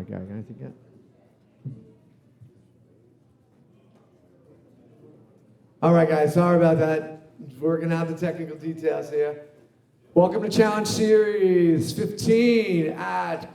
right, Gary, got anything yet? All right, guys, sorry about that. Working out the technical details here. Welcome to Challenge Series 15 at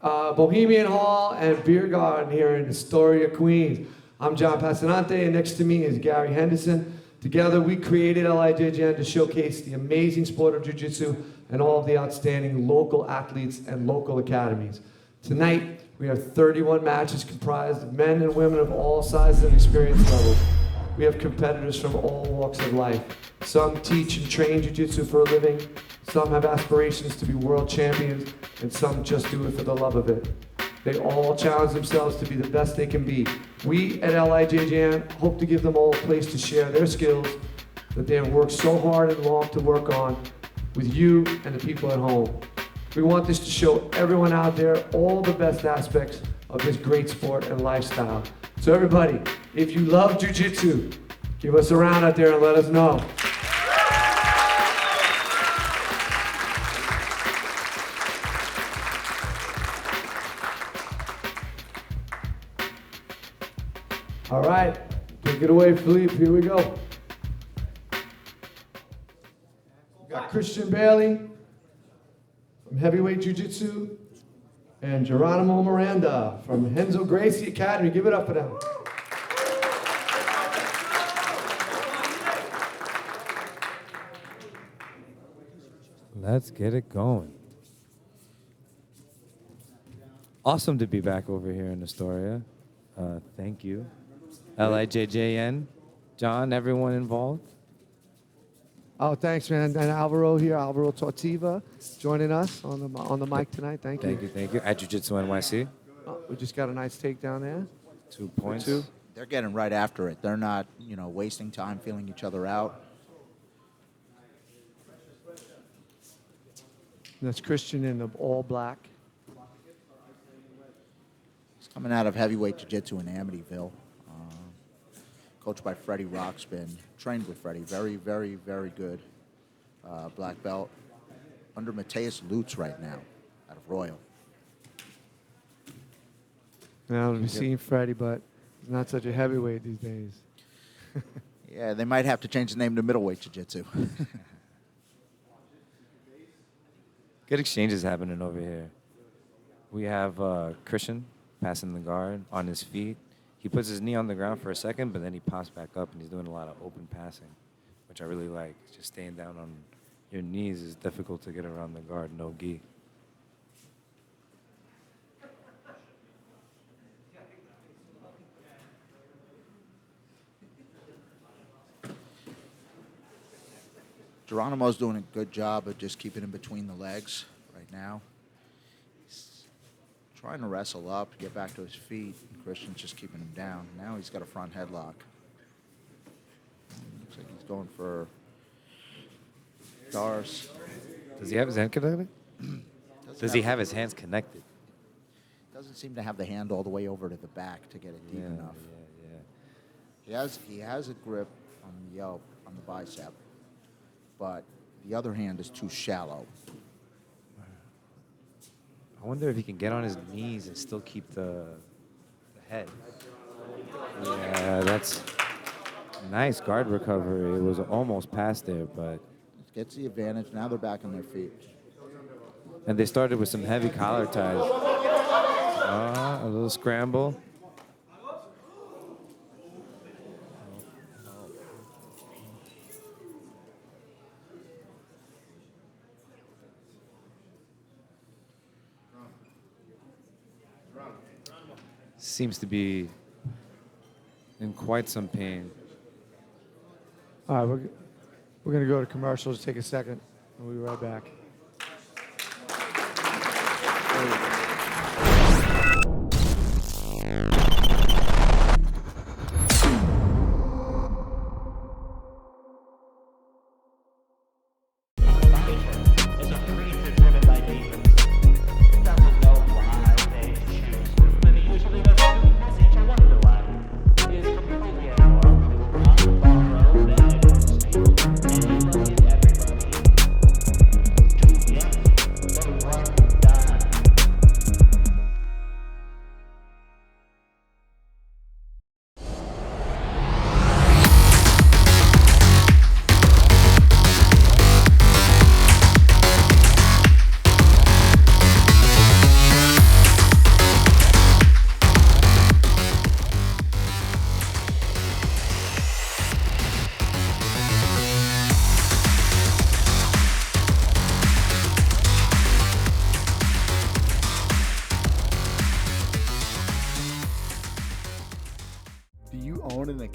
Bohemian Hall and Beer Garden here in Astoria, Queens. I'm John Passanante, and next to me is Gary Henderson. Together, we created LIJJN to showcase the amazing sport of jiu-jitsu and all of the outstanding local athletes and local academies. Tonight, we have 31 matches comprised of men and women of all sizes and experience levels. We have competitors from all walks of life. Some teach and train jiu-jitsu for a living, some have aspirations to be world champions, and some just do it for the love of it. They all challenge themselves to be the best they can be. We at LIJJN hope to give them all a place to share their skills that they have worked so hard and long to work on with you and the people at home. We want this to show everyone out there all the best aspects of this great sport and lifestyle. So everybody, if you love jiu-jitsu, give us a round out there and let us know. All right, take it away, Philippe. Here we go. We got Christian Bailey from Heavyweight Jiu-Jitsu and Geronimo Miranda from Renzo Gracie Academy. Give it up for them. Let's get it going. Awesome to be back over here in Astoria. Thank you. LIJJN, John, everyone involved. Oh, thanks, man. And Alvaro here, Alvaro Tortiva, joining us on the mic tonight. Thank you. Thank you. At Jiu-Jitsu NYC. We just got a nice takedown there. 2 points. They're getting right after it. They're not, wasting time feeling each other out. That's Christian in the all black. He's coming out of heavyweight jiu-jitsu in Amityville. Coached by Freddie Rockspin. Trained with Freddie. Very, very, very good black belt. Under Mateus Lutz right now out of Royal. Now, we've seen Freddie, but he's not such a heavyweight these days. Yeah, they might have to change the name to middleweight jiu-jitsu. Good exchanges happening over here. We have Christian passing the guard on his feet. He puts his knee on the ground for a second, but then he pops back up, and he's doing a lot of open passing, which I really like. Just staying down on your knees is difficult to get around the guard, no gi. Geronimo's doing a good job of just keeping him between the legs right now. He's trying to wrestle up, get back to his feet. Christian's just keeping him down. Now he's got a front headlock. Looks like he's going for Dars. Does he have his hand connected? Does he have his hands connected? Doesn't seem to have the hand all the way over to the back to get it deep enough. He has a grip on the yelp, on the bicep, but the other hand is too shallow. I wonder if he can get on his knees and still keep the head. Yeah, that's nice guard recovery. It was almost past there, but Gets the advantage. Now they're back on their feet. and they started with some heavy collar ties. A little scramble. Seems to be in quite some pain. All right, we're going to go to commercials. Take a second, and we'll be right back.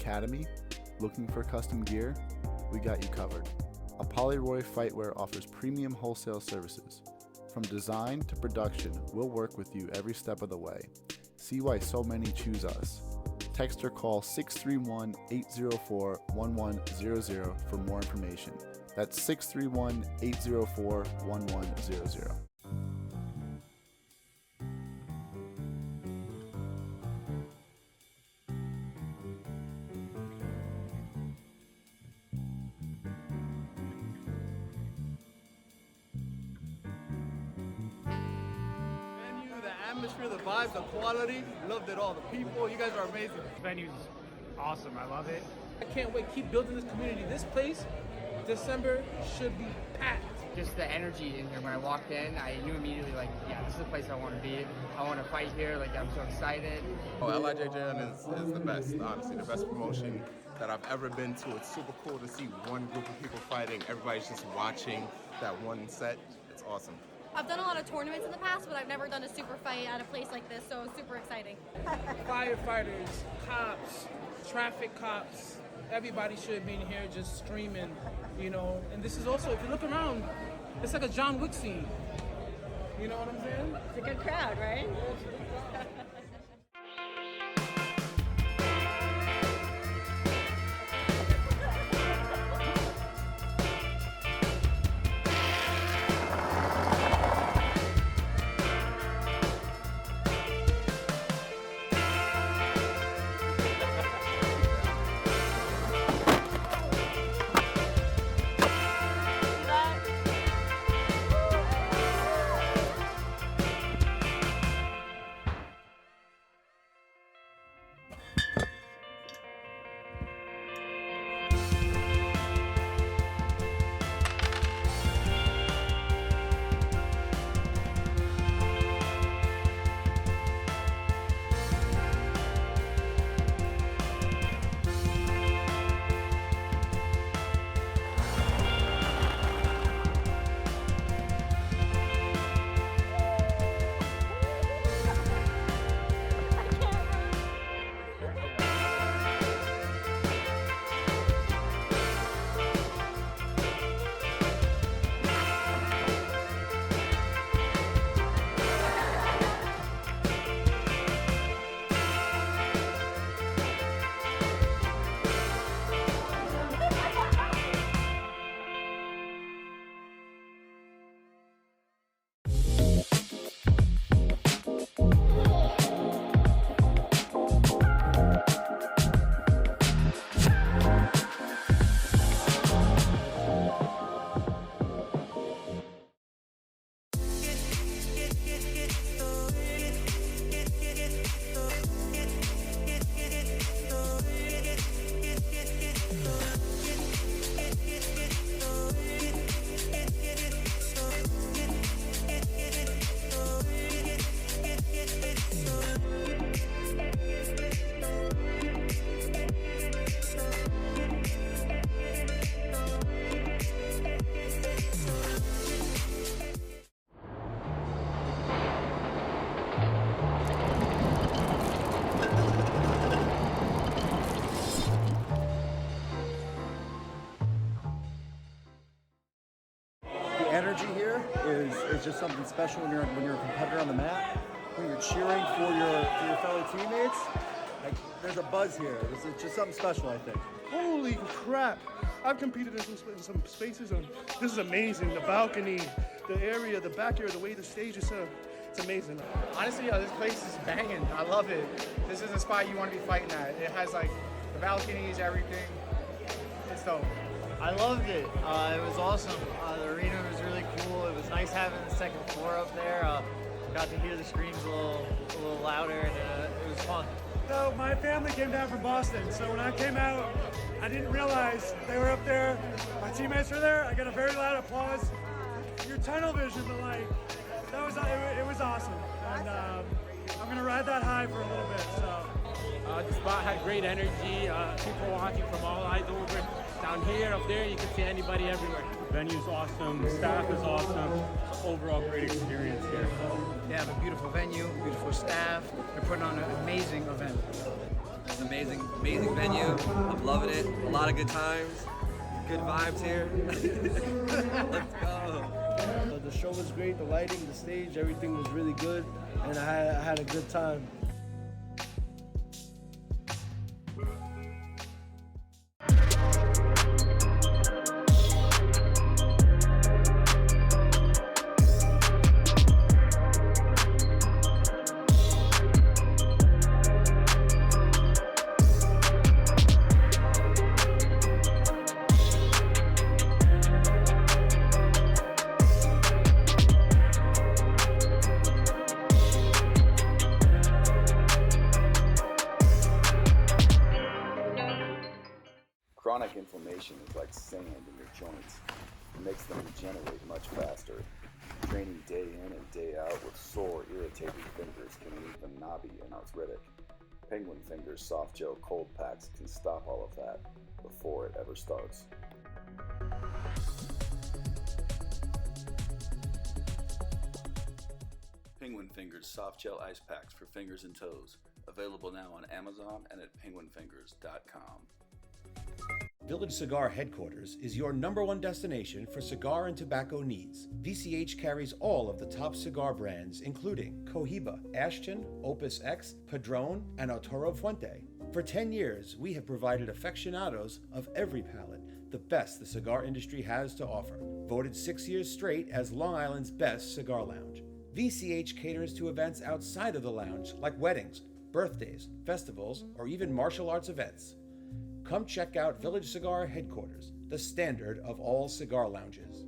Academy? Looking for custom gear? We got you covered. Polyroy Fightwear offers premium wholesale services. From design to production, we'll work with you every step of the way. See why so many choose us. Text or call 631-804-1100 for more information. That's 631-804-1100. Atmosphere, the vibes, the quality, loved it all. The people, you guys are amazing. This venue's awesome. I love it. I can't wait. Keep building this community. This place, December, should be packed. Just the energy in here. When I walked in, I knew immediately, like, yeah, this is the place I want to be. I want to fight here. Like, I'm so excited. Oh, LIJJN is the best, honestly, the best promotion that I've ever been to. It's super cool to see one group of people fighting. Everybody's just watching that one set. It's awesome. I've done a lot of tournaments in the past, but I've never done a super fight at a place like this, so it's super exciting. Firefighters, cops, traffic cops, everybody should be in here just streaming, you know. And this is also, if you look around, it's like a John Wick scene. You know what I'm saying? It's a good crowd, right? energy here is just something special when you're a competitor on the mat. When you're cheering for your fellow teammates, like there's a buzz here. It's just something special, I think. Holy crap! I've competed in some spaces, and this is amazing. The balcony, the area, the back area, the way the stage is set up, it's amazing. Honestly, this place is banging. I love it. This is a spot you want to be fighting at. It has like the balconies, everything. It's dope. I loved it. It was awesome. The arena was really cool. It was nice having the second floor up there. Got to hear the screams a little louder, and it was fun. So my family came down from Boston, so when I came out, I didn't realize they were up there. My teammates were there. I got a very loud applause. Your tunnel vision, but like, it was awesome. And I'm gonna ride that high for a little bit. So the spot had great energy. People watching from all eyes over. Down here, up there, you can see anybody everywhere. Venue's awesome, staff is awesome. Overall, great experience here. They have a beautiful venue, beautiful staff. They're putting on an amazing event. It's an amazing venue. I'm loving it. A lot of good times. Good vibes here. Let's go. The show was great. The lighting, the stage, everything was really good, and I had a good time. Chronic inflammation is like sand in your joints. It makes them regenerate much faster. Training day in and day out with sore, irritated fingers can leave them knobby and arthritic. Penguin Fingers soft gel cold packs can stop all of that before it ever starts. Penguin Fingers soft gel ice packs for fingers and toes. Available now on Amazon and at penguinfingers.com. Village Cigar Headquarters is your #1 destination for cigar and tobacco needs. VCH carries all of the top cigar brands, including Cohiba, Ashton, Opus X, Padron, and Arturo Fuente. For 10 years, we have provided aficionados of every palate the best the cigar industry has to offer. Voted 6 years straight as Long Island's best cigar lounge. VCH caters to events outside of the lounge, like weddings, birthdays, festivals, or even martial arts events. Come check out Village Cigar Headquarters, the standard of all cigar lounges.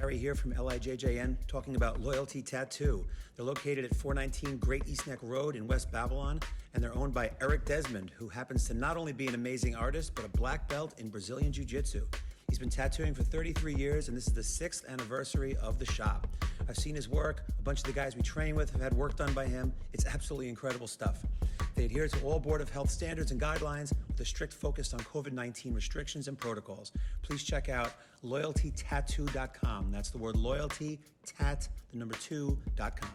Harry here from LIJJN talking about Loyalty Tattoo. They're located at 419 Great East Neck Road in West Babylon, and they're owned by Eric Desmond, who happens to not only be an amazing artist, but a black belt in Brazilian Jiu-Jitsu. He's been tattooing for 33 years, and this is the 6th anniversary of the shop. I've seen his work. A bunch of the guys we train with have had work done by him. It's absolutely incredible stuff. They adhere to all Board of Health standards and guidelines with a strict focus on COVID-19 restrictions and protocols. Please check out loyaltytattoo.com. That's the word loyalty, tat, the number 2.com.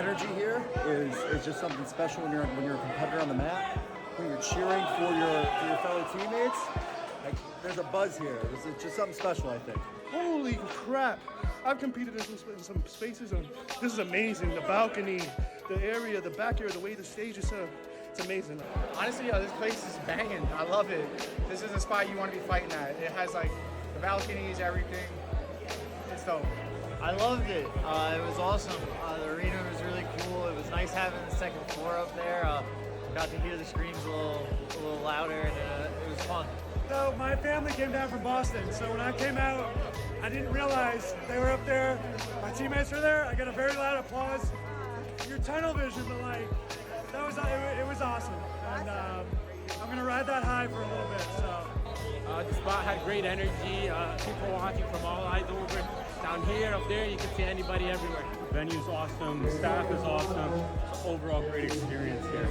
energy here is just something special when you're a competitor on the mat. When you're cheering for your fellow teammates, like there's a buzz here. It's just something special, I think. Holy crap! I've competed in some spaces, and this is amazing. The balcony, the area, the back area, the way the stage is set up, it's amazing. Honestly, this place is banging. I love it. This is a spot you want to be fighting at. It has like the balconies, everything. It's dope. I loved it. It was awesome. The arena was really cool. It was nice having the second floor up there. Got to hear the screams a little louder, and it was fun. So my family came down from Boston, so when I came out, I didn't realize they were up there. My teammates were there. I got a very loud applause. Your tunnel vision, but like it was awesome. And I'm gonna ride that high for a little bit. So The spot had great energy. People watching from all eyes over. Down here, up there, you can see anybody everywhere. The venue's awesome, the staff is awesome. Overall, great experience here.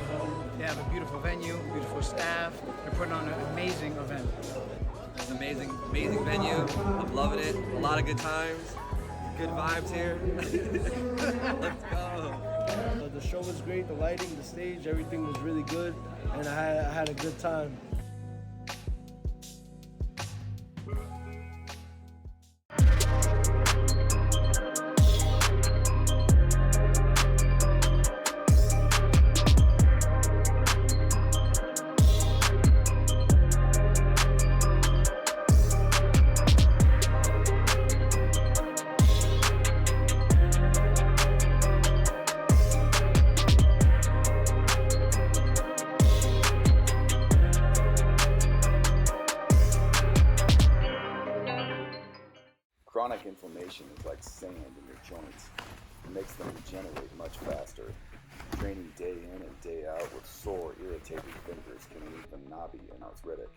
They have a beautiful venue, beautiful staff. They're putting on an amazing event. It's an amazing venue. I'm loving it. A lot of good times. Good vibes here. Let's go. The show was great, the lighting, the stage, everything was really good, and I had a good time. Chronic inflammation is like sand in your joints. It makes them regenerate much faster. Training day in and day out with sore, irritated fingers can leave them knobby and arthritic.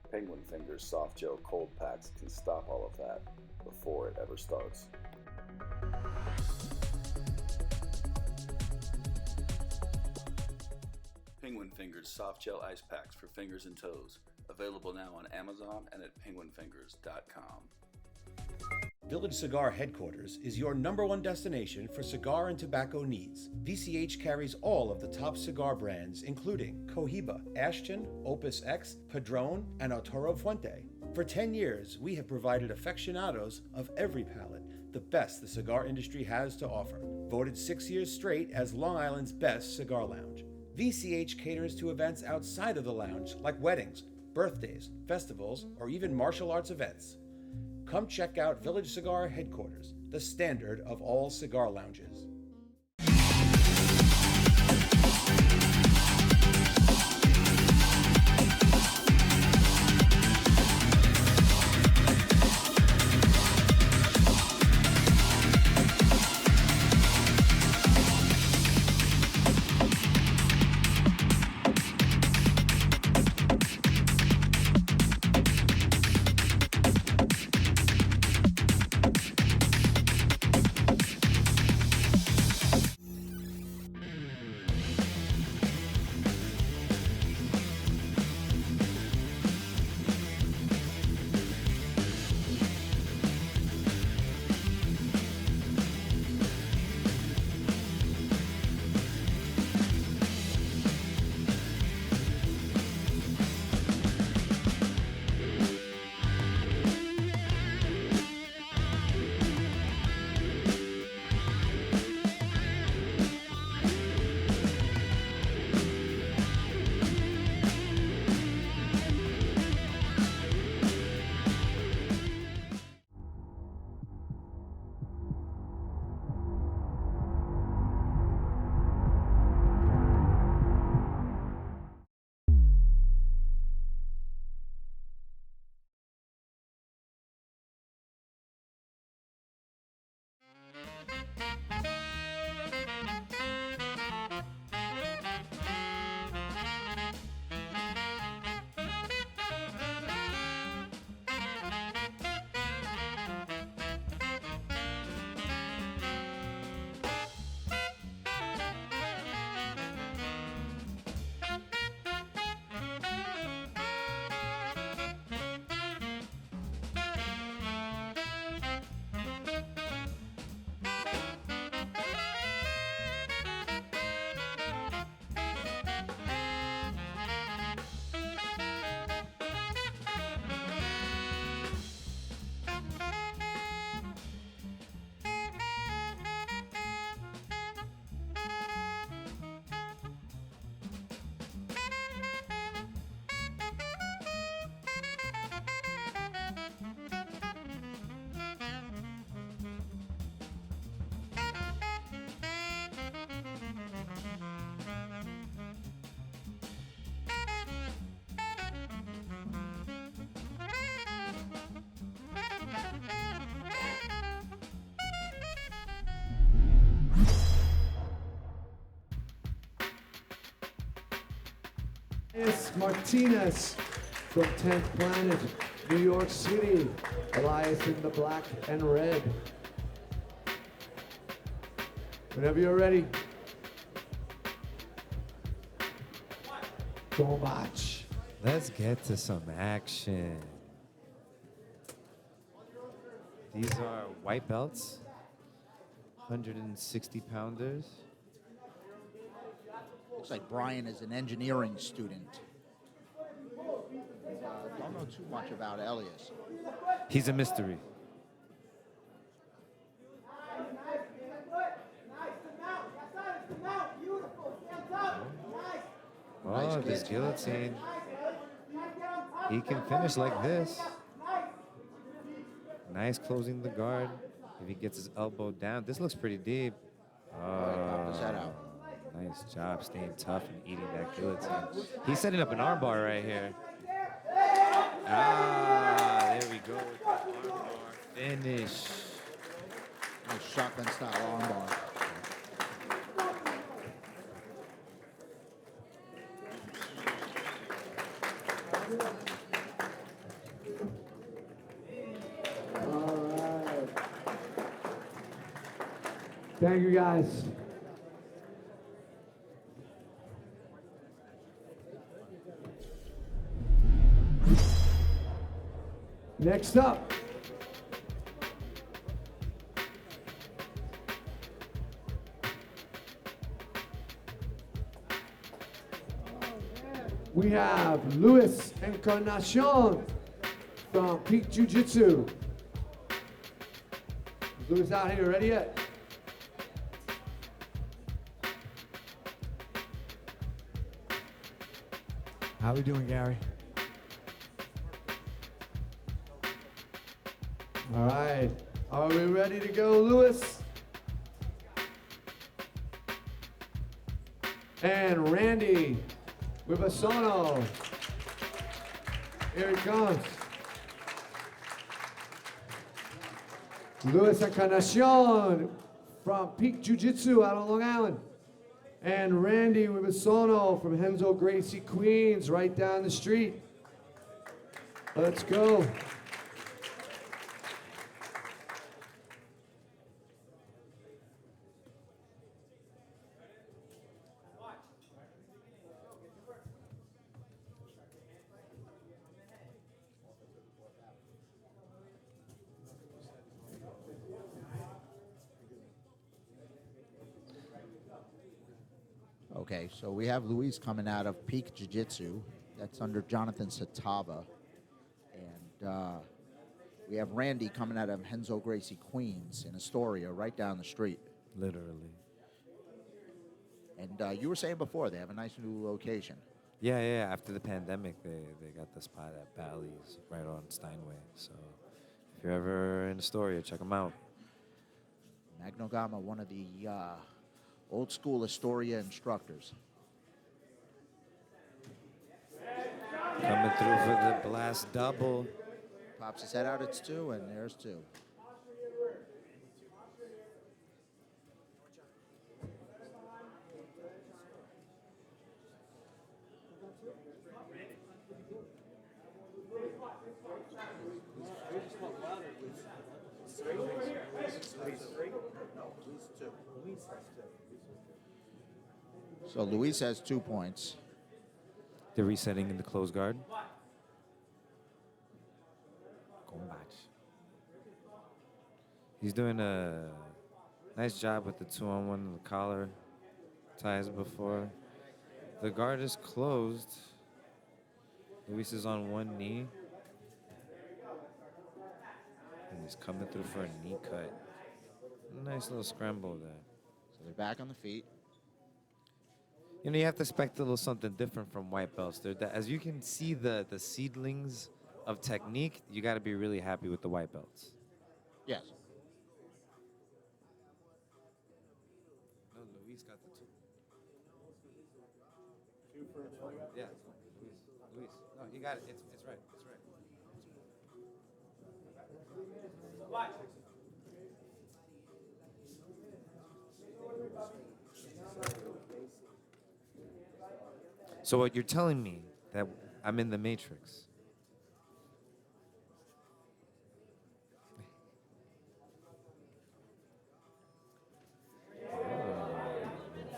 Penguin Fingers soft gel cold packs can stop all of that before it ever starts. Penguin Fingers soft gel ice packs for fingers and toes. Available now on Amazon and at penguinfingers.com. Village Cigar Headquarters is your #1 destination for cigar and tobacco needs. VCH carries all of the top cigar brands, including Cohiba, Ashton, Opus X, Padron, and Arturo Fuente. For 10 years, we have provided aficionados of every palate the best the cigar industry has to offer. Voted 6 years straight as Long Island's best cigar lounge. VCH caters to events outside of the lounge, like weddings, birthdays, festivals, or even martial arts events. Come check out Village Cigar Headquarters, the standard of all cigar lounges. Elias Martinez from 10th Planet, New York City. Elias in the black and red. Whenever you're ready. Go match. Let's get to some action. These are white belts, 160 pounders. Looks like Brian is an engineering student. Don't know too much about Elias. He's a mystery. Oh, this guillotine. He can finish like this. Nice closing the guard. If he gets his elbow down, this looks pretty deep. Nice job staying tough and eating that guillotine. He's setting up an armbar right here. Ah, there we go. Armbar finish. Nice shotgun style armbar. Thank you, guys. Next up, we have Luis Encarnacion from Peak Jiu-Jitsu. Is Luis out here ready yet? How we doing, Gary? All right. Are we ready to go, Luis? And Randy Wibasono. Here he comes. Luis Encarnacion from Peak Jiu-Jitsu out on Long Island. And Randy Wibasono from Henzo Gracie, Queens, right down the street. Let's go. Okay, so we have Luis coming out of Peak Jiu-Jitsu. That's under Jonathan Satava. And we have Randy coming out of Henzo Gracie, Queens in Astoria, right down the street. Literally. And you were saying before, they have a nice new location. Yeah. After the pandemic, they got the spot at Bally's right on Steinway. So if you're ever in Astoria, check them out. Magno Gamma, one of the old school Astoria instructors. Coming through for the blast double. Pops his head out, it's 2, and there's 2. So Luis has 2 points. They're resetting in the close guard. He's doing a nice job with the 2-on-1 in the collar ties before. The guard is closed. Luis is on one knee. And he's coming through for a knee cut. Nice little scramble there. So they're back on the feet. You know, you have to expect a little something different from white belts. As you can see the seedlings of technique, you got to be really happy with the white belts. Yes. No, Luis got the 2. 2 for Yeah, Luis. No, you got it. It's right. It's right. Watch. So what you're telling me that I'm in the Matrix.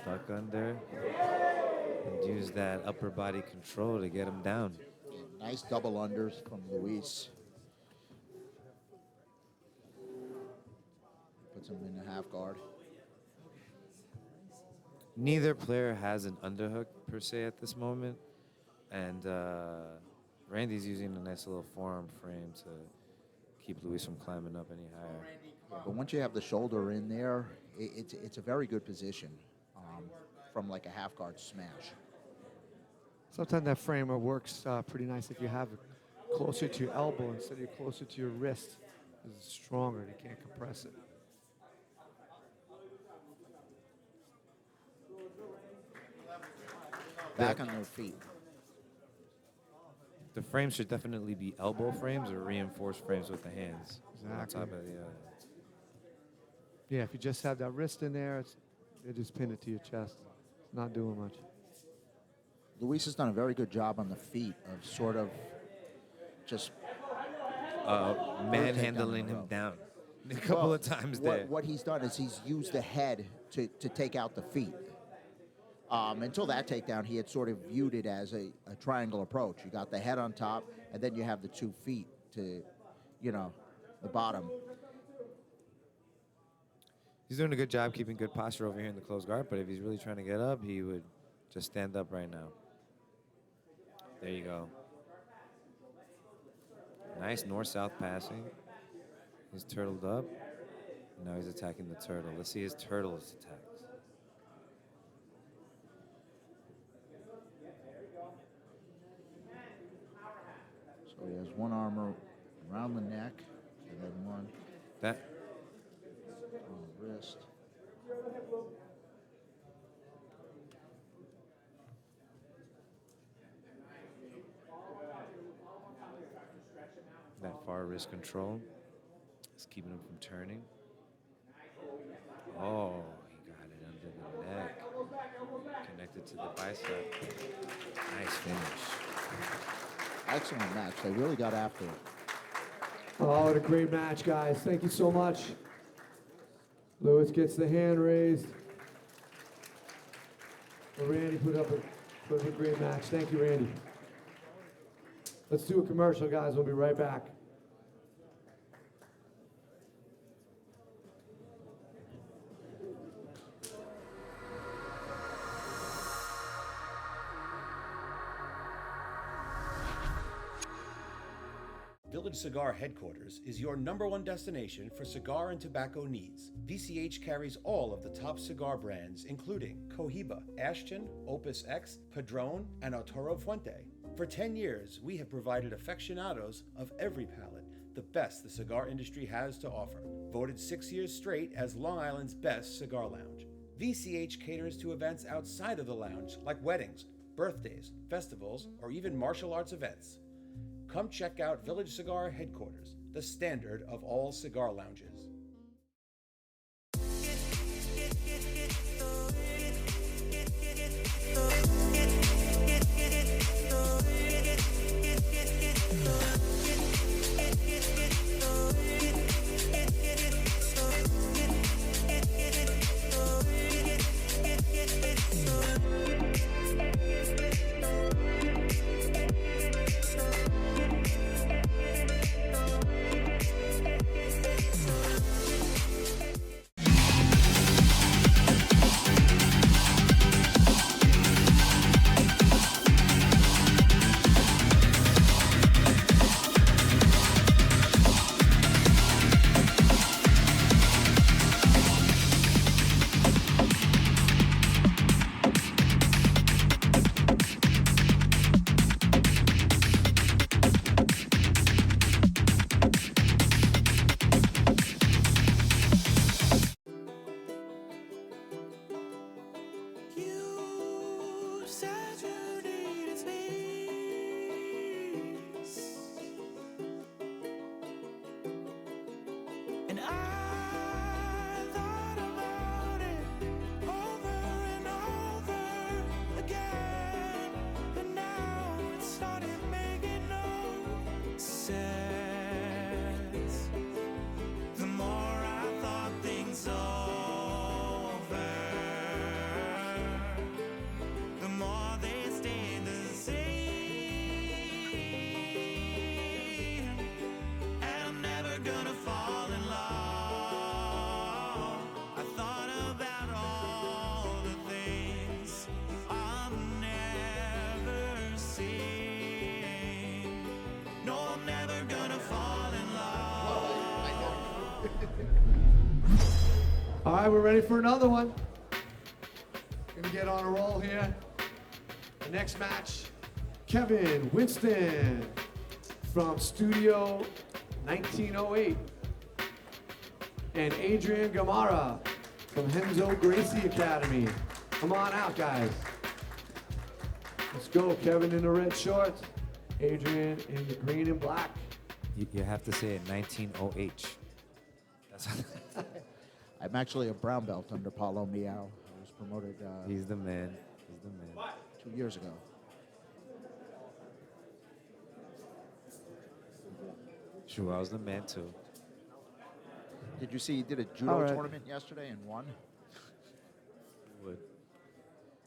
Duck under and use that upper body control to get him down. Nice double unders from Luis. Puts him in a half guard. Neither player has an underhook per se at this moment, and Randy's using a nice little forearm frame to keep Luis from climbing up any higher. But once you have the shoulder in there, it's a very good position from like a half guard smash. Sometimes that framer works pretty nice if you have it closer to your elbow instead of closer to your wrist. It's stronger, you can't compress it. Back on their feet. The frames should definitely be elbow frames or reinforced frames with the hands. On top of the, Yeah, if you just have that wrist in there, they just pin it to your chest. It's not doing much. Luis has done a very good job on the feet of sort of just manhandling him down a couple of times there. What he's done is he's used the head to take out the feet. Until that takedown, he had sort of viewed it as a triangle approach. You got the head on top, and then you have the 2 feet to, the bottom. He's doing a good job keeping good posture over here in the closed guard, but if he's really trying to get up, he would just stand up right now. There you go. Nice north-south passing. He's turtled up. Now he's attacking the turtle. Let's see his turtle's attacks. So he has one arm around the neck, and then one on the wrist. That far wrist control is keeping him from turning. Oh, he got it under the neck. Connected to the bicep. Nice finish. Excellent match. They really got after it. Oh, what a great match, guys. Thank you so much. Lewis gets the hand raised. Well, Randy put up a great match. Thank you, Randy. Let's do a commercial, guys. We'll be right back. Village Cigar Headquarters is your #1 destination for cigar and tobacco needs. VCH carries all of the top cigar brands, including Cohiba, Ashton, Opus X, Padron, and Toro Fuente. For 10 years, we have provided aficionados of every palate the best the cigar industry has to offer. Voted 6 years straight as Long Island's best cigar lounge. VCH caters to events outside of the lounge, like weddings, birthdays, festivals, or even martial arts events. Come check out Village Cigar Headquarters, the standard of all cigar lounges. right, we're ready for another one. Gonna get on a roll here. The next match, Kevin Winston from Studio 1908. And Adrien Gamara from Henzo Gracie Academy. Come on out, guys. Let's go, Kevin in the red shorts, Adrien in the green and black. You have to say it 19OH. That's I'm actually a brown belt under Paulo Miao. I was promoted He's the man. He's the man. 2 years ago. Sure, I was the man too. Did you see he did a judo All right. tournament yesterday and won? Would.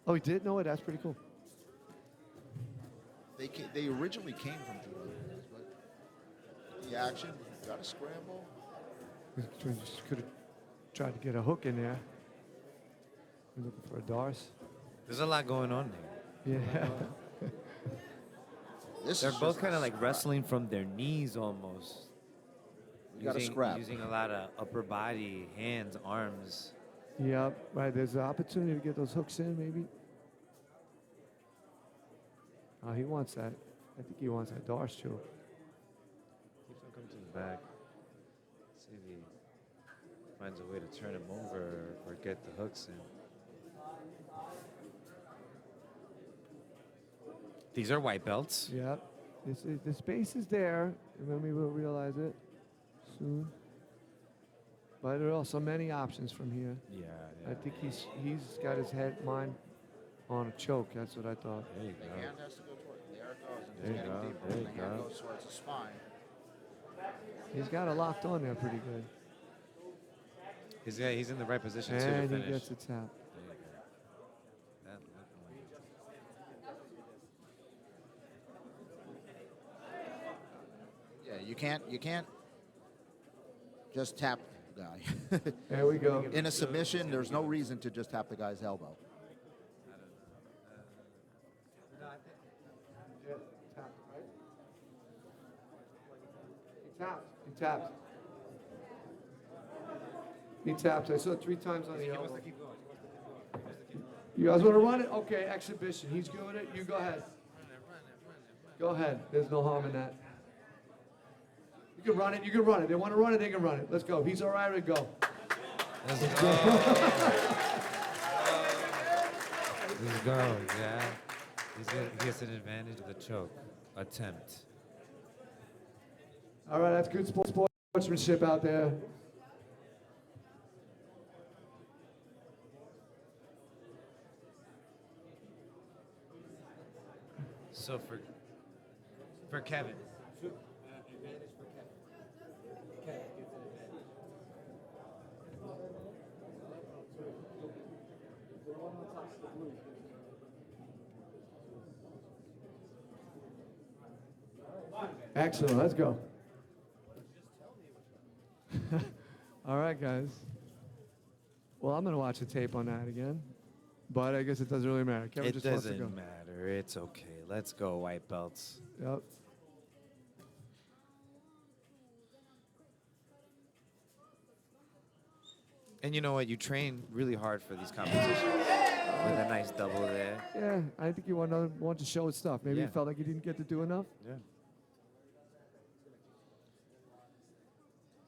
Oh, he did? No, that's pretty cool. They originally came from judo, but the action got a scramble. We just could have tried to get a hook in there. We're looking for a Dars. There's a lot going on there. Yeah. They're both kind of like wrestling from their knees almost. You gotta scrap. Using a lot of upper body, hands, arms. Yep, right. There's an opportunity to get those hooks in, maybe. Oh, he wants that. I think he wants that Dars choke. Keeps on coming to the back. See if he finds a way to turn him over or get the hooks in. These are white belts. Yep. The space is there, and then we will realize it soon. But there are also many options from here. Yeah. I think he's got his mind on a choke. That's what I thought. There you The go. hand has to go toward it. There it goes. And There you just getting go, deeper. there And you the hand go. goes towards the spine. He's got it locked on there pretty good. He's in the right position too And to he finish. gets a tap. There you go. That looked like- Yeah, you can't just tap the guy. There we go. In a submission, there's no reason to just tap the guy's elbow. Yeah, tapped, right? He tapped. He tapped. He tapped. I saw it 3 times on the elbow. You guys want to run it? Okay, exhibition. He's doing it. You go ahead. Go ahead. There's no harm in that. You can run it. You can run it. They want to run it. They can run it. Let's go. He's all right to go. Let's go. Let's go, yeah. He gets an advantage of the choke attempt. All right, that's good sportsmanship out there. So for Kevin. Excellent. Let's go. All right, guys. Well, I'm going to watch the tape on that again, but I guess it doesn't really matter. Kevin It just wants to go. doesn't matter. It's okay. Let's go, white belts. Yep. And you know what? You train really hard for these competitions. With a nice double there. Yeah, I think he wanted to show his stuff. Maybe Yeah. he felt like he didn't get to do enough. Yeah.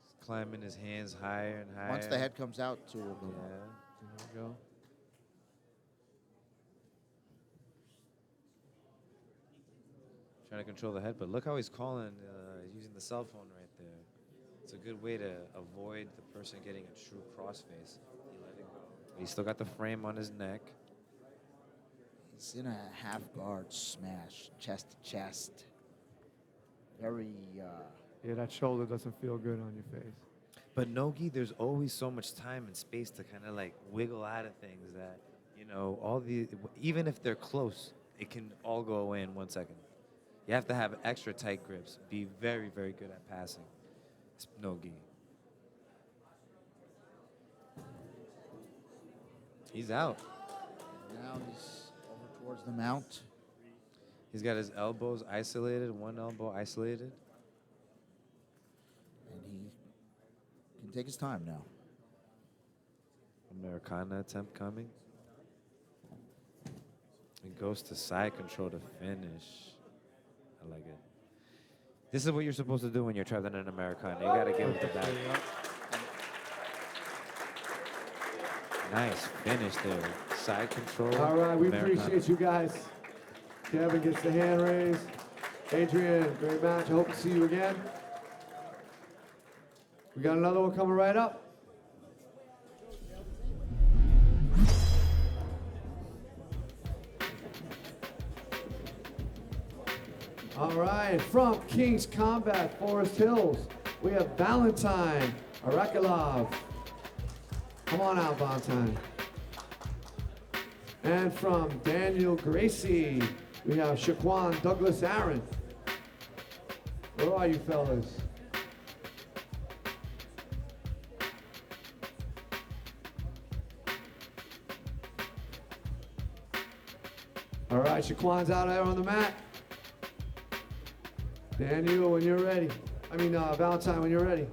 He's climbing his hands higher and higher. Once the head comes out, two will go. Yeah. There we go. Trying to control the head, but look how he's calling, using the cell phone right there. It's a good way to avoid the person getting a true crossface. He let it go. He's still got the frame on his neck. He's in a half guard smash, chest to chest. Very. Yeah, that shoulder doesn't feel good on your face. But Nogi, there's always so much time and space to kind of like wiggle out of things that, you know, even if they're close, it can all go away in 1 second. You have to have extra tight grips. Be very, very good at passing. It's Nogi. He's out. Now he's over towards the mount. He's got his elbows isolated, one elbow isolated. And he can take his time now. Americana attempt coming. It goes to side control to finish. I like it. This is what you're supposed to do when you're trapped in an Americana. You gotta get with the back. Nice finish there. Side control. All right, we Americana. appreciate you guys. Kevin gets the hand raised. Adrien, great match. I hope to see you again. We got another one coming right up. All right, from King's Combat, Forest Hills, we have Valentine Arakelov. Come on out, Valentine. And from Daniel Gracie, we have Shaquan Douglas Aaron. Where are you fellas? All right, Shaquan's out there on the mat. Daniel, when you're ready. Valentine, when you're ready.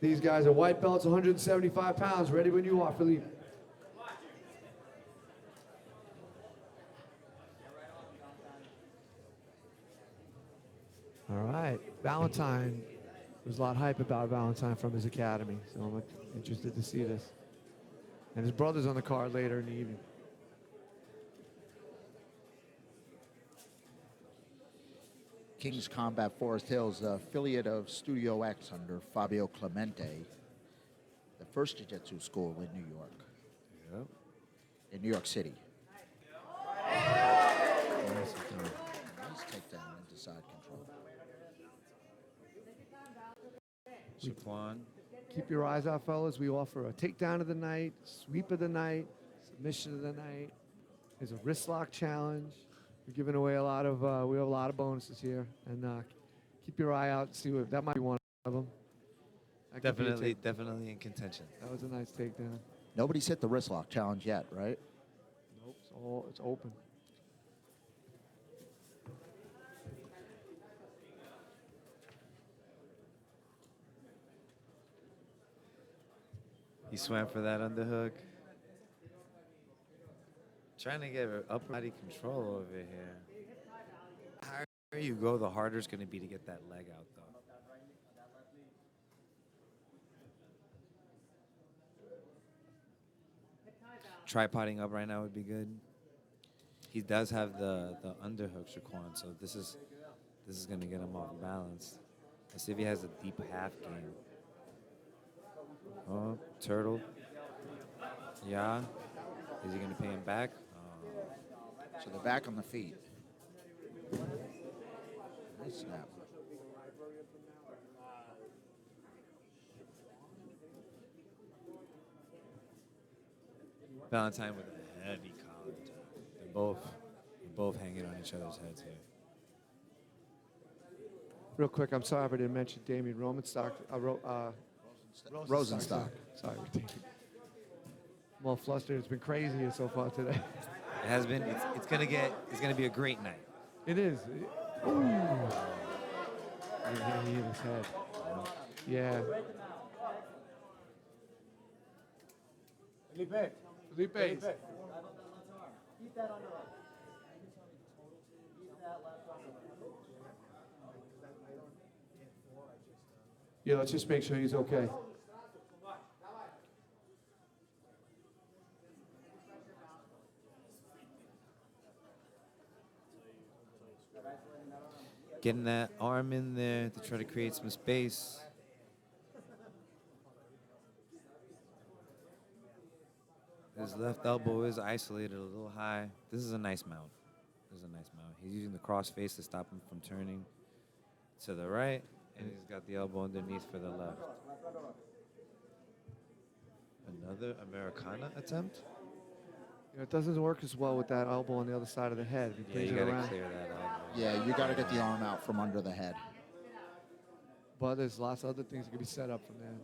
These guys are white belts, 175 pounds. Ready when you are, Philippe. All right, Valentine. There's a lot of hype about Valentine from his academy, so I'm interested to see this. And his brother's on the card later in the evening. King's Combat Forest Hills, affiliate of Studio X under Fabio Clemente, the first jiu-jitsu school in New York. Yep. In New York City. Nice takedown into side control. Shaquan. Keep your eyes out, fellas. We offer a takedown of the night, sweep of the night, submission of the night. There's a wrist lock challenge. We're giving away a lot of, we have a lot of bonuses here. And keep your eye out, see what, that might be one of them. That could be a Definitely in contention. That was a nice takedown. Nobody's hit the wrist lock challenge yet, right? Nope, it's open. He swam for that underhook. Trying to get upper body control over here. The higher you go, the harder it's going to be to get that leg out, though. Tripoding up right now would be good. He does have the underhook, Shaquan, so this is going to get him off balance. Let's see if he has a deep half game. Oh, turtle. Yeah. Is he going to pay him back? So they're back on the feet. Nice snap. Valentine with a heavy collar. They're both hanging on each other's heads here. Real quick, I'm sorry if I didn't mention Damien Rosenstock. Rosenstock. Sorry, I'm all flustered. It's been crazy here so far today. It has been. It's gonna be a great night. It is. Ooh. Yeah, he hit his head. Yeah. Felipe. Keep that on the right. Yeah, let's just make sure he's okay. Getting that arm in there to try to create some space. His left elbow is isolated a little high. This is a nice mount. He's using the cross face to stop him from turning to the right, and he's got the elbow underneath for the left. Another Americana attempt? It doesn't work as well with that elbow on the other side of the head. If he Yeah, you brings it gotta around. clear that elbow. Yeah, you got to get the arm out from under the head. But there's lots of other things that can be set up from there.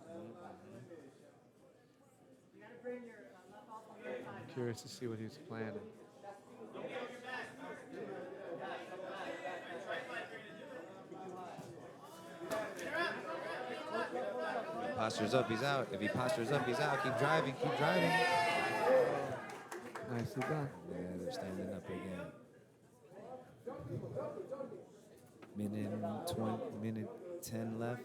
I'm curious to see what he's planning. postures up, he's out. If he postures up, he's out. Keep driving, keep driving. Nicely done. Yeah, they're standing up again. Minute 10 left.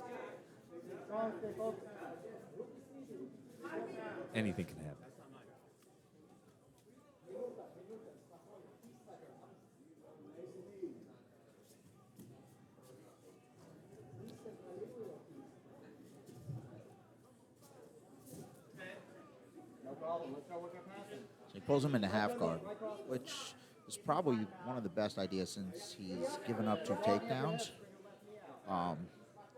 Anything can happen. So he pulls him into half guard, which is probably one of the best ideas since he's given up 2 takedowns.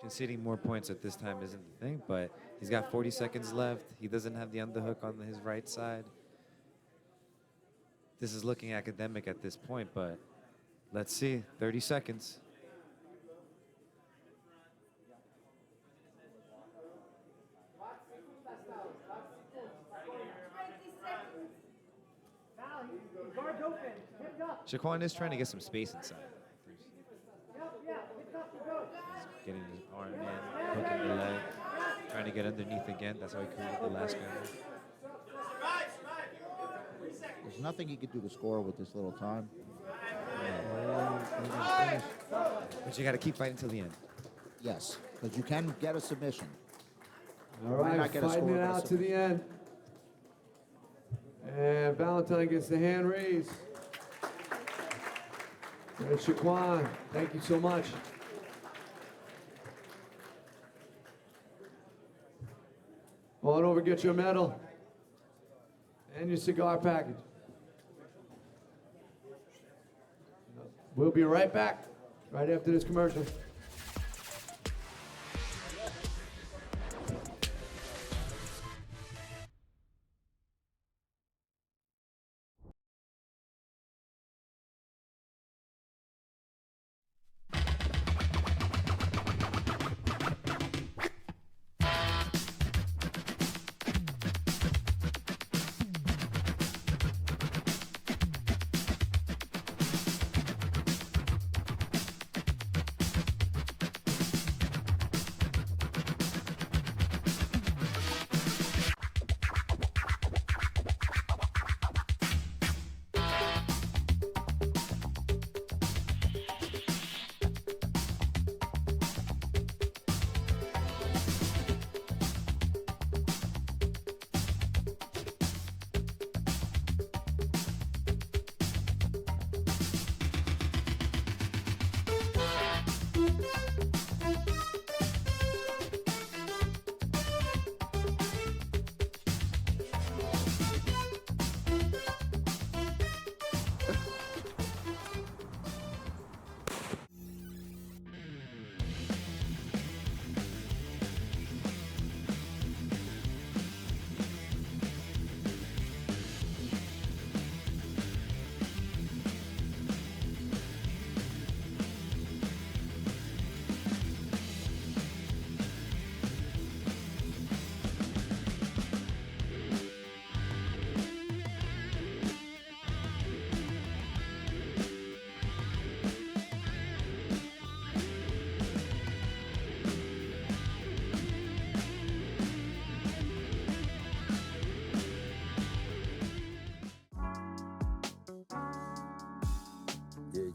Conceding more points at this time isn't the thing, but he's got 40 seconds left. He doesn't have the underhook on his right side. This is looking academic at this point, but let's see. 30 seconds. Shaquan is trying to get some space inside. He's getting his arm in, hooking the leg, trying to get underneath again. That's how he created the last scramble. There's nothing he could do to score with this little time. But you got to keep fighting till the end. Yes, because you can get a submission. All right, not get a fighting score, it but a out to the end. And Valentine gets the hand raised. And Shaquan, thank you so much. Come on over, get your medal and your cigar package. We'll be right back, right after this commercial.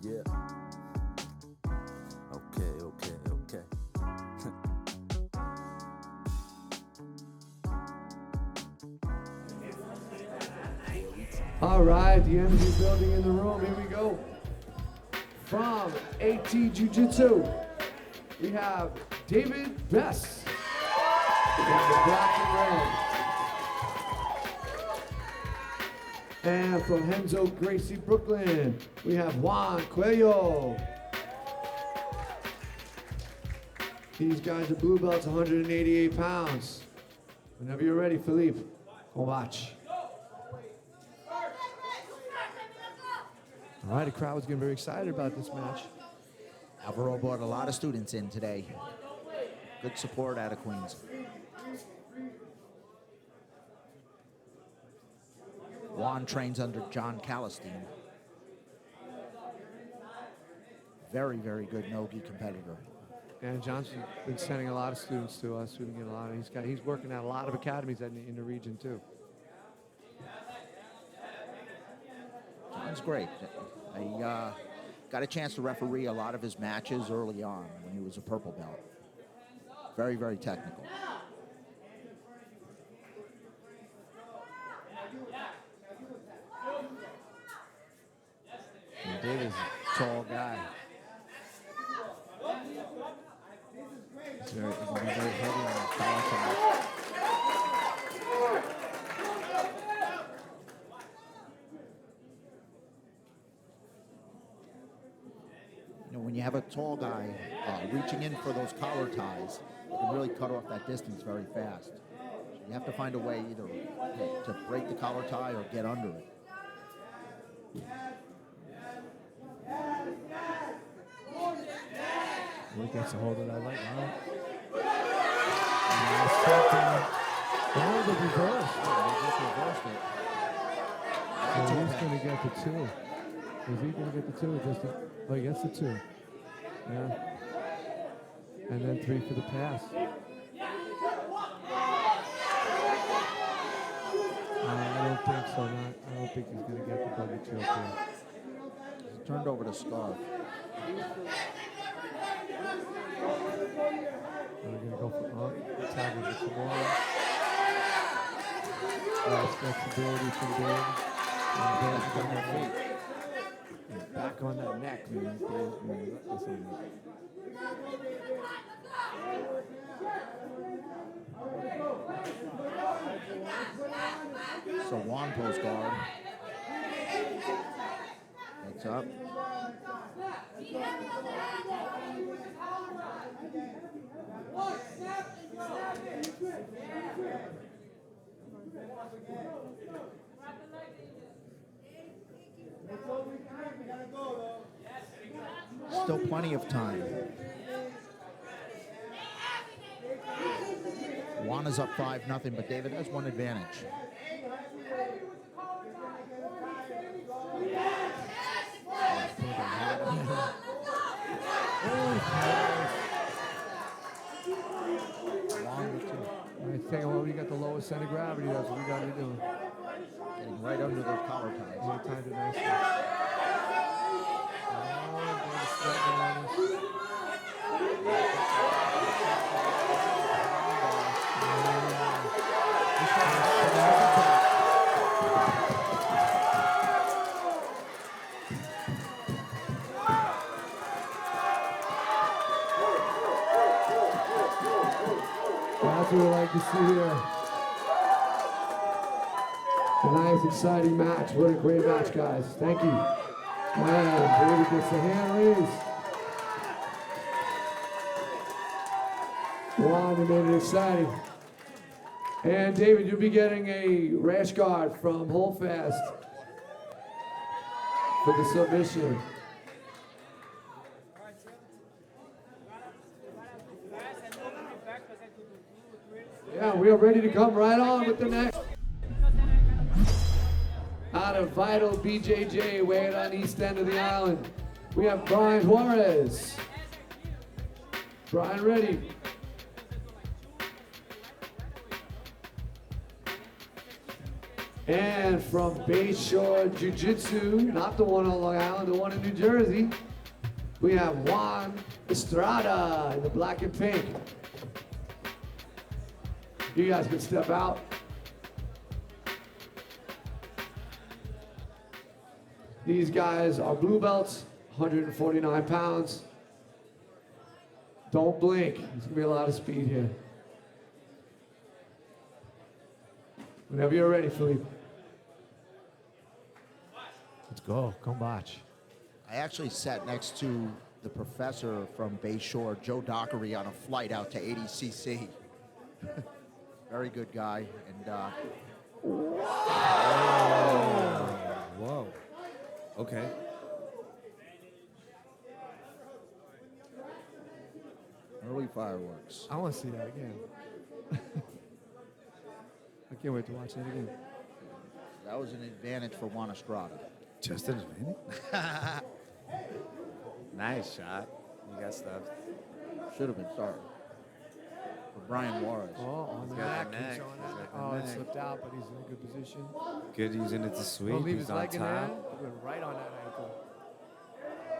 Yeah. Okay. All right, the energy building in the room. Here we go. From AT Jiu-Jitsu, we have David Bess in the black and red. And from Henzo Gracie, Brooklyn, we have Juan Cuello. These guys are blue belts, 188 pounds. Whenever you're ready, Philippe, go watch. All right, the crowd was getting very excited about this match. Alvaro brought a lot of students in today. Good support out of Queens. Juan trains under John Callistine. Very, very good no-gi competitor. And John's been sending a lot of students to us. We've been getting a lot. He's working at a lot of academies in the region too. John's great. I got a chance to referee a lot of his matches early on when he was a purple belt. Very, very technical. And David's a tall guy. He's very heavy on his power. You know, when you have a tall guy reaching in for those collar ties, you can really cut off that distance very fast. You have to find a way either to break the collar tie or get under it. He gets a hold of that leg. Nice takedown. Oh, the reverse. They just reversed it. So he's going to get the 2. Is he going to get the 2 or just oh, he gets the 2. Yeah. And then 3 for the pass. I don't think so. I don't think he's going to get the buggy choke here. He's turned over the scarf. We're going to go for tackle with Juan. Nice flexibility from Dave. And Dave's on their feet. And back on that neck, man. Dave's going to let this on that. So Juan post guard. That's up. Still plenty of time. Juan is up 5-0, but David has one advantage. I think well, you got the lowest center of gravity. That's what we got to be doing. Getting right under those collar ties. Yeah, timed it nicely. That's what we like to see here. A nice, exciting match. What a great match, guys. Thank you. Man, David gets the hand raised. Juan, you made it exciting. And David, you'll be getting a rash guard from Holdfast for the submission. Yeah, we are ready to come right on with the next. Out of Vital BJJ, weighing on east end of the island, we have Brian Juarez. Brian, ready? And from Bayshore Jiu-Jitsu, not the one on Long Island, the one in New Jersey, we have Juan Estrada in the black and pink. You guys can step out. These guys are blue belts, 149 pounds. Don't blink. There's gonna be a lot of speed here. Whenever you're ready, Philippe. Let's go. Combate. I actually sat next to the professor from Bayshore, Joe Dockery, on a flight out to 80cc. Very good guy. And Whoa. Okay. early fireworks. I want to see that again. I can't wait to watch that again. That was an advantage for Juan Estrada. Just an advantage? Nice shot. You got stuff. Should have been, sorry. For Brian Juarez. Oh, on the got neck. the He's neck. on He's that. got the Oh, it neck. slipped out, but he's in a good position. Good using it to sweep. Don't leave He's his on leg in there. top. He went right on that ankle.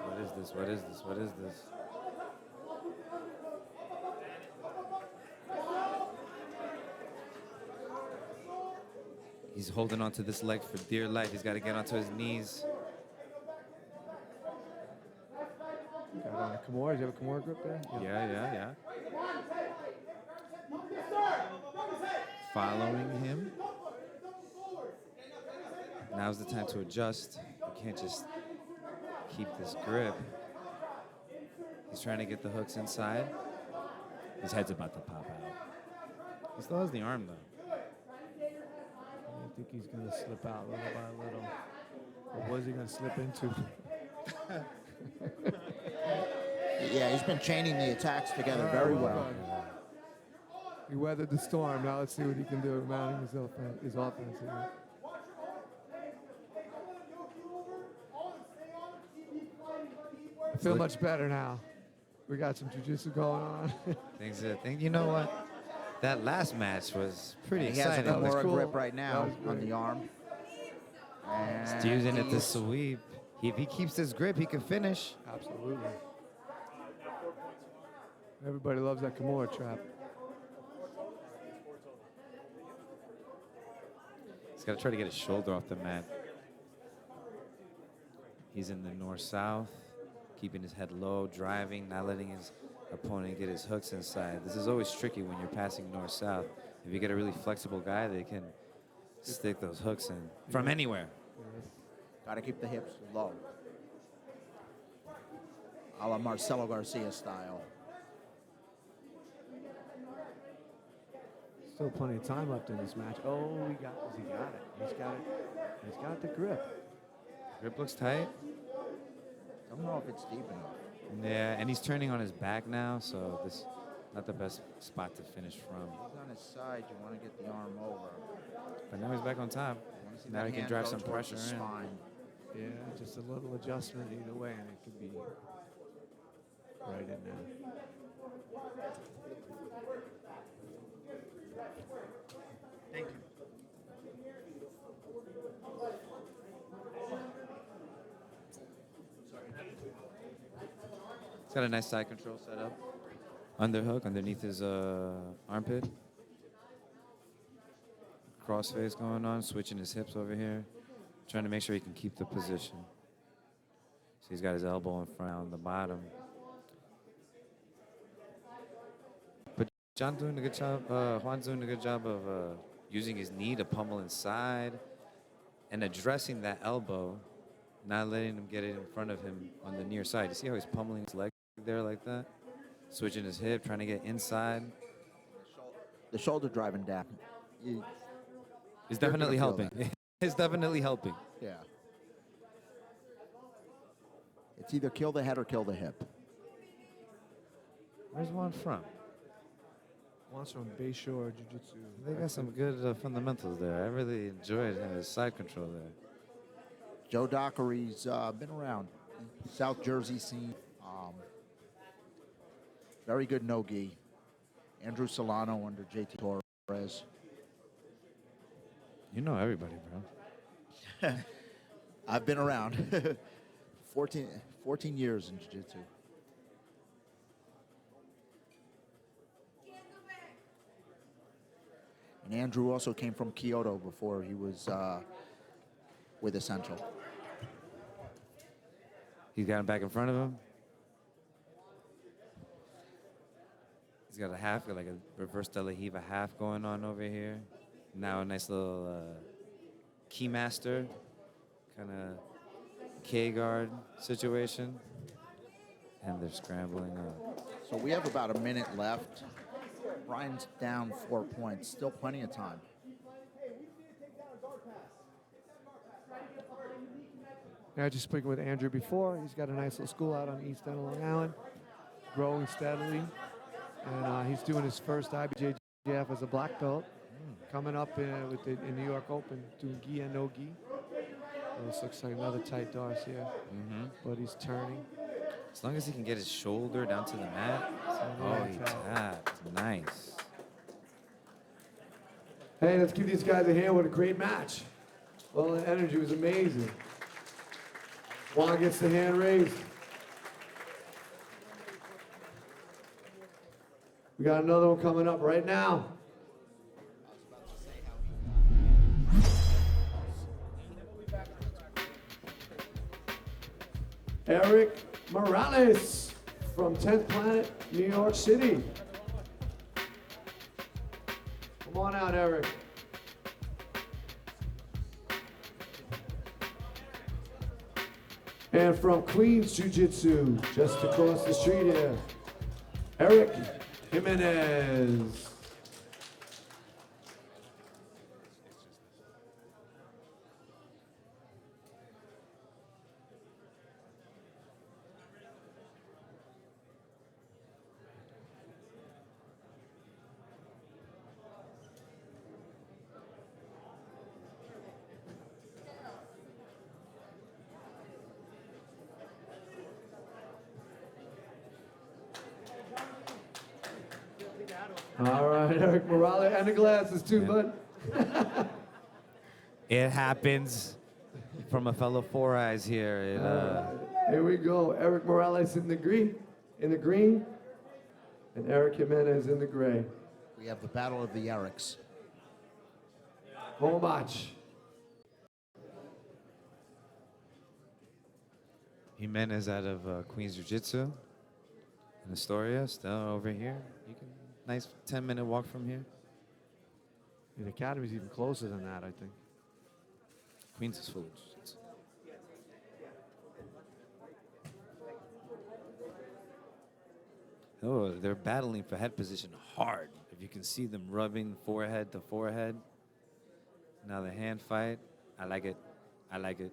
What is this? What is this? What is this? He's holding onto this leg for dear life. He's got to get onto his knees. Got on a Kimura. Do you have a Kimura grip there? Yeah. Following him. Now's the time to adjust. You can't just keep this grip. He's trying to get the hooks inside. His head's about to pop out. He still has the arm, though. I think he's going to slip out little by little. What was he going to slip into? Yeah, he's been chaining the attacks together very well. He weathered the storm. Now let's see what he can do mounting his offense here. I feel much better now. We got some jiu-jitsu going on. You know what? That last match was pretty He has a exciting. Kimura grip right now on the arm. He's using it to sweep. If he keeps this grip, he can finish. Absolutely. Everybody loves that Kimura trap. He's got to try to get his shoulder off the mat. He's in the north-south, keeping his head low, driving, not letting his opponent get his hooks inside. This is always tricky when you're passing north-south. If you get a really flexible guy, they can stick those hooks in from anywhere. Got to keep the hips low. A la Marcelo Garcia style. Still plenty of time left in this match. Oh, he got it. He's got it. He's got the grip. Grip looks tight. Don't know if it's deep enough. Yeah, and he's turning on his back now, so this not the best spot to finish from. He's on his side. You want to get the arm over. But now he's back on top. Now he can drive some pressure in. Spine. Yeah, just a little adjustment either way, and it could be right in there. Thank you. He's got a nice side control set up. Underhook underneath his armpit. Crossface going on, switching his hips over here. Trying to make sure he can keep the position. So he's got his elbow in front on the bottom. But Juan's doing a good job of using his knee to pummel inside and addressing that elbow, not letting him get it in front of him on the near side. You see how he's pummeling his leg there like that? Switching his hip, trying to get inside. The shoulder driving down. It's definitely helping. It's definitely helping. Yeah. It's either kill the head or kill the hip. Where's Juan from? Juan's from Bayshore Jiu-Jitsu. They got some good fundamentals there. I really enjoyed his side control there. Joe Dockery's been around. South Jersey scene. Very good no-gi. Andrew Solano under JT Torres. You know everybody, bro. I've been around. 14 years in jiu-jitsu. And Andrew also came from Kyoto before he was with Essential. He's got him back in front of him. He's got a half, like a reverse De La Riva half going on over here. Now a nice little keymaster, kind of K-guard situation. And they're scrambling up. So we have about a minute left. Brian's down 4 points. Still plenty of time. Yeah, just speaking with Andrew before, he's got a nice little school out on East End of Long Island, growing steadily. And he's doing his first IBJJF as a black belt, coming up in New York Open, doing gi and no gi. This looks like another tight Darce here, but he's turning. As long as he can get his shoulder down to the mat. Oh, he tapped. Nice. Hey, let's give these guys a hand. What a great match. Well, the energy was amazing. Juan gets the hand raised. We got another one coming up right now. Eric Morales from 10th Planet, New York City. Come on out, Eric. And from Queens Jiu-Jitsu, just across the street here, Eric Jimenez. All right, Eric Morales, and the glasses too, bud. It happens from a fellow Four Eyes here. Here we go. Eric Morales in the green, and Eric Jimenez in the gray. We have the battle of the Erics. Home match. Jimenez out of Queens Jiu-Jitsu in Astoria, still over here. You can nice 10-minute walk from here. The academy's even closer than that, I think. Queens is full of jiu-jitsu. Oh, they're battling for head position hard. If you can see them rubbing forehead to forehead. Now the hand fight. I like it. I like it.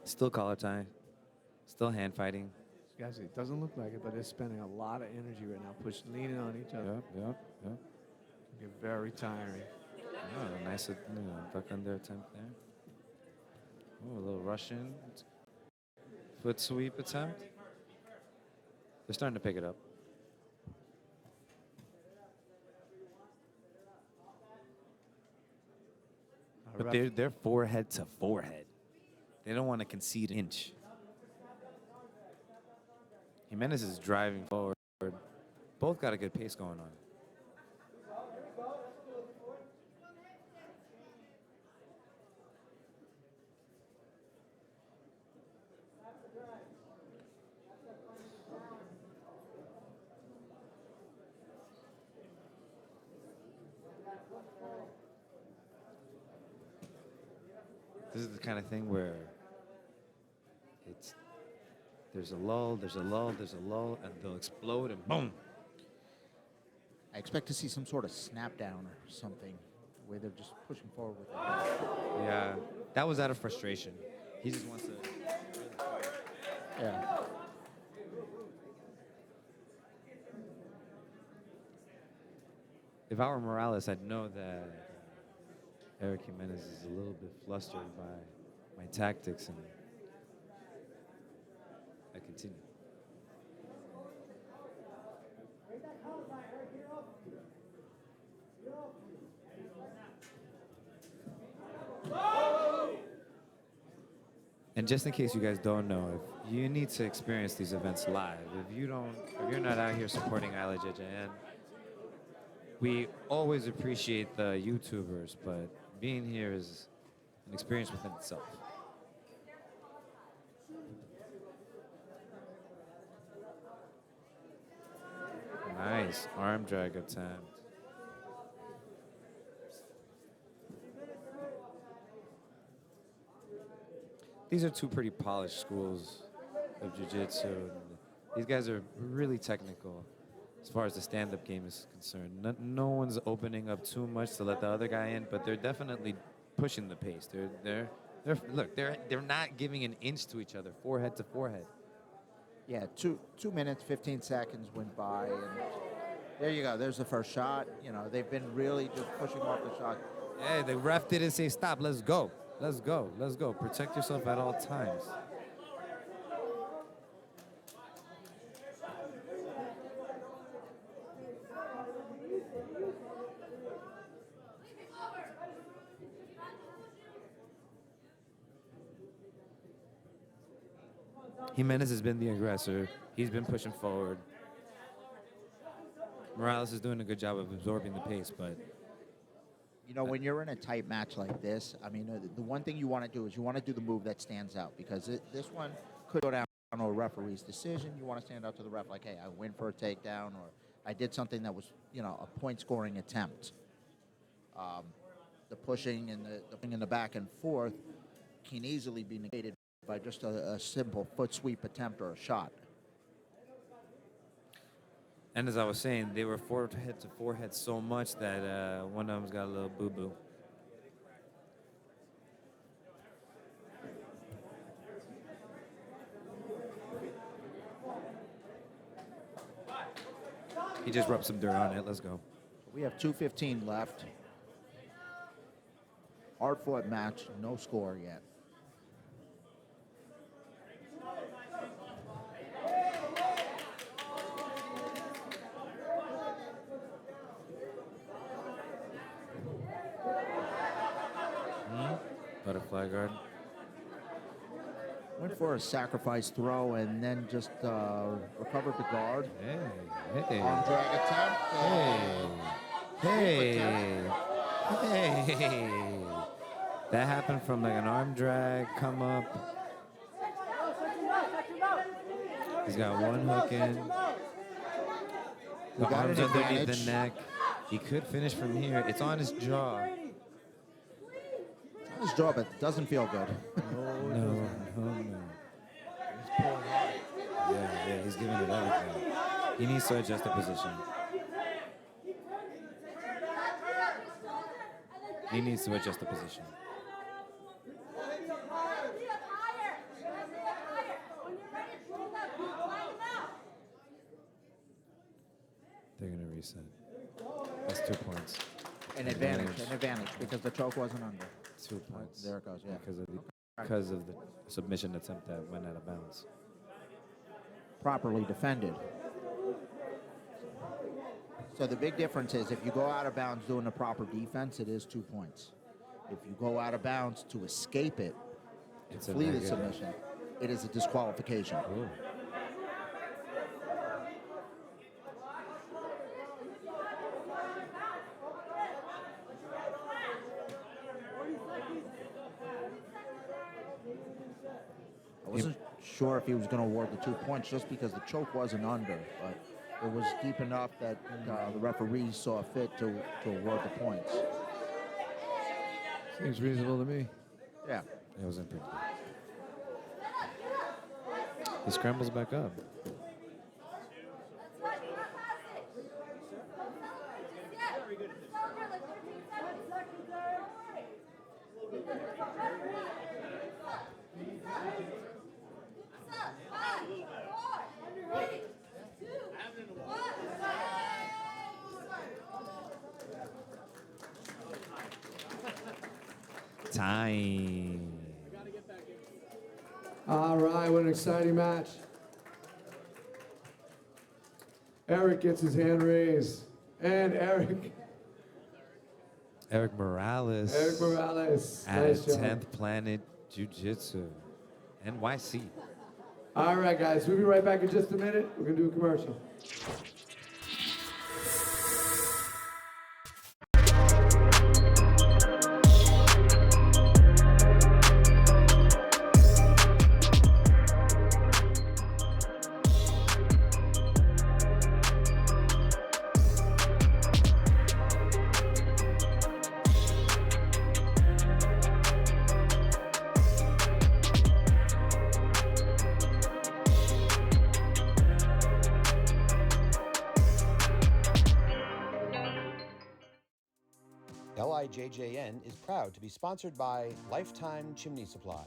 Still collar tie. Still hand fighting. Guys, it doesn't look like it, but they're spending a lot of energy right now, leaning on each other. Yep. Get very tiring. Oh, nice duck under attempt there. Oh, a little Russian foot sweep attempt. They're starting to pick it up. But they're forehead to forehead. They don't want to concede an inch. Jimenez is driving forward. Both got a good pace going on. This is the kind of thing where there's a lull, there's a lull, there's a lull, and they'll explode and boom. I expect to see some sort of snap down or something, where they're just pushing forward with it. Yeah, that was out of frustration. He just wants to. Yeah. If I were Morales, I'd know that Eric Jimenez is a little bit flustered by my tactics, and I continue. And just in case you guys don't know, if you need to experience these events live, if you're not out here supporting LIJJN, we always appreciate the YouTubers, but being here is an experience within itself. Nice arm drag attempt. These are two pretty polished schools of jiu-jitsu. These guys are really technical. as far as the stand-up game is concerned. No one's opening up too much to let the other guy in, but they're definitely pushing the pace. They're not giving an inch to each other, forehead to forehead. Yeah, 2 minutes, 15 seconds went by, and there you go. There's the first shot. You know, they've been really just pushing off the shot. Hey, the ref didn't say stop. Let's go. Let's go. Let's go. Protect yourself at all times. Jimenez has been the aggressor. He's been pushing forward. Morales is doing a good job of absorbing the pace, but You know, when you're in a tight match like this, I mean, the one thing you want to do is you want to do the move that stands out, because this one could go down to a referee's decision. You want to stand out to the ref like, hey, I win for a takedown, or I did something that was, you know, a point-scoring attempt. The pushing and the back and forth can easily be negated by just a simple foot sweep attempt or a shot. And as I was saying, they were forehead to forehead so much that one of them's got a little boo-boo. He just rubbed some dirt on it. Let's go. We have 2:15 left. Hard-fought match, no score yet. Butterfly guard. Went for a sacrifice throw and then just recovered the guard. Hey. Arm drag attempt. Hey. That happened from like an arm drag, come up. He's got one hook in. The arms underneath the neck. He could finish from here. It's on his jaw. It's on his jaw, but it doesn't feel good. No. Yeah, he's giving it everything. He needs to adjust the position. He needs to adjust the position. They're going to reset. That's 2 points. An advantage, because the choke wasn't under. 2 points. There it goes, yeah. Because of the submission attempt that went out of bounds. Properly defended. So the big difference is if you go out of bounds doing the proper defense, it is 2 points. If you go out of bounds to escape it, It's a flee the negative. submission, it is a disqualification. Ooh. I wasn't sure if he was going to award the 2 points just because the choke wasn't under, but it was deep enough that the referees saw fit to award the points. Seems reasonable to me. Yeah. It was in pretty good. He scrambles back up. Time. All right, what an exciting match. Eric gets his hand raised. And Eric Morales. At At 10th Planet Jiu-Jitsu. NYC. All right, guys, we'll be right back in just a minute. We're going to do a commercial. LIJJN is proud to be sponsored by Lifetime Chimney Supply.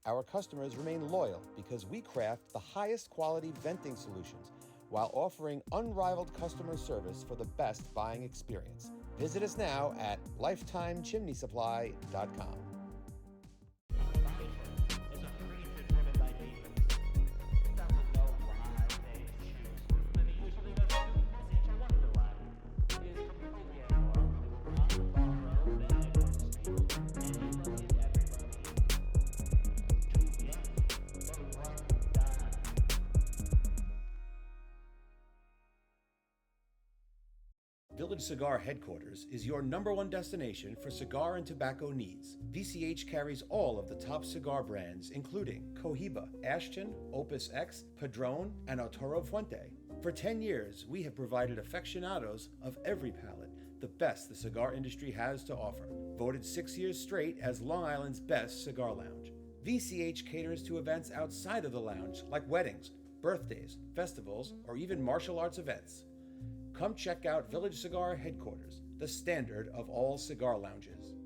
Our customers remain loyal because we craft the highest quality venting solutions while offering unrivaled customer service for the best buying experience. Visit us now at lifetimechimneysupply.com. Village Cigar Headquarters is your #1 destination for cigar and tobacco needs. VCH carries all of the top cigar brands, including Cohiba, Ashton, Opus X, Padron, and Arturo Fuente. For 10 years, we have provided aficionados of every palate the best the cigar industry has to offer. Voted 6 years straight as Long Island's best cigar lounge. VCH caters to events outside of the lounge, like weddings, birthdays, festivals, or even martial arts events. Come check out Village Cigar Headquarters, the standard of all cigar lounges.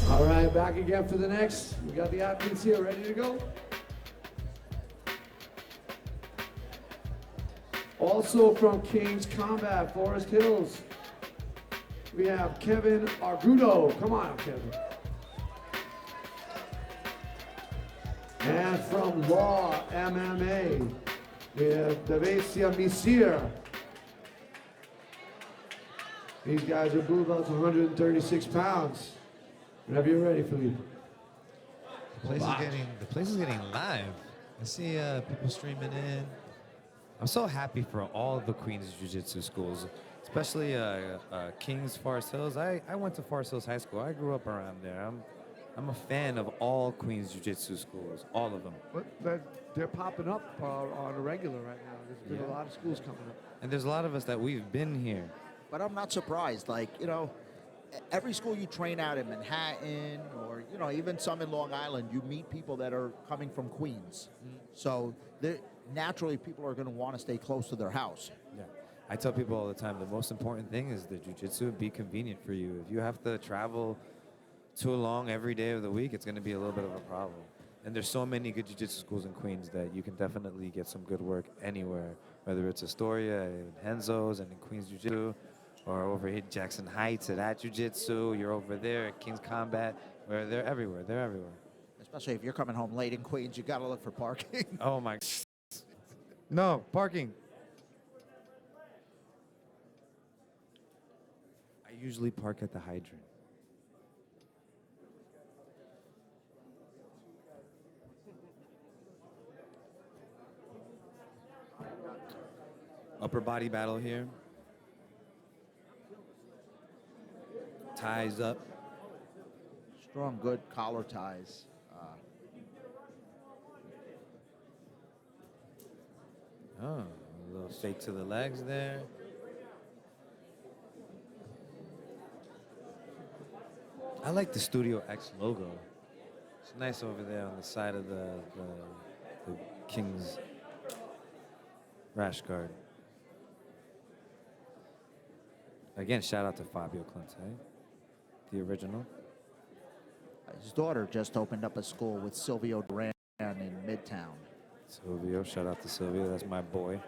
All right, back again for the next. We got the athletes here ready to go. Also from King's Combat, Forest Hills, we have Kevin Arudo. Come on, Kevin. And from Law MMA, we have Deasia Misir. These guys are blue belts, 136 pounds. Whenever you're ready, Philippe. The place is getting live. I see people streaming in. I'm so happy for all the Queens Jiu-Jitsu schools, especially King's Forest Hills. I went to Forest Hills High School. I grew up around there. I'm a fan of all Queens Jiu-Jitsu schools, all of them. But they're popping up on a regular right now. There's been a lot of schools coming up. And there's a lot of us that we've been here. But I'm not surprised. Like, you know, every school you train out in Manhattan or, you know, even some in Long Island, you meet people that are coming from Queens. So naturally, people are going to want to stay close to their house. Yeah. I tell people all the time, the most important thing is the jiu-jitsu be convenient for you. If you have to travel too long every day of the week, it's going to be a little bit of a problem. And there's so many good jiu-jitsu schools in Queens that you can definitely get some good work anywhere, whether it's Astoria, in Henzo's, and in Queens Jiu-Jitsu, or over here Jackson Heights at Jiu-Jitsu. You're over there at King's Combat, where they're everywhere. They're everywhere. Especially if you're coming home late in Queens, you got to look for parking. Oh my. No, parking. I usually park at the hydrant. Upper body battle here. Ties up. Strong, good collar ties. Oh, a little fake to the legs there. I like the Studio X logo. It's nice over there on the side of the King's rash guard. Again, shout out to Fabio Clente, the original. His daughter just opened up a school with Silvio Duran in Midtown. Silvio, shout out to Silvio, that's my boy.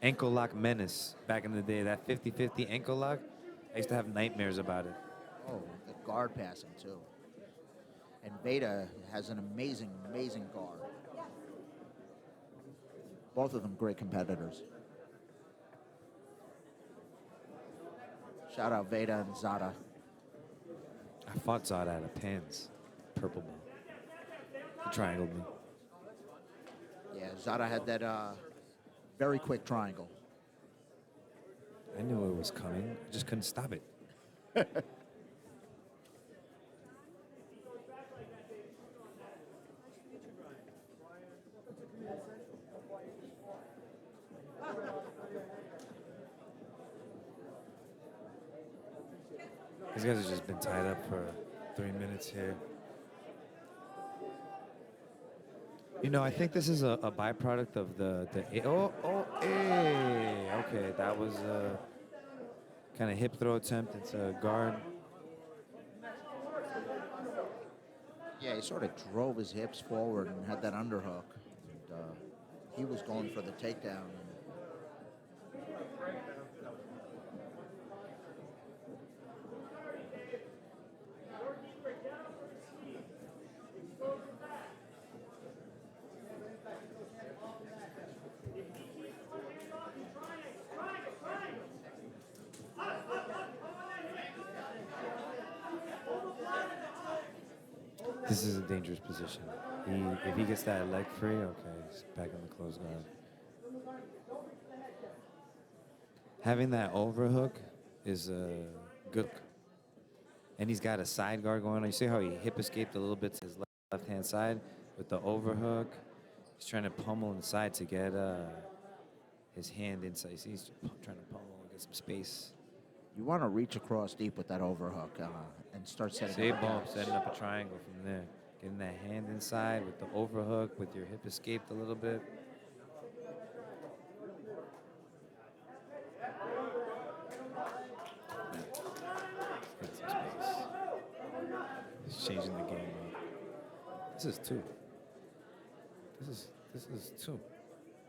Ankle lock menace back in the day, that 50-50 ankle lock. I used to have nightmares about it. Oh, the guard passing too. And Veda has an amazing, amazing guard. Both of them great competitors. Shout out Veda and Zada. I fought Zada out of pants, purple belt. He triangled me. Yeah, Zada had that very quick triangle. I knew it was coming. I just couldn't stop it. These guys have just been tied up for 3 minutes here. You know, I think this is a byproduct of the hey, okay, that was a kind of hip throw attempt. It's a guard. Yeah, he sort of drove his hips forward and had that underhook. And, he was going for the takedown. This is a dangerous position. If he gets that leg free, okay, he's back in the close guard. Having that overhook is good. And he's got a side guard going on. You see how he hip escaped a little bit to his left-hand side with the overhook. He's trying to pummel inside to get his hand inside. See, he's trying to pummel and get some space. You want to reach across deep with that overhook and start setting See, up. boom, setting up a triangle from there. Getting that hand inside with the overhook, with your hip escaped a little bit. Get some space. He's changing the game up. This is two. This is two.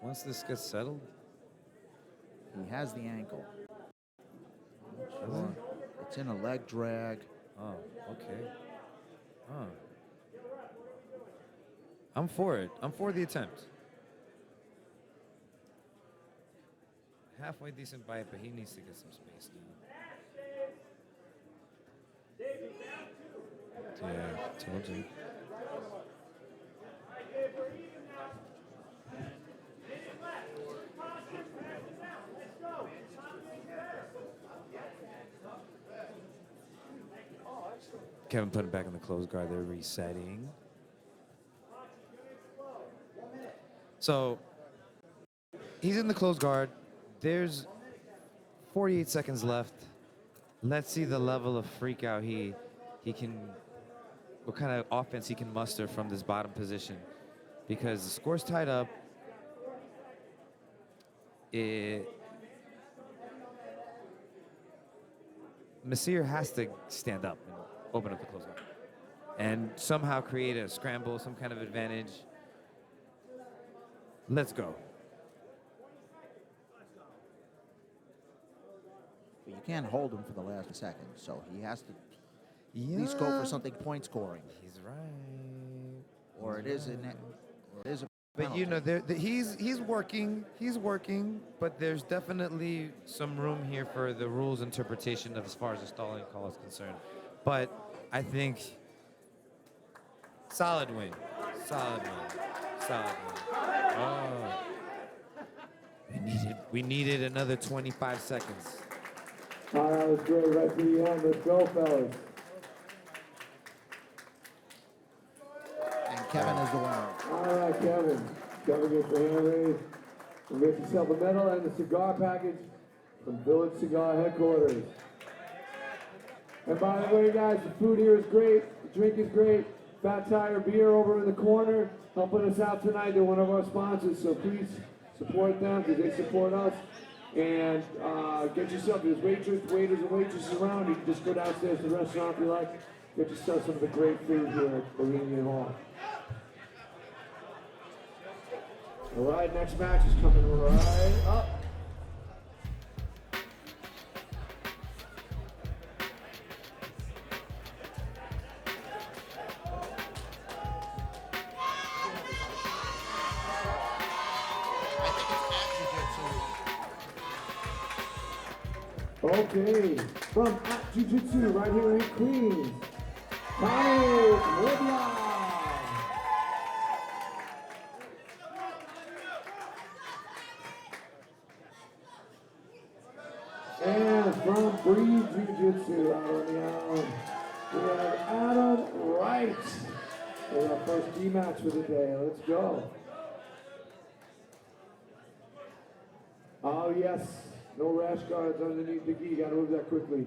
Once this gets settled. He has the ankle. Sure. It's in a leg drag. Oh, okay. Huh. I'm for it. I'm for the attempt. Halfway decent bite, but he needs to get some space now. Yeah, told you. Kevin put him back in the close guard. They're resetting. So he's in the close guard. There's 48 seconds left. Let's see the level of freak out he can, what kind of offense he can muster from this bottom position. Because the score's tied up. Nasir has to stand up and open up the close guard and somehow create a scramble, some kind of advantage. Let's go. But you can't hold him for the last second, so he has to at least go for something point scoring. He's right. Or it is a But you know, he's working, but there's definitely some room here for the rules interpretation of as far as the stalling call is concerned. But I think solid win. Oh. We needed another 25 seconds. All right, that was great. Right to the end. Let's go, fellas. And Kevin is the winner. All right, Kevin. Kevin gets the hand raised. And gets himself a medal and a cigar package from Village Cigar Headquarters. And by the way, guys, the food here is great. The drink is great. Fat Tire Beer over in the corner, helping us out tonight. They're one of our sponsors, so please support them because they support us. And get yourself, there's waiters and waitresses around. You can just go downstairs to the restaurant if you like. Get yourself some of the great food here at Bohemian Hall. All right, next match is coming right up. Okay, from at Jiu-Jitsu right here in Queens, Harez. from Breeze Jiu-Jitsu out on the island. We have Adam Wright with our first G match for the day. Let's go. Oh yes, no rash guards underneath the gi. Gotta move that quickly.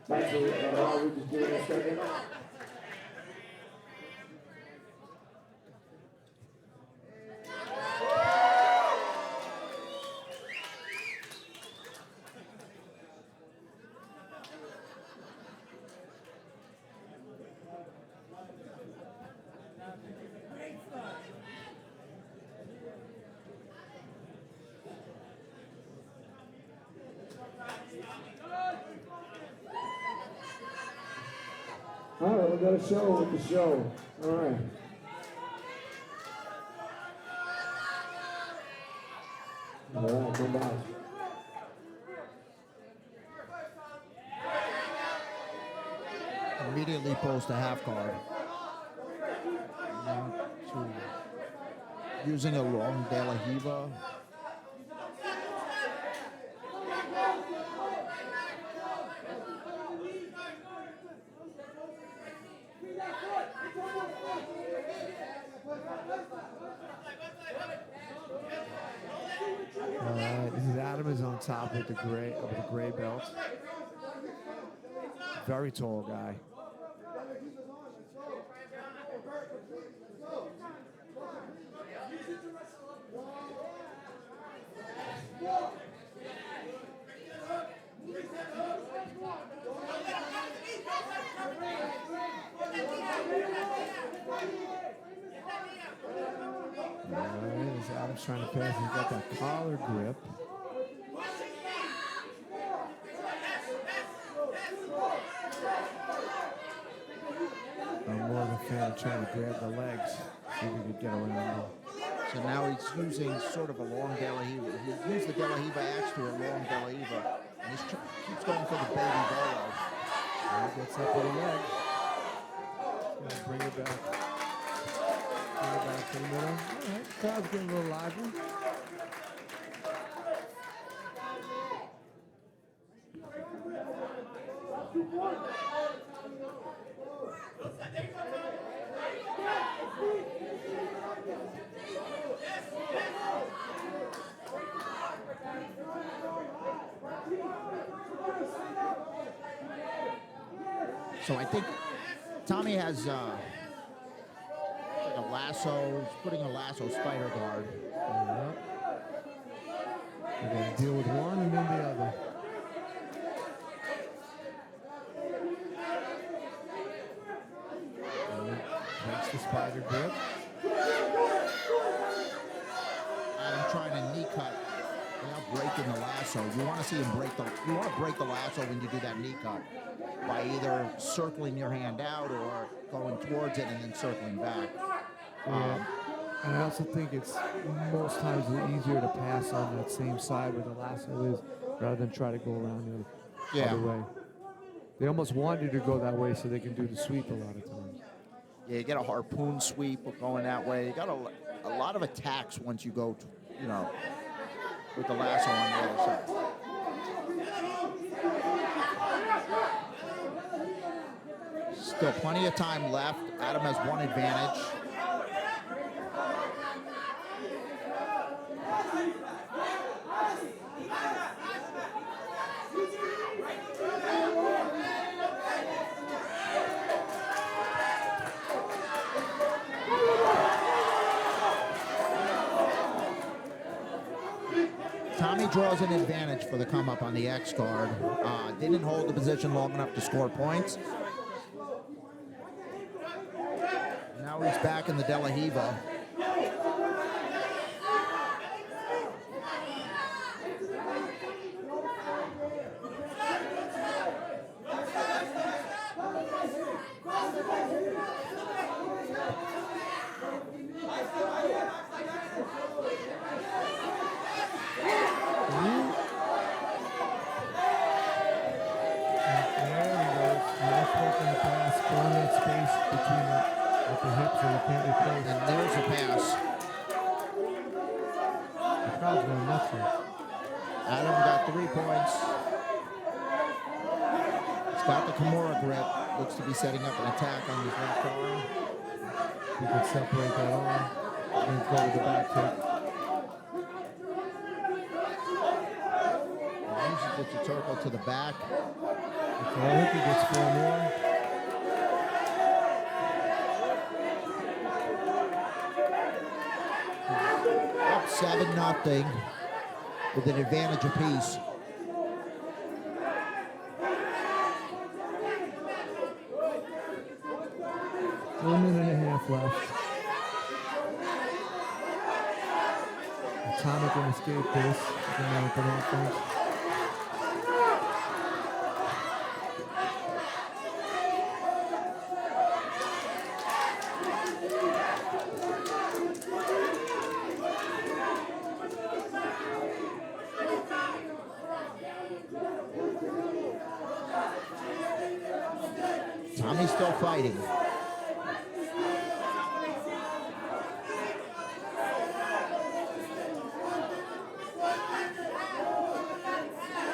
That's what we're just doing in a second. All right, we got a show with the show. All right. All right, come back. Immediately post a half guard. Using a long De La Hiva. All right, this is Adam is on top with the gray belt. Very tall guy. Alright, as Adam's trying to pass, he's got that collar grip. I'm more of a fan of trying to grab the legs, see if we could get around him. So now he's using sort of a long De La Hiva. He used the De La Hiva X to a long De La Hiva. And he keeps going for the baby bolo. And he gets up with a leg. Gonna bring it back. Bring it back to the middle. All right, crowd's getting a little lively. So I think Tommy has like a lasso. He's putting a lasso spider guard. We're going to deal with one and then the other. That's the spider grip. Adam trying to knee cut without breaking the lasso. You want to see him break the. You want to break the lasso when you do that knee cut by either circling your hand out or going towards it and then circling back. Yeah. And I also think it's most times easier to pass on that same side where the lasso is rather than try to go around the other way. They almost want you to go that way so they can do the sweep a lot of times. Yeah, you get a harpoon sweep going that way. You got a lot of attacks once you go, with the lasso on the other side. Still plenty of time left. Adam has one advantage. Tommy draws an advantage for the come up on the X guard. Didn't hold the position long enough to score points. Now he's back in the De La Hiva. And there's a pass. The crowd's going nuts here. Adam got 3 points. He's got the Kimura grip. Looks to be setting up an attack on his left arm. He can separate that arm and go with the back kick. Uses it to circle to the back. Okay, I think he gets 4 more. Up 7-0 with an advantage apiece. One minute and a half left. Atomic can escape this. American offense. Tommy's still fighting.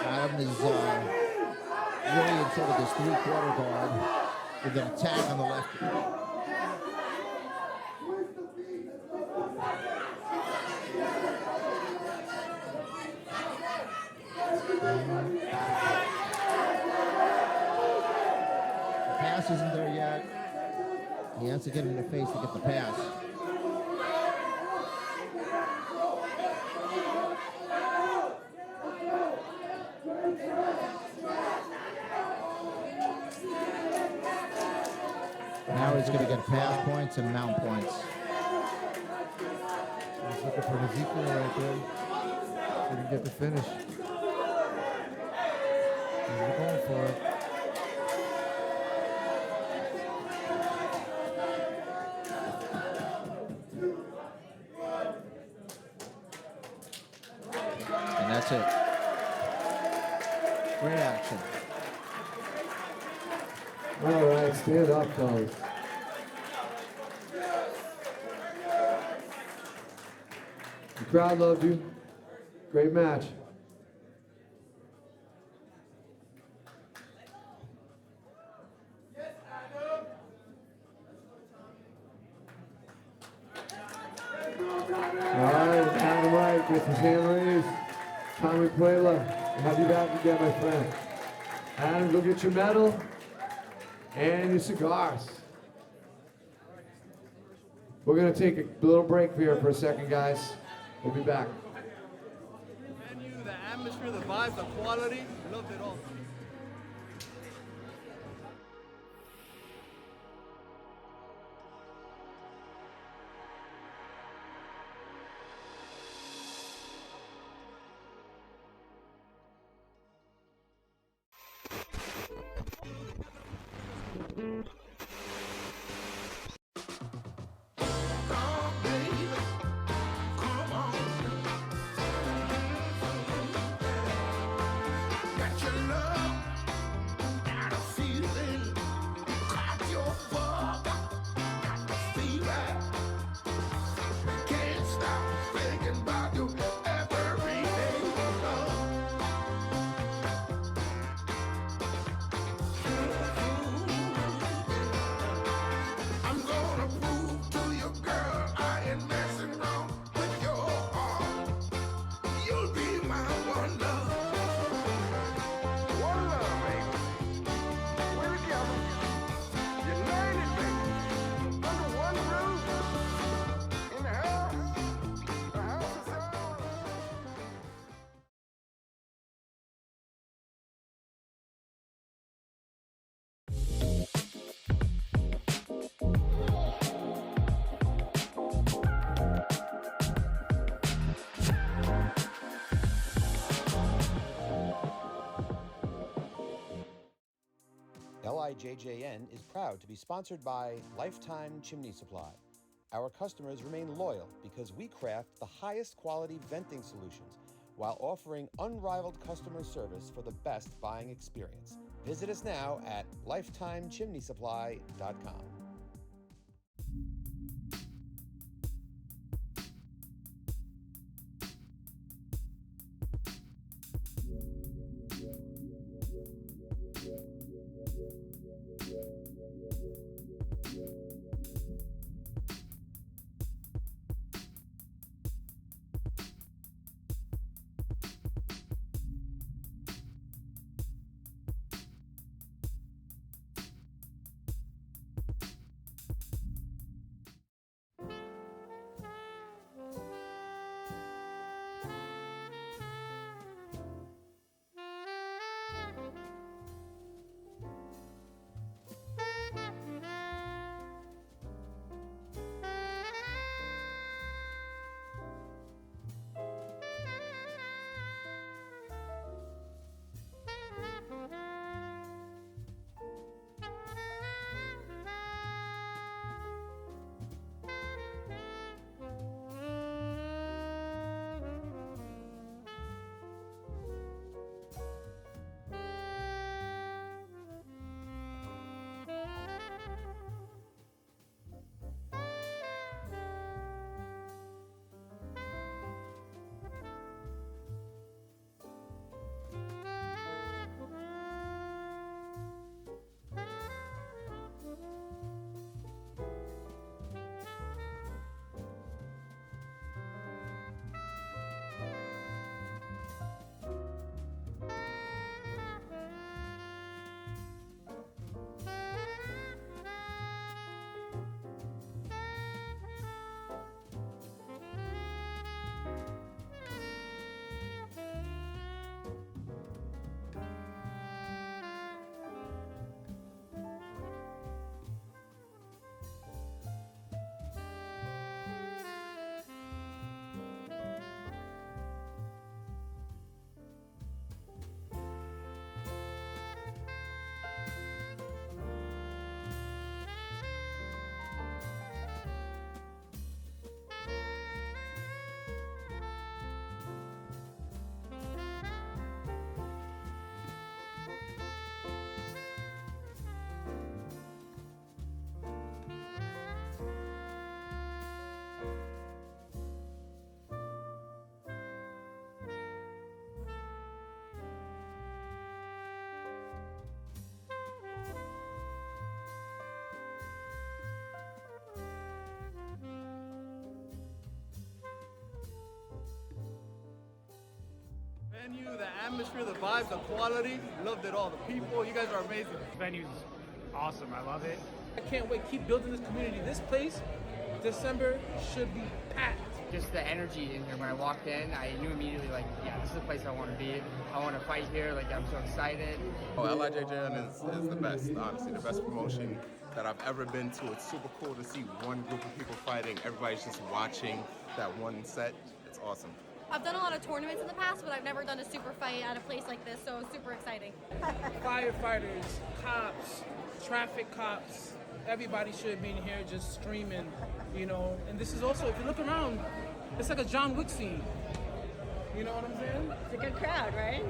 Adam is really in sort of this 3/4 guard with an attack on the left. The pass isn't there yet. He has to get in the face to get the pass. Now he's going to get pass points and mount points. He's looking for Ezekiel right there. So he can get the finish. He's going for it. And that's it. Great action. All right, stand up, fellas. The crowd loved you. Great match. All right, Adam Wright gets his hand raised. Tommy Puela, have you back again, my friend. Adam, go get your medal and your cigars. We're gonna take a little break here for a second, guys. We'll be back. Menu, the atmosphere, the vibe, the quality, loved it all. LIJJN is proud to be sponsored by Lifetime Chimney Supply. Our customers remain loyal because we craft the highest quality venting solutions while offering unrivaled customer service for the best buying experience. Visit us now at lifetimechimneysupply.com. venue, the atmosphere, the vibes, the quality. Loved it all. The people, you guys are amazing. This venue's awesome. I love it. I can't wait. Keep building this community. This place, December, should be packed. Just the energy in here. When I walked in, I knew immediately, like, yeah, this is the place I want to be. I want to fight here. Like, I'm so excited. Oh, LIJJN is the best, honestly, the best promotion that I've ever been to. It's super cool to see one group of people fighting. Everybody's just watching that one set. It's awesome. I've done a lot of tournaments in the past, but I've never done a super fight at a place like this, so super exciting. Firefighters, cops, traffic cops, everybody should be in here just streaming, you know. And this is also, if you look around, it's like a John Wick scene. You know what I'm saying? It's a good crowd, right?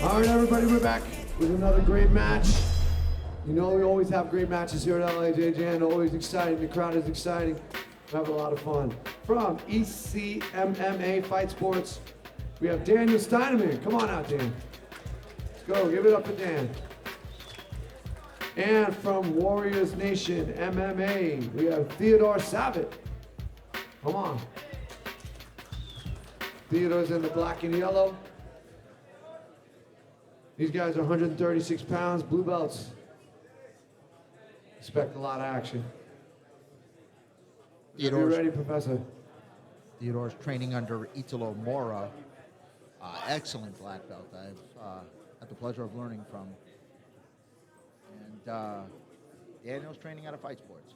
All right, everybody, we're back with another great match. You know we always have great matches here at LIJJN, always exciting. The crowd is exciting. We have a lot of fun. From ECMMA Fight Sports, we have Daniel Steinman. Come on out, Dan. Let's go, give it up for Dan. And from Warriors Nation MMA, we have Theodore Savitt. Come on. Theodore's in the black and yellow. These guys are 136 pounds, blue belts. Expect a lot of action. Are you ready, Professor? Theodore's training under Italo Mora. Excellent black belt. I've had the pleasure of learning from. And Daniel's training out of Fight Sports,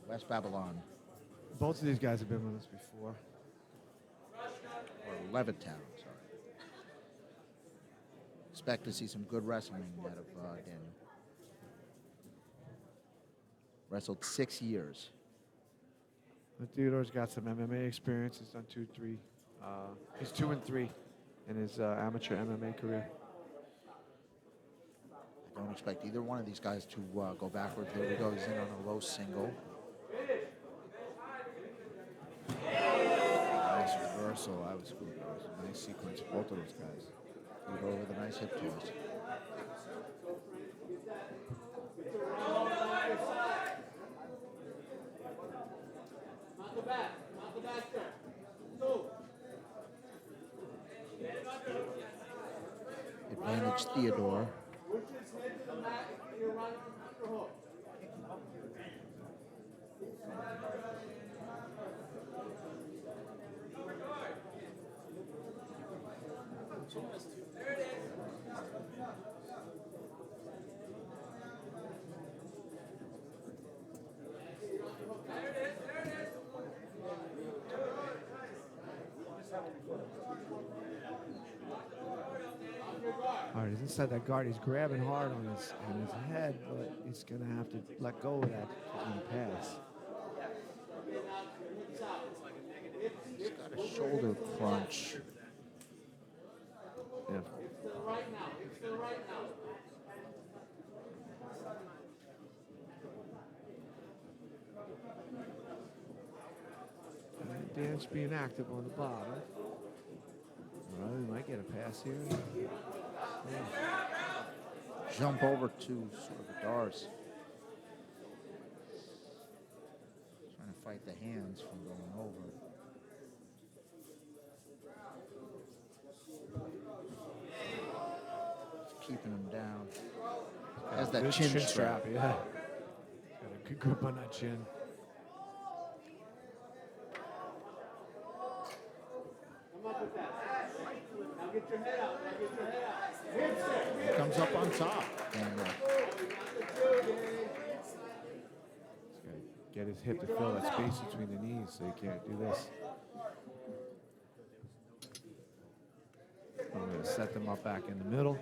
West Babylon. Both of these guys have been with us before. Or Levittown, sorry. Expect to see some good wrestling out of Daniel. Wrestled 6 years. Theodore's got some MMA experience. He's done 2-3. He's 2-3 in his amateur MMA career. I don't expect either one of these guys to go backwards. There he goes in on a low single. Nice reversal. That was good. That was a nice sequence. Both of those guys. Theodore with a nice hip toss. Advantage Theodore. All right, he's inside that guard. He's grabbing hard on his head, but he's going to have to let go of that in the pass. He's got a shoulder crunch. Dan's being active on the bottom. Well, we might get a pass here. Jump over to sort of Dars. Trying to fight the hands from going over. Just keeping him down. Has that Good chin strap. Yeah. Got a good grip on that chin. He comes up on top. And, get his hip to fill that space between the knees so he can't do this. I'm going to set them up back in the middle.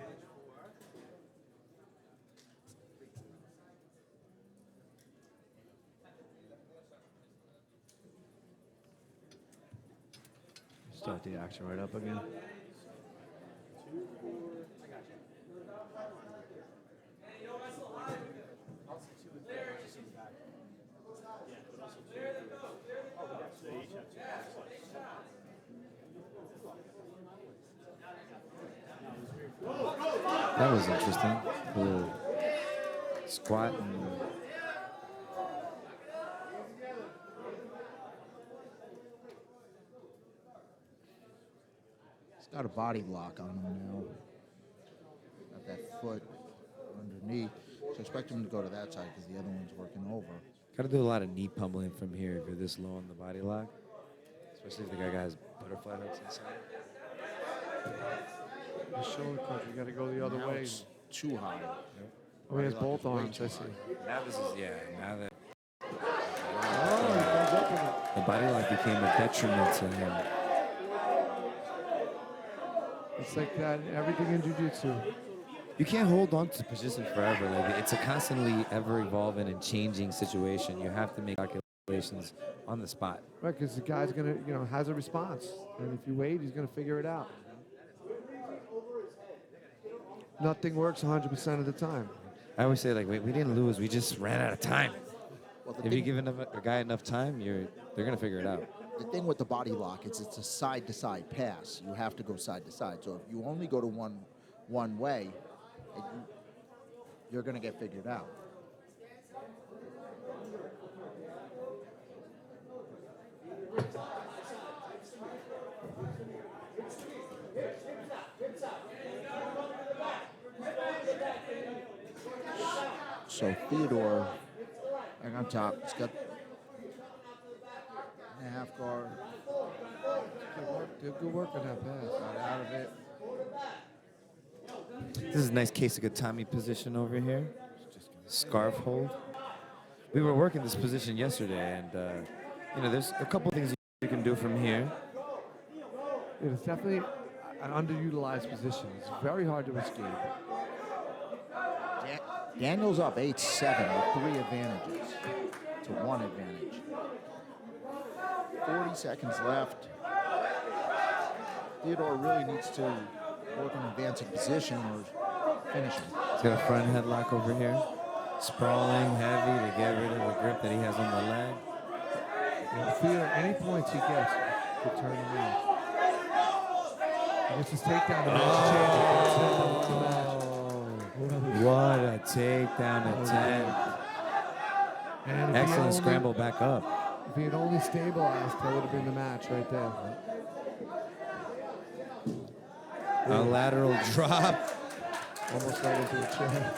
Start the action right up again. That was interesting. The squat and he's got a body lock on him now. Got that foot underneath. So expect him to go to that side because the other one's working over. got to do a lot of knee pummeling from here if you're this low on the body lock, especially if the guy has butterfly hooks inside. The shoulder crunch, you got to go the other Now way. it's too high. Oh, he has both arms, I see. Now this is, now that Oh, he comes up in it. the body lock became a detriment to him. It's like that, everything in jiu-jitsu. You can't hold on to position forever. Like, it's a constantly ever evolving and changing situation. You have to make calculations on the spot. Right, because the guy's gonna, has a response. And if you wait, he's gonna figure it out. Nothing works 100% of the time. I always say, like, wait, we didn't lose. We just ran out of time. Well, If you give a guy enough time, they're gonna figure it out. The thing with the body lock is it's a side-to-side pass. You have to go side-to-side. So if you only go to one way, you're going to get figured out. So Theodore, back on top, he's got a half guard. Good work on that pass. Got out of it. This is a nice case of Gatami position over here. Scarf hold. We were working this position yesterday, and there's a couple things you can do from here. It is definitely an underutilized position. It's very hard to escape. Daniel's up 8-7 with 3 advantages to 1 advantage. 40 seconds left. Theodore really needs to work on advancing position or finishing. He's got a front headlock over here. Sprawling, heavy to get rid of the grip that he has on the leg. Theodore, any points he gets could turn him out. He gets his takedown to match change. What a takedown attempt. And excellent scramble back up. If he had only stabilized, that would have been the match right there. A lateral drop. Almost right into the chair.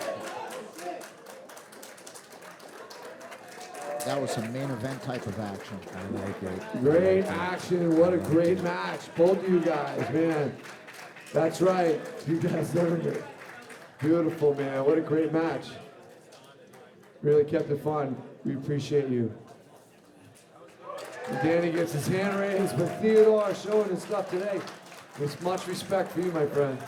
That was some main event type of action. I like it. Great action. What a great match. Both of you guys, man. That's right. You guys earned it. Beautiful, man. What a great match. Really kept it fun. We appreciate you. And Danny gets his hand raised, but Theodore showing his stuff today. It's much respect for you, my friend.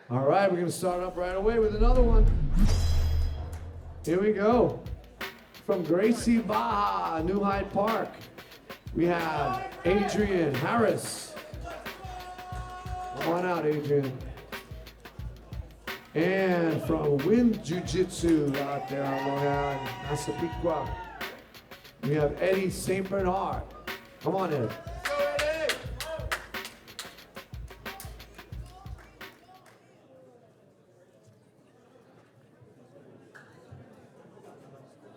All right, we're going to start up right away with another one. Here we go. From Gracie, Baja, New Hyde Park, we have Adrien Harez. Come on out, Adrien. And from Wind Jiu-Jitsu out there on Long Island, Massapequa, we have Eddie St. Bernard. Come on in.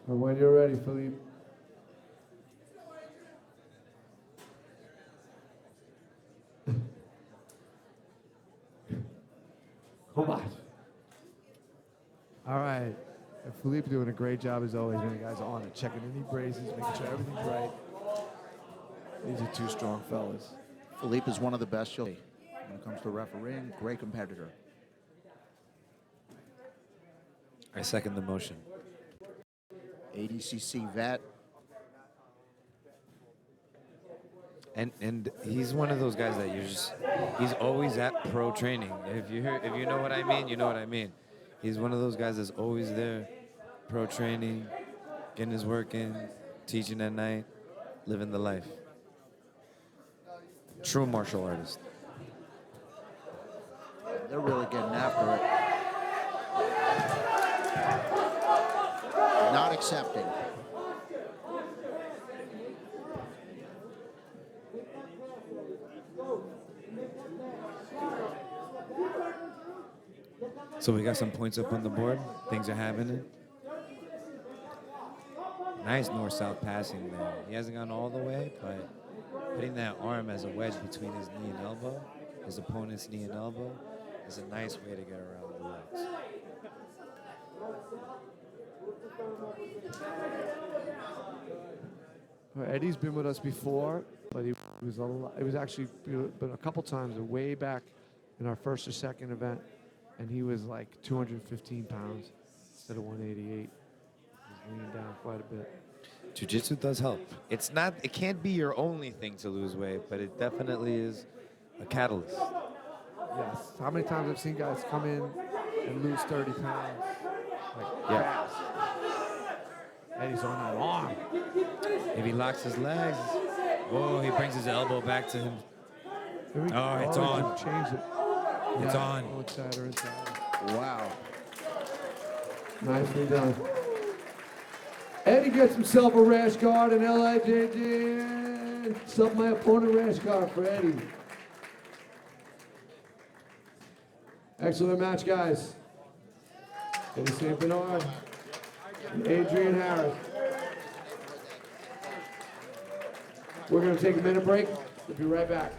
And when you're ready, Philippe. Come on. All right. And Philippe doing a great job as always, man. The guys are on it, checking any braces, making sure everything's right. These are two strong fellas. Philippe is one of the best when it comes to refereeing. Great competitor. I second the motion. ADCC vet. And he's one of those guys that he's always at pro training. If you know what I mean, you know what I mean. He's one of those guys that's always there, pro training, getting his work in, teaching at night, living the life. True martial artist. They're really getting after it. Not accepting. So we got some points up on the board. Things are happening. Nice north-south passing there. He hasn't gone all the way, but putting that arm as a wedge between his knee and elbow, his opponent's knee and elbow, is a nice way to get around the legs. Well, Eddie's been with us before, but he was actually been a couple times way back in our first or second event, and he was like 215 pounds instead of 188. He's leaning down quite a bit. Jiu-jitsu does help. It can't be your only thing to lose weight, but it definitely is a catalyst. Yes. How many times I've seen guys come in and lose 30 pounds? Like, fast. Eddie's on that arm. If he locks his legs, whoa, he brings his elbow back to him. Oh, it's on. Change it. It's Yeah. on. Oh, it's sadder, it's sadder. Wow. Nicely done. Eddie gets himself a rash guard and LIJJN. Sub my opponent rash guard for Eddie. Excellent match, guys. Eddie St. Bernard and Adrien Harez. We're going to take a minute break. We'll be right back.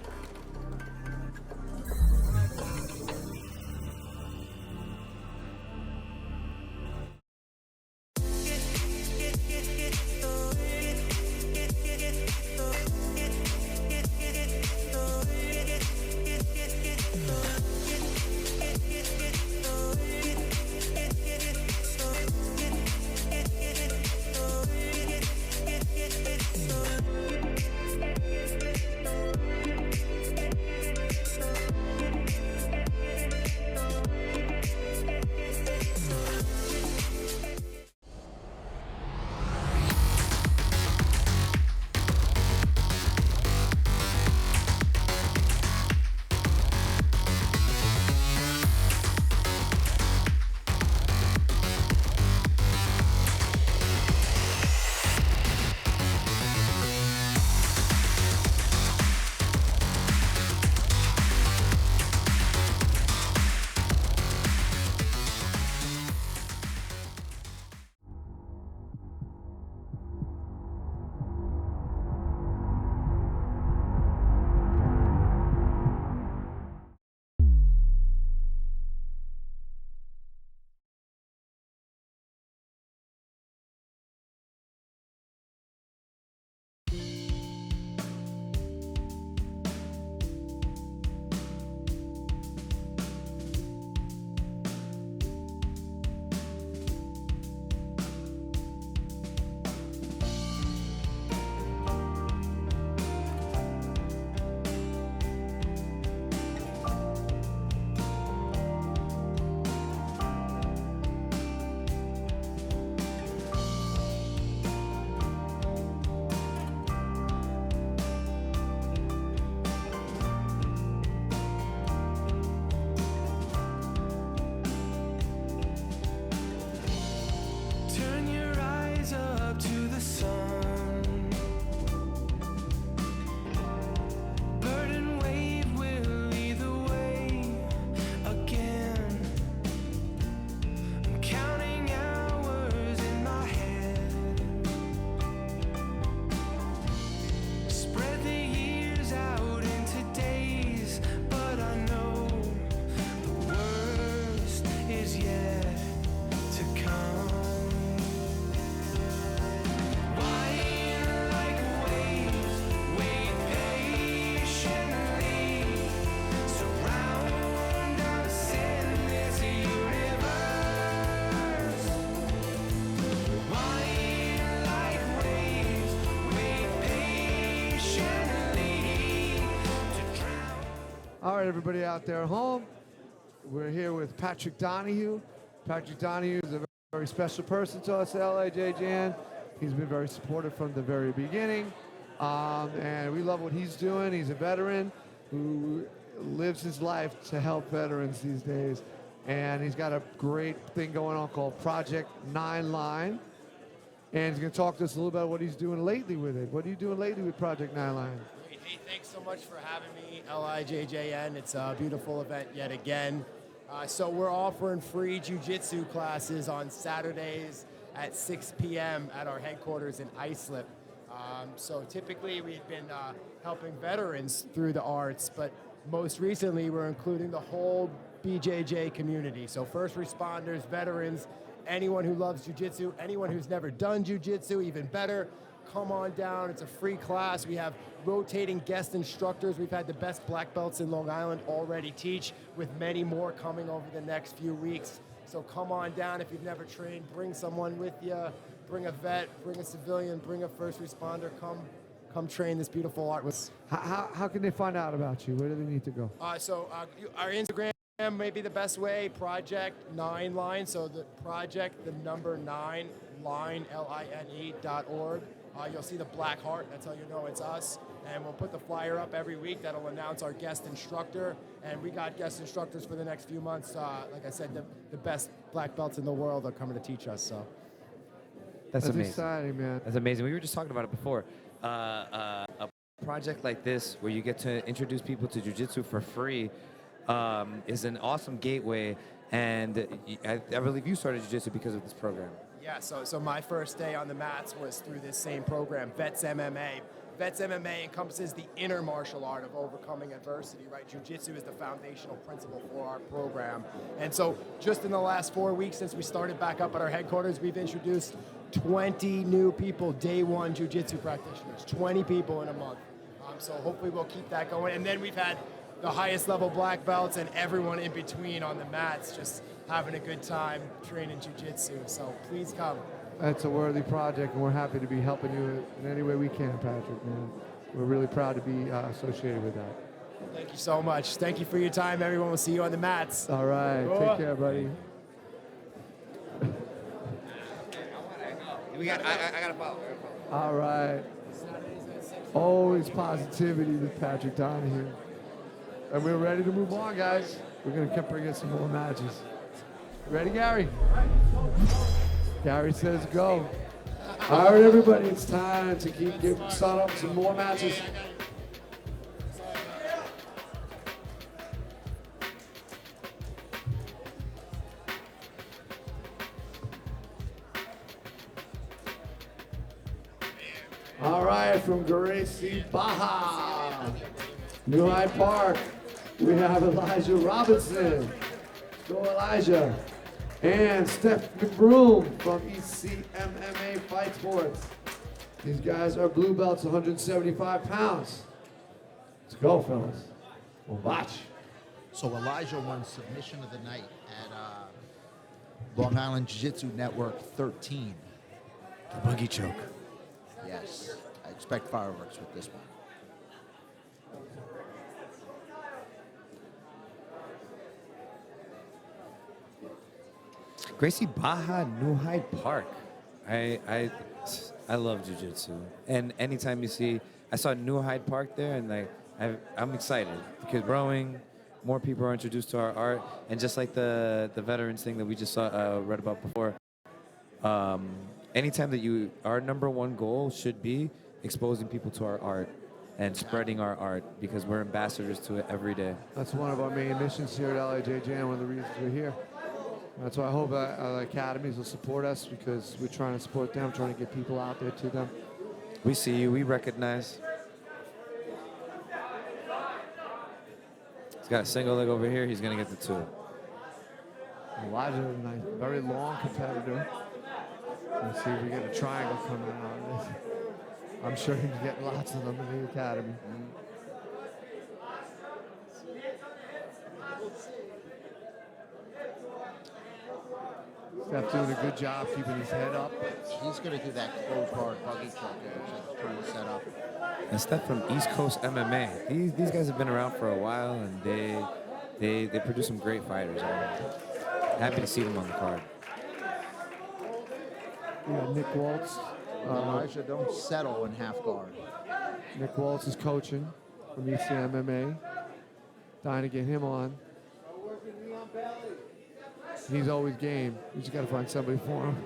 is yet to come. Wind like waves, wait patiently. Surround us in this universe. Wind like waves, wait patiently to drown. All right, everybody out there at home, we're here with Patrick Donahue. Patrick Donahue is a very special person to us at LIJJN. He's been very supportive from the very beginning, and we love what he's doing. He's a veteran who lives his life to help veterans these days, and he's got a great thing going on called Project 9 Line, and he's going to talk to us a little about what he's doing lately with it. What are you doing lately with Project 9 Line? Hey, thanks so much for having me, LIJJN. It's a beautiful event yet again. So we're offering free jiu-jitsu classes on Saturdays at 6 p.m. at our headquarters in Islip. So typically we've been helping veterans through the arts, but most recently we're including the whole BJJ community. So first responders, veterans, anyone who loves jiu-jitsu, anyone who's never done jiu-jitsu, even better, come on down. It's a free class. We have rotating guest instructors. We've had the best black belts in Long Island already teach, with many more coming over the next few weeks. So come on down if you've never trained. Bring someone with you. Bring a vet, bring a civilian, bring a first responder. Come train this beautiful art with us. How can they find out about you? Where do they need to go? Our Instagram may be the best way, Project 9 Line. So the project, the number 9 line, LINE.org. You'll see the black heart. That's how you know it's us. And we'll put the flyer up every week that'll announce our guest instructor. And we got guest instructors for the next few months. Like I said, the best black belts in the world are coming to teach us. So That's amazing. Exciting, man. That's amazing. We were just talking about it before. A project like this, where you get to introduce people to jiu-jitsu for free, is an awesome gateway. And I believe you started jiu-jitsu because of this program. yeah, so my first day on the mats was through this same program, Vets MMA. Vets MMA encompasses the inner martial art of overcoming adversity, right? Jiu-jitsu is the foundational principle for our program. And so just in the last 4 weeks since we started back up at our headquarters, we've introduced 20 new people, day one jiu-jitsu practitioners, 20 people in a month. So hopefully we'll keep that going. And then we've had the highest level black belts and everyone in between on the mats just having a good time training jiu-jitsu. So please come. It's a worthy project, and we're happy to be helping you in any way we can, Patrick, man. We're really proud to be associated with that. Thank you so much. Thank you for your time, everyone. We'll see you on the mats. All right. Take care, buddy. I got a follow. All right. Always positivity with Patrick Donahue. And we're ready to move on, guys. We're going to keep bringing some more matches. Ready, Gary? Gary says go. All right, everybody, it's time to start up some more matches. All right, from Gracie Baja, New Hyde Park, we have Elijah Robinson. Go Elijah. And Steph McBroom from ECMMA Fight Sports. These guys are blue belts, 175 pounds. Let's go, fellas. We'll watch. So Elijah won submission of the night at Long Island Jiu-Jitsu Network 13. The buggy choke. Yes, I expect fireworks with this one. Gracie Baja, New Hyde Park. I love jiu-jitsu, and anytime you see, I saw New Hyde Park there, and like I'm excited because growing, more people are introduced to our art, and just like the veterans thing that we just saw read about before. Anytime that our number one goal should be exposing people to our art and spreading our art, because we're ambassadors to it every day. That's one of our main missions here at LIJJN, one of the reasons we're here. That's why I hope the academies will support us, because we're trying to support them, trying to get people out there to them. We see you, we recognize. He's got a single leg over here, he's gonna get the two. Elijah, a nice, very long competitor. Let's see if we get a triangle coming out of this. I'm sure he's getting lots of them in the academy. Steph doing a good job keeping his head up. He's going to do that close hard buggy choke there, just trying to set up. And Steph from East Coast MMA. These guys have been around for a while, and they produce some great fighters. I'm happy to see them on the card. Yeah, Nick Waltz. Elijah, don't settle in half guard. Nick Waltz is coaching from EC MMA. Dying to get him on. He's always game. You just got to find somebody for him.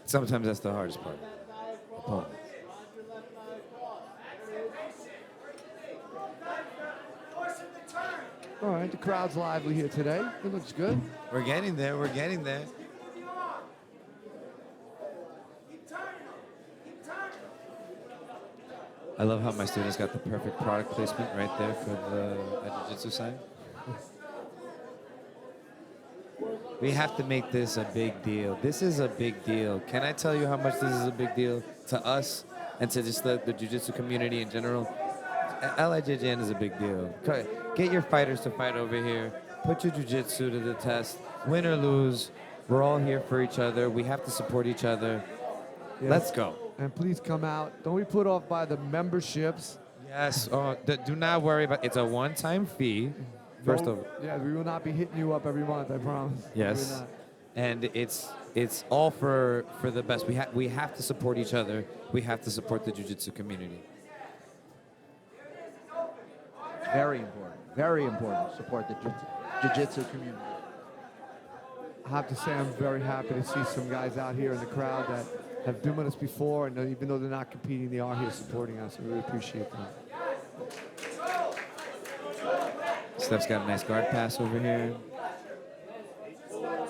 Sometimes that's the hardest part. Opponents. All right, the crowd's lively here today. It looks good. We're getting there. We're getting there. I love how my students got the perfect product placement right there for the jiu-jitsu sign. We have to make this a big deal. This is a big deal. Can I tell you how much this is a big deal to us and to just the jiu-jitsu community in general? LIJJN is a big deal. Get your fighters to fight over here. Put your jiu-jitsu to the test. Win or lose, we're all here for each other. We have to support each other. Yes. Let's go. And please come out. Don't be put off by the memberships. Yes. Do not worry about it. It's a one-time fee. First of all. Yeah, we will not be hitting you up every month, I promise. Yes. We're not. And it's all for the best. We have to support each other. We have to support the jiu-jitsu community. Very important. Very important. Support the jiu-jitsu community. I have to say I'm very happy to see some guys out here in the crowd that have been with us before, and even though they're not competing, they are here supporting us, and we really appreciate them. Steph's got a nice guard pass over here.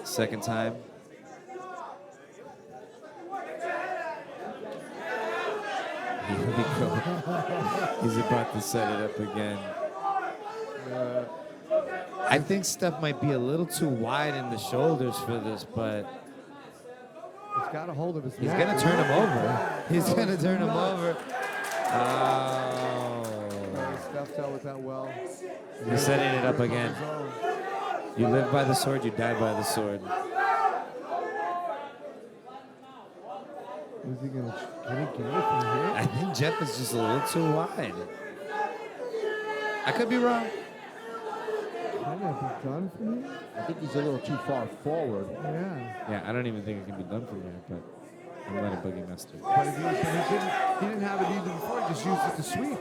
Second time. Here we go. He's about to set it up again. I think Steph might be a little too wide in the shoulders for this, but he's got a hold of his he's neck. going to turn him over. He's going to turn him over. Oh. Steph dealt with that well. He's setting it up again. You live by the sword, you die by the sword. Is he going to can he get it from here? I think Jeff is just a little too wide. I could be wrong. Can that be done from here? I think he's a little too far forward. Yeah. Yeah, I don't even think it can be done from there, but I'm letting Boogie Master. But he didn't have it either before. He just used it to sweep.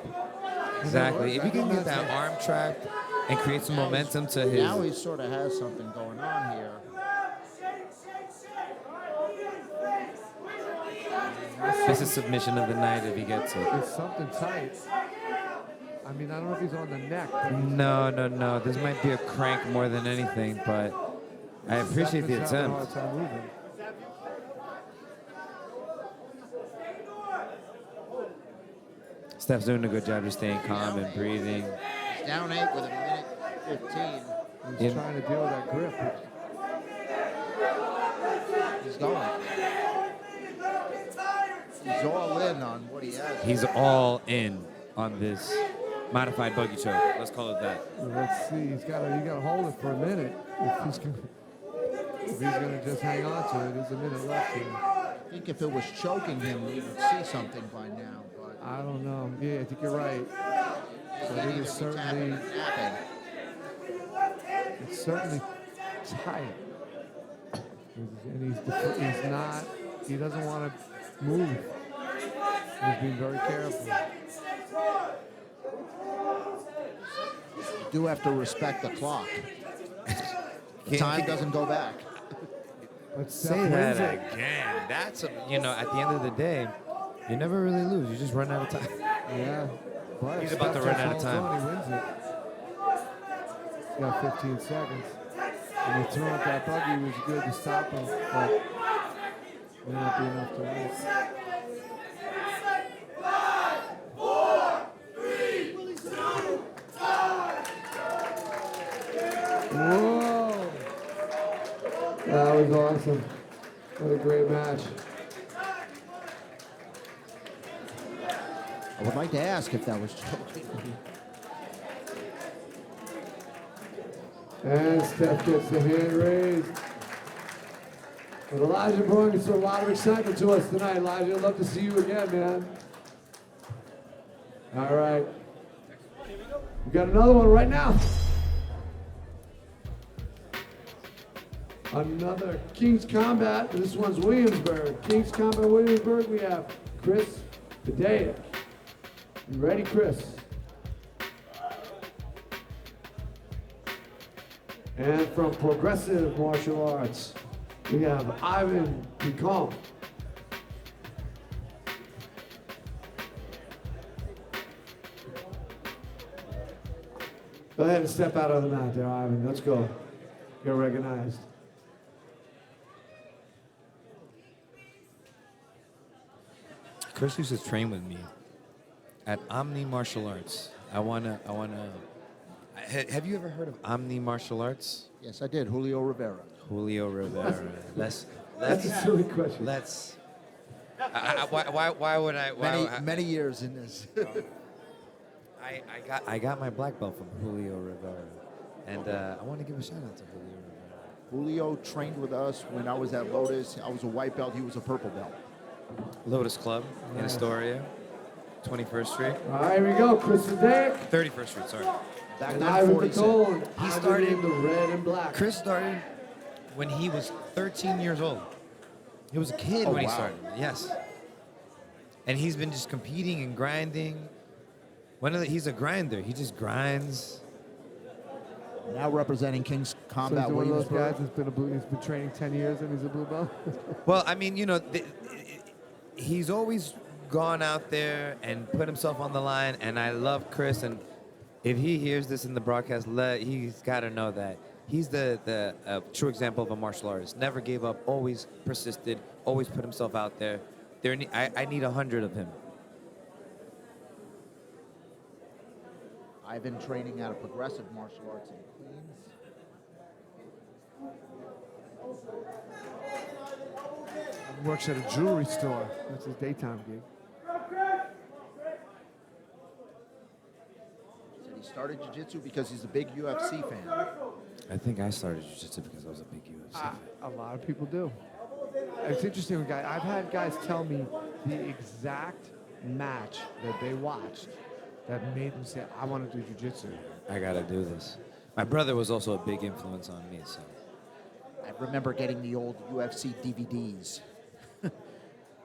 Exactly. If you can get that arm tracked and create some momentum to his... Now he sort of has something going on here. This is submission of the night if he gets it. It's something tight. I mean, I don't know if he's on the neck. But No. This might be a crank more than anything, but I appreciate the attempt. Steph's doing a good job of staying calm and breathing. He's down 8 with a minute 15. He's trying to deal with that grip. He's going. He's all in on what he has. He's all in on this modified buggy choke. Let's call it that. Let's see. He's got to hold it for a minute. If he's gonna just hang on to it, there's a minute left here. I think if it was choking him, we would see something by now. But I don't know. Yeah, I think you're right. But it is certainly, it's certainly tight. And he's not. He doesn't want to move. He's being very careful. you do have to respect the clock. The time doesn't go back. Let's say that again. That's at the end of the day, you never really lose. You just run out of time. Yeah. But He's about to run out of time. He wins it. He's got 15 seconds. And he threw out that buggy. It was good to stop him, but it may not be enough to win. 5, 4, 3, 2, 1. Whoa. That was awesome. What a great match. I would like to ask if that was joking. And Steph gets the hand raised. But Elijah brought a lot of excitement to us tonight. Elijah, I'd love to see you again, man. All right. We got another one right now. Another King's Combat. This one's Williamsburg. King's Combat Williamsburg. We have Chris Deasia. You ready, Chris? And from Progressive Martial Arts, we have Ivan Picon. Go ahead and step out of the mat there, Ivan. Let's go. Get recognized. Chris used to train with me at Omni Martial Arts. Have you ever heard of Omni Martial Arts? Yes, I did. Julio Rivera. Julio Rivera. That's a silly question. Why would I? Many years in this. I got my black belt from Julio Rivera, and I want to give a shout out to Julio Rivera. Julio trained with us when I was at Lotus. I was a white belt. He was a purple belt. Lotus Club in Astoria, 21st Street. All right, here we go. Chris Deasia. 31st Street, sorry. Back And then, Ivan 47. Picon. He started in the red and black. Chris started when he was 13 years old. He was a kid Oh, when he wow. started. Yes. And he's been just competing and grinding. He's a grinder. He just grinds. Now representing King's So Combat he's one of those Williamsburg. guys he's been training 10 years and he's a blue belt. Well, I mean, he's always gone out there and put himself on the line, and I love Chris. And if he hears this in the broadcast, he's got to know that he's the true example of a martial artist. Never gave up, always persisted, always put himself out there. I need 100 of him. I've been training out of Progressive Martial Arts in Queens. He works at a jewelry store. That's his daytime gig. Said he started jiu-jitsu because he's a big UFC fan. I think I started jiu-jitsu because I was a big UFC fan. A lot of people do. It's interesting, I've had guys tell me the exact match that they watched that made them say, I want to do jiu-jitsu. I got to do this. My brother was also a big influence on me, so. I remember getting the old UFC DVDs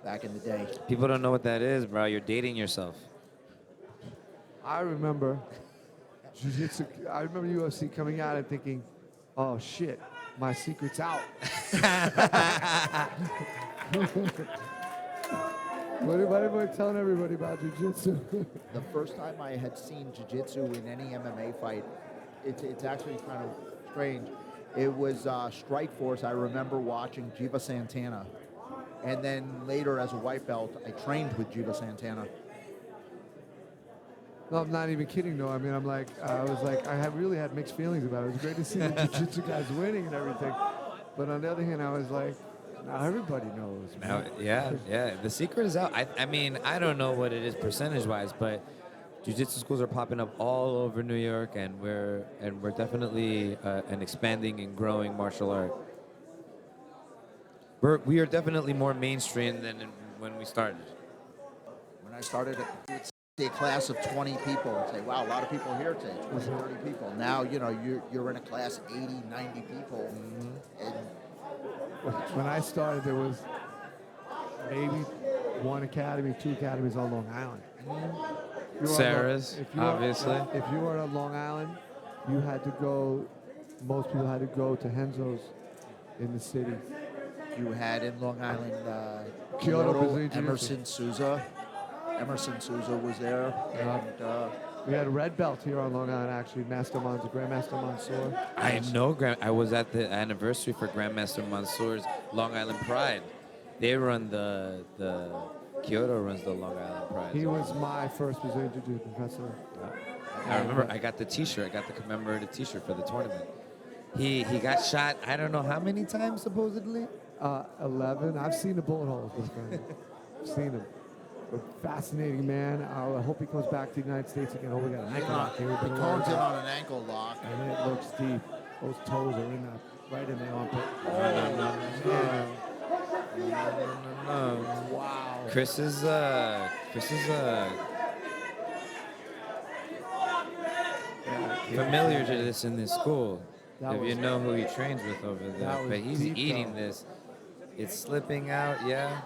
back in the day. People don't know what that is, bro. You're dating yourself. I remember jiu-jitsu. I remember UFC coming out and thinking, oh shit, my secret's out. What am I telling everybody about jiu-jitsu? The first time I had seen jiu-jitsu in any MMA fight, it's actually kind of strange. It was Strike Force. I remember watching Jiva Santana. And then later as a white belt, I trained with Jiva Santana. No, I'm not even kidding though. I mean, I really had mixed feelings about it. It was great to see the jiu-jitsu guys winning and everything. But on the other hand, I was like, now everybody knows. Now, yeah. The secret is out. I mean, I don't know what it is percentage-wise, but jiu-jitsu schools are popping up all over New York, and we're definitely an expanding and growing martial art. We are definitely more mainstream than when we started. When I started, it would say a class of 20 people and say, wow, a lot of people here today, 20, 30 people. Now, you're in a class of 80, 90 people. And when I started, there was maybe one academy, two academies on Long Island. Sarah's, obviously. If you were on Long Island, you had to go, most people had to go to Henzo's in the city. you had in Long Island Kyoto, Kyoto, Emerson Souza. Emerson Souza was there. And, we had a red belt here on Long Island, actually, Grandmaster Mansour. I know. I was at the anniversary for Grandmaster Mansour's Long Island Pride. They run the Kyoto runs the Long Island Pride. He was my first Brazilian Jiu-Jitsu professor. I remember I got the T-shirt. I got the commemorative T-shirt for the tournament. He got shot, I don't know how many times, supposedly? 11. I've seen the bullet holes, my friend. I've seen them. A fascinating man. I hope he comes back to the United States again. Oh, we got an ankle lock here. He comes in on an ankle lock. And it looks deep. Those toes are in right in the armpit. No. Wow. Chris is familiar to this in this school. That If you was- know who he trains with over That there. was But he's deep, eating though. this. It's slipping out, yeah.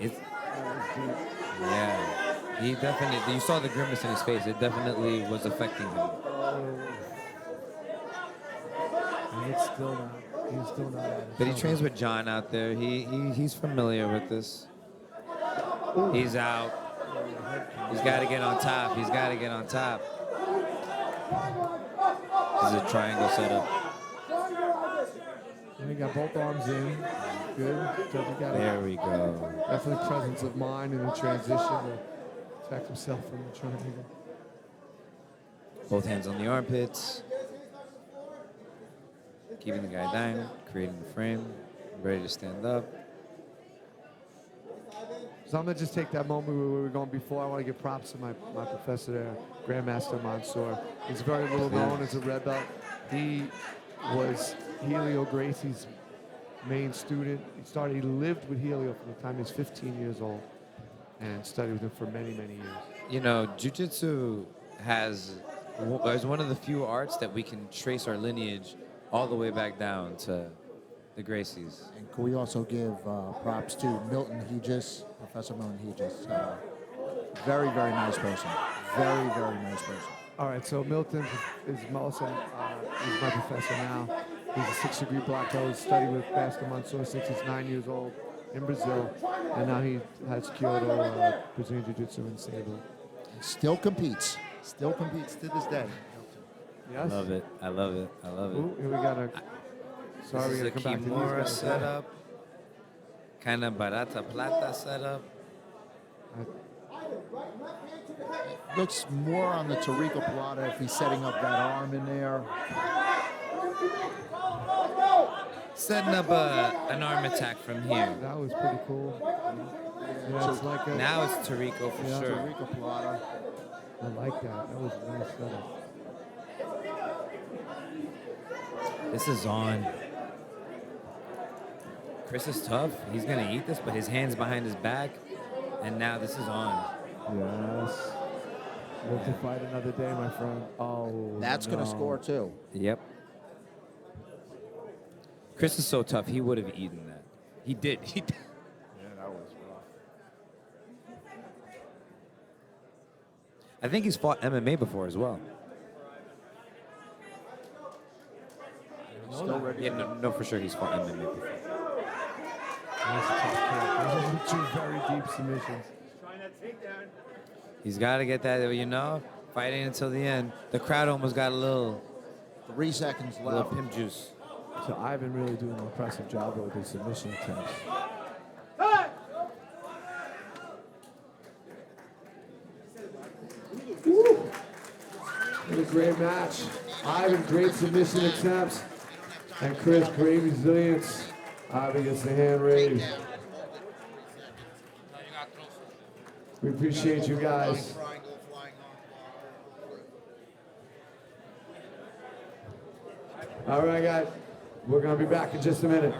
It's That was deep. yeah. He definitely, you saw the grimace in his face. It definitely was affecting him. And it's still not. He's still not at it. But he trains with John out there. He's familiar with this. He's out. He's got to get on top. He's got to get on top. This is a triangle setup. And he got both arms in. Good. So he got There we go. definitely presence of mind in the transition to protect himself from the triangle. Both hands on the armpits. Keeping the guy down, creating the frame, ready to stand up. So I'm going to just take that moment where we were going before. I want to give props to my professor there, Grandmaster Mansour. He's very little known as a red belt. He was Helio Gracie's main student. He lived with Helio from the time he was 15 years old and studied with him for many, many years. You know, jiu-jitsu is one of the few arts that we can trace our lineage all the way back down to the Gracies. And can we also give props to Milton Hegis, Professor Milton Hegis. Very, very nice person. Very, very nice person. All right, so Milton is also he's my professor now. He's a 6th degree black belt. He's studied with Master Mansour since he's 9 years old in Brazil, and now he has Kyoto Brazilian Jiu-Jitsu in Sable. Still competes. Still competes to this day. Yes. I love it. I love it. I love it. Ooh, here we got a. Sorry, This is we a gotta come back to these Kimura guys. setup. Kind of Barata Plata setup. Looks more on the Tariqa Plata if he's setting up that arm in there. Setting up an arm attack from here. That was pretty cool. Yeah, it's like a, Now it's Tarico for yeah, sure. Tariqa Plata. I like that. That was a nice setup. This is on. Chris is tough. He's going to eat this, but his hand's behind his back. And now this is on. Yes. Live to fight another day, my friend. Oh, That's going to score too. Yep. Chris is so tough, he would have eaten that. He did. He did. Yeah, that was rough. I think he's fought MMA before as well. Still ready. Yeah, no, for sure he's fought MMA before. That's a tough kick. Those are two very deep submissions. He's got to get that, you know, fighting until the end. The crowd almost got a little 3 seconds little left. pimp juice. So Ivan really doing an impressive job with his submission attempts. What a great match. Ivan, great submission attempts. And Chris, great resilience. Ivan gets the hand raised. We appreciate you guys. All right, guys. We're going to be back in just a minute.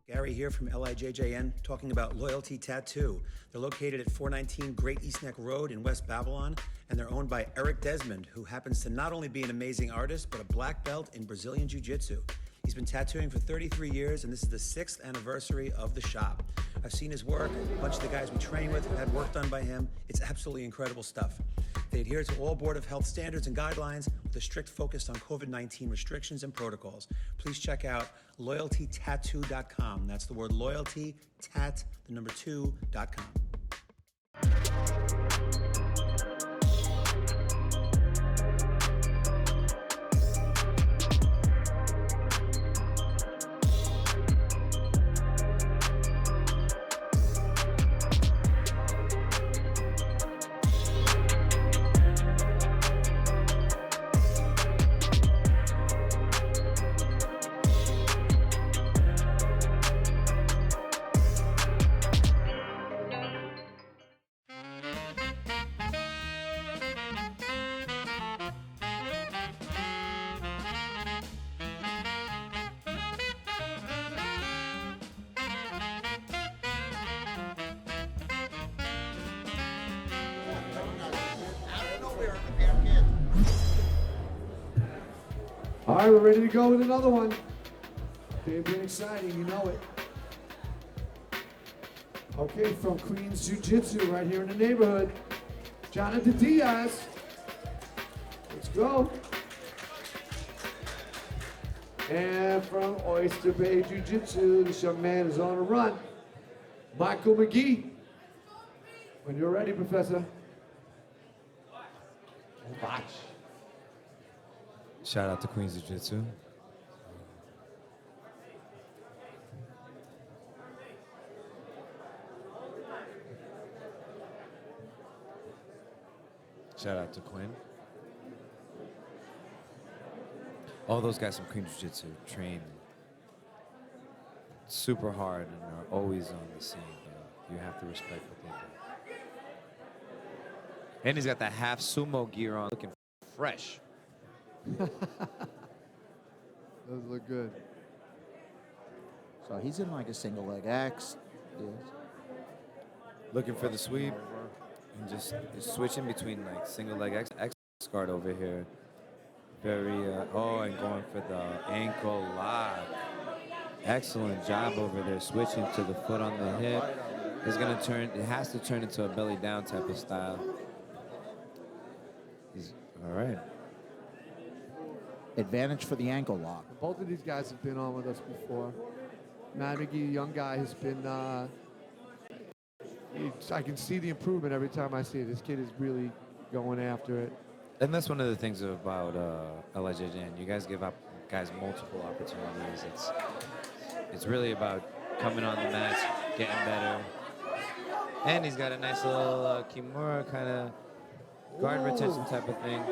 Gary here from LIJJN talking about Loyalty Tattoo. They're located at 419 Great East Neck Road in West Babylon, and they're owned by Eric Desmond, who happens to not only be an amazing artist, but a black belt in Brazilian Jiu-Jitsu. He's been tattooing for 33 years, and this is the 6th anniversary of the shop. I've seen his work. A bunch of the guys we train with have had work done by him. It's absolutely incredible stuff. They adhere to all Board of Health standards and guidelines with a strict focus on COVID-19 restrictions and protocols. Please check out loyaltytattoo.com. That's the word loyalty, tat, the number 2.com. All right, we're ready to go with another one. They've been exciting, you know it. Okay, from Queens Jiu-Jitsu right here in the neighborhood, Jonathan Diaz. Let's go. And from Oyster Bay Jiu-Jitsu, this young man is on a run. Michael McGee. When you're ready, Professor. Watch. Shout out to Queens Jiu-Jitsu. Shout out to Quinn. All those guys from Queens Jiu-Jitsu train super hard and are always on the scene. You have to respect what they do. And he's got that half sumo gear on, looking fresh. Those look good. So he's in like a single leg X. Yes. Looking for the sweep and just switching between like single leg X guard over here. Very, and going for the ankle lock. Excellent job over there, switching to the foot on the hip. It's gonna turn, it has to turn into a belly down type of style. He's, all right. Advantage for the ankle lock. Both of these guys have been on with us before. Matt McGee, young guy, has been, I can see the improvement every time I see it. This kid is really going after it. And that's one of the things about LIJJN. You guys give up guys multiple opportunities. It's really about coming on the mats, getting better. And he's got a nice little Kimura kind of guard retention type of thing.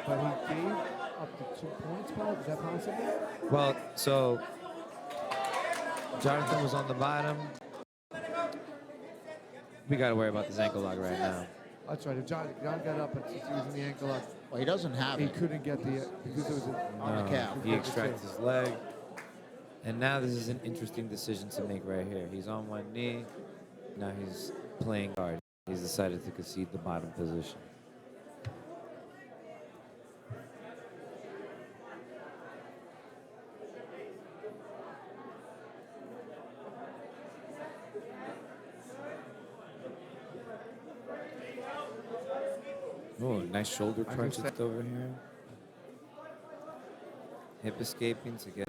But he gave up to 2 points, Paul. Is that possible? Well, so Jonathan was on the bottom. We got to worry about this ankle lock right now. That's right. If John got up and he's using the ankle lock. Well, he doesn't have he it. He couldn't get the, because it was on the calf. He extracted his leg. And now this is an interesting decision to make right here. He's on one knee. Now he's playing guard. He's decided to concede the bottom position. Oh, nice shoulder crunch over here. Hip escaping to get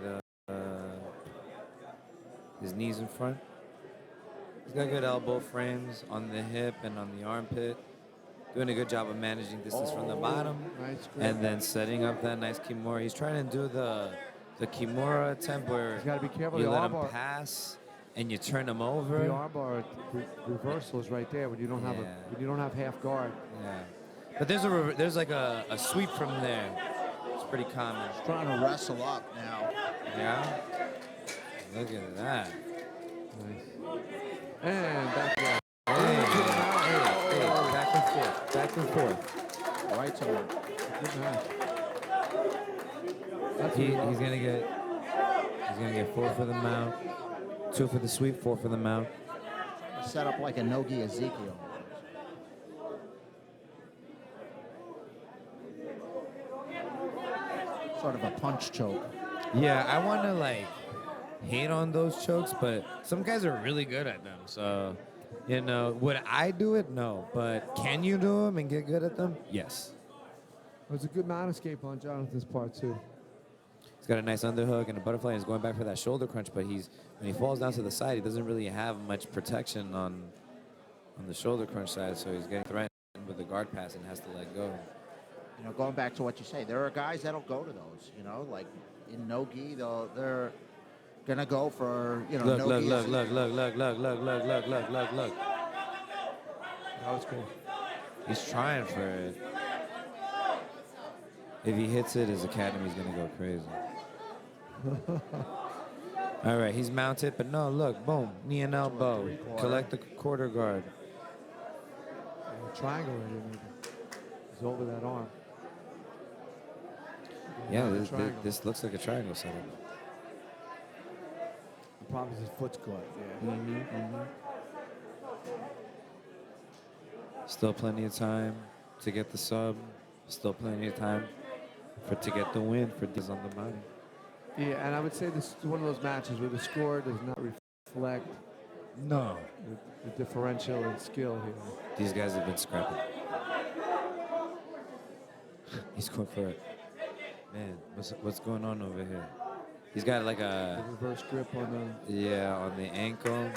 his knees in front. He's got good elbow frames on the hip and on the armpit. Doing a good job of managing distance from the bottom. Nice and then setting up that nice Kimura. He's trying to do the Kimura attempt where he's got to be careful. You the let him armbar, pass and you turn him over. The armbar reversal is right there when you don't have when you don't have half guard. Yeah. But there's like a sweep from there. It's pretty common. He's trying to wrestle up now. Yeah. Look at that. Nice. And back there. Hey, back and forth. Back and forth. Right to him. Good match. He's gonna get 4 for the mount, 2 for the sweep, 4 for the mount. Set up like a Nogi Ezekiel. Sort of a punch choke. Yeah, I want to like hate on those chokes, but some guys are really good at them. So, you know, would I do it? No. But can you do them and get good at them? Yes. It was a good mount escape on Jonathan's part too. He's got a nice underhook and a butterfly. And he's going back for that shoulder crunch, but when he falls down to the side, he doesn't really have much protection on the shoulder crunch side. So he's getting threatened with the guard pass and has to let go. You know, going back to what you say, there are guys that'll go to those. You know, like in no-gi, they're gonna go for Look. That was cool. He's trying for it. If he hits it, his academy's gonna go crazy. All right, he's mounted, but no, look, boom, knee and elbow. Collect the quarter guard. Triangle right here, maybe. He's over that arm. Yeah, this looks like a triangle setup. The problem is his foot's caught. Yeah. Still plenty of time to get the sub. Still plenty of time to get the win for Diaz on the money. Yeah, and I would say this is one of those matches where the score does not reflect No. the differential in skill here. These guys have been scrapping. He's going for it. Man, what's going on over here? He's got like a reverse grip on the ankle.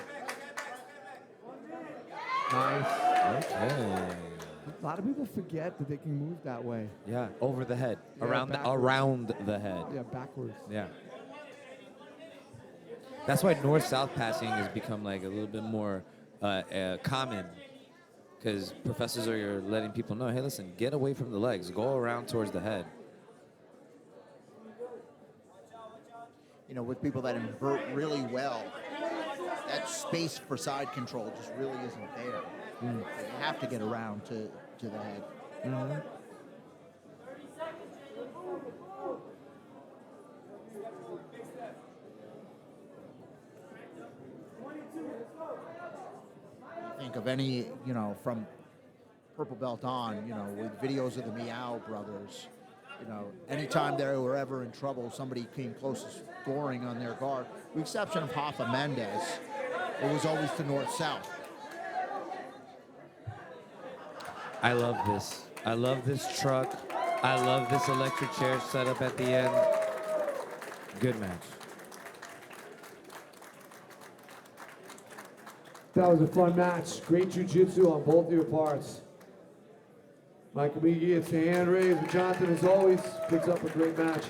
Nice. Okay. A lot of people forget that they can move that way. Yeah, over the head, Yeah, around the head. Yeah, backwards. Yeah. That's why north-south passing has become like a little bit more common, because professors are letting people know, hey, listen, get away from the legs, go around towards the head. You know, with people that invert really well, that space for side control just really isn't there. You have to get around to the head. Think of any, you know, from purple belt on, you know, with videos of the Meow brothers, you know, anytime they were ever in trouble, somebody came close to scoring on their guard. With the exception of Hoffa Mendez, it was always to north-south. I love this. I love this truck. I love this electric chair setup at the end. Good match. That was a fun match. Great jiu-jitsu on both of your parts. Michael McGee, it's a hand raise. And Jonathan, as always, puts up a great match.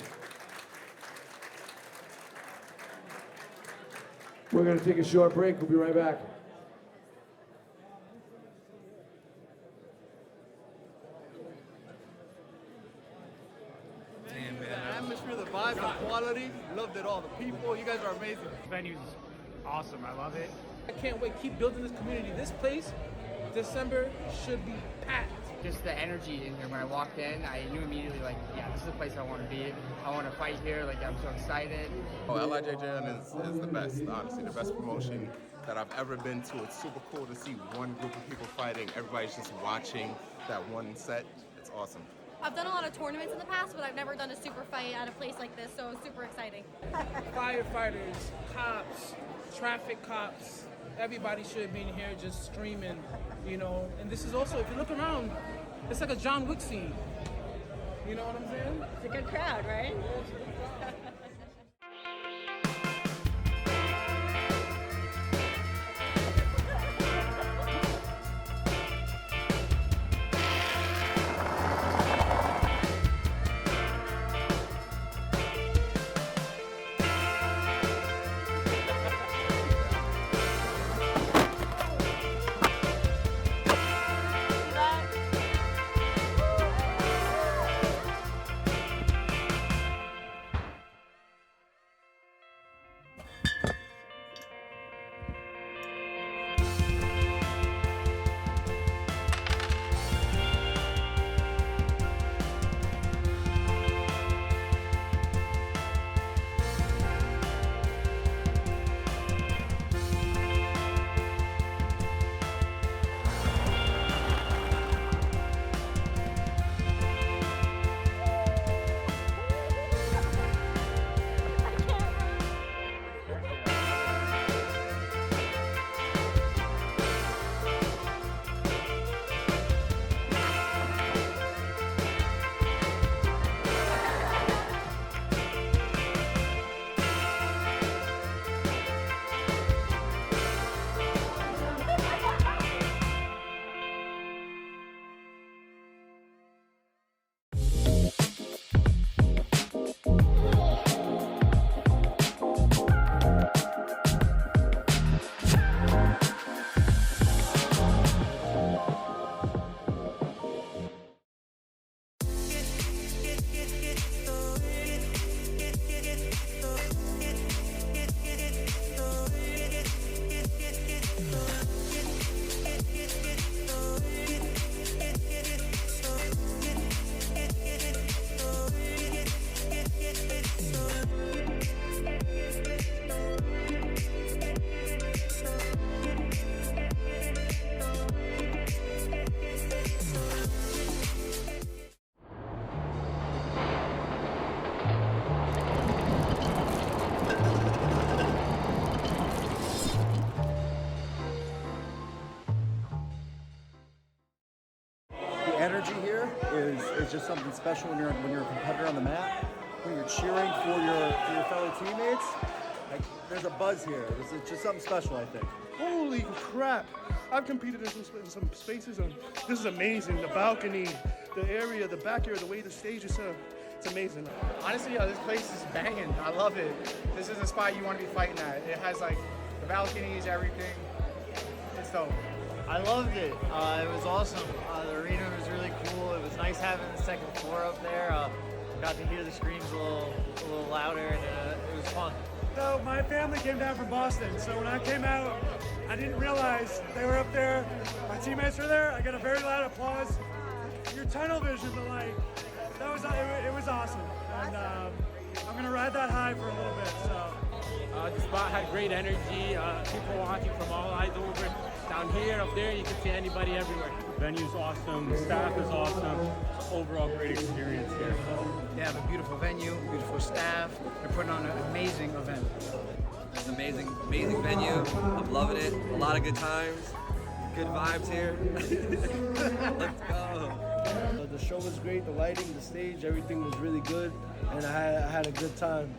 We're going to take a short break. We'll be right back. The atmosphere, the vibe, the quality, loved it all. The people, you guys are amazing. This venue's awesome. I love it. I can't wait. Keep building this community. This place, December, should be packed. Just the energy in here. When I walked in, I knew immediately, like, yeah, this is the place I want to be. I want to fight here. Like, I'm so excited. Oh, LIJJN is the best, honestly, the best promotion that I've ever been to. It's super cool to see one group of people fighting. Everybody's just watching that one set. It's awesome. I've done a lot of tournaments in the past, but I've never done a super fight at a place like this, so it's super exciting. Firefighters, cops, traffic cops, everybody should be in here just streaming, you know. And this is also, if you look around, it's like a John Wick scene. You know what I'm saying? It's a good crowd, right? is just something special when you're a competitor on the mat. When you're cheering for your fellow teammates, like there's a buzz here. It's just something special, I think. Holy crap! I've competed in some spaces, and this is amazing. The balcony, the area, the back area, the way the stage is set up, it's amazing. Honestly, this place is banging. I love it. This is the spot you want to be fighting at. It has like the balconies, everything. It's dope. I loved it. It was awesome. The arena was really cool. It was nice having the second floor up there. Got to hear the screams a little louder, and it was fun. So my family came down from Boston, so when I came out, I didn't realize they were up there. My teammates were there. I got a very loud applause. Your tunnel vision, but like, it was awesome. And I'm gonna ride that high for a little bit. So. The spot had great energy. People watching from all eyes over. Down here, up there, you can see anybody everywhere. Venue's awesome. The staff is awesome. Overall, great experience here. They have a beautiful venue, beautiful staff. They're putting on an amazing event. It's an amazing venue. I'm loving it. A lot of good times. Good vibes here. Let's go. The show was great. The lighting, the stage, everything was really good, and I had a good time.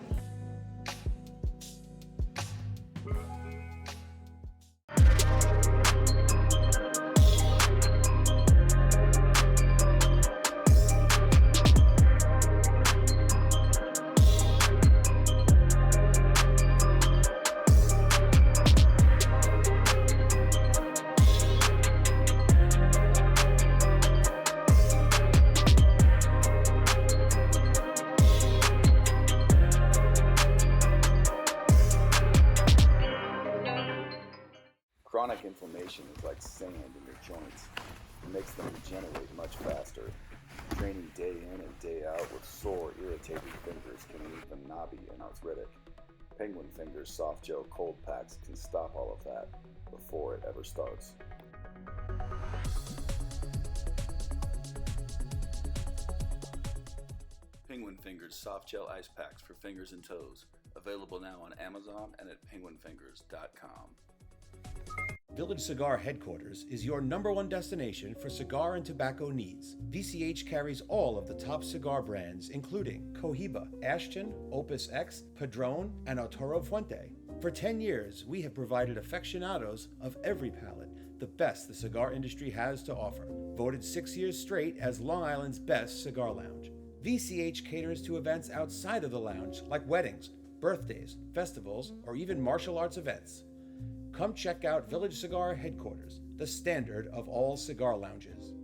Chronic inflammation is like sand in your joints. It makes them regenerate much faster. Training day in and day out with sore, irritated fingers can leave them knobby and arthritic. Penguin Fingers soft gel cold packs can stop all of that before it ever starts. Penguin Fingers soft gel ice packs for fingers and toes. Available now on Amazon and at penguinfingers.com. Village Cigar Headquarters is your #1 destination for cigar and tobacco needs. VCH carries all of the top cigar brands, including Cohiba, Ashton, Opus X, Padron, and Toro Fuente. For 10 years, we have provided aficionados of every palate the best the cigar industry has to offer. Voted 6 years straight as Long Island's best cigar lounge. VCH caters to events outside of the lounge, like weddings, birthdays, festivals, or even martial arts events. Come check out Village Cigar Headquarters, the standard of all cigar lounges.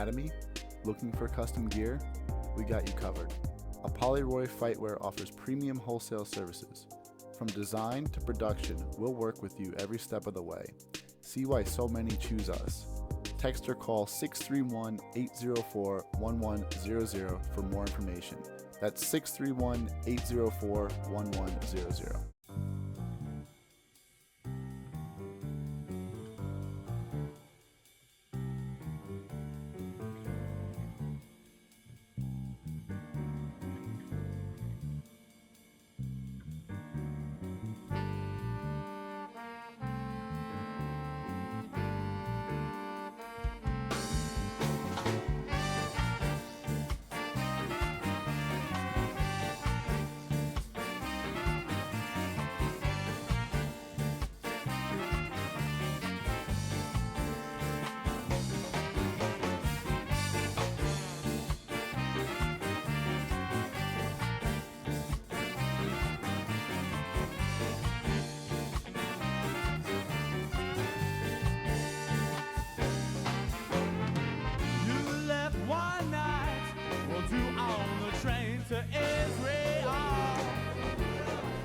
Academy? Looking for custom gear? We got you covered. Apolyroy Fightwear offers premium wholesale services. From design to production, we'll work with you every step of the way. See why so many choose us. Text or call 631-804-1100 for more information. That's 631-804-1100.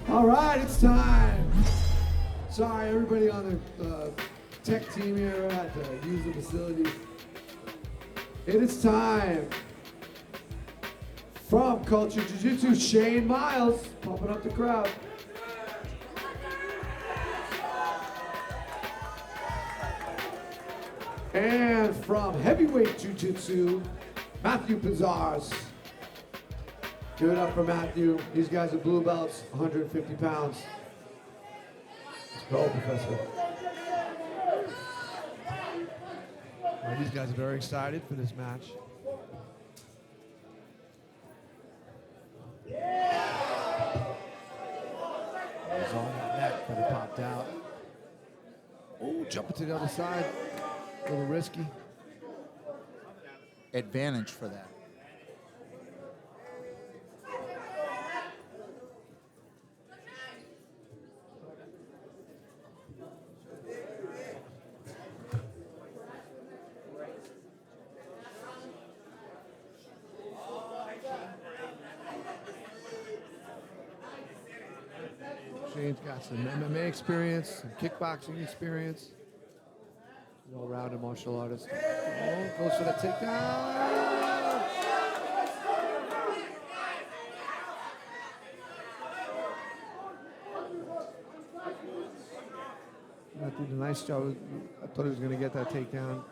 All right, it's time. Sorry, everybody on the tech team here had to use the facilities. It is time. From Culture Jiu-Jitsu, Shane Miles, pumping up the crowd. And from Heavyweight Jiu-Jitsu, Matthew Pizarz. Give it up for Matthew. These guys are blue belts, 150 pounds. Let's go, Professor. Well, these guys are very excited for this match. It was on the neck, but it popped out. Oh, jumping to the other side. A little risky. Advantage for that. Shane's got some MMA experience, some kickboxing experience. He's an all-rounded martial artist. Oh, goes for the takedown. Matthew did a nice job. I thought he was going to get that takedown,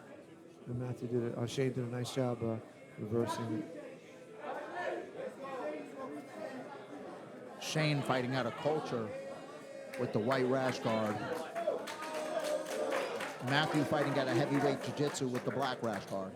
and Matthew did it. Shane did a nice job reversing it. Shane fighting out of Culture with the white rash guard. Matthew fighting out of Heavyweight Jiu-Jitsu with the black rash guard.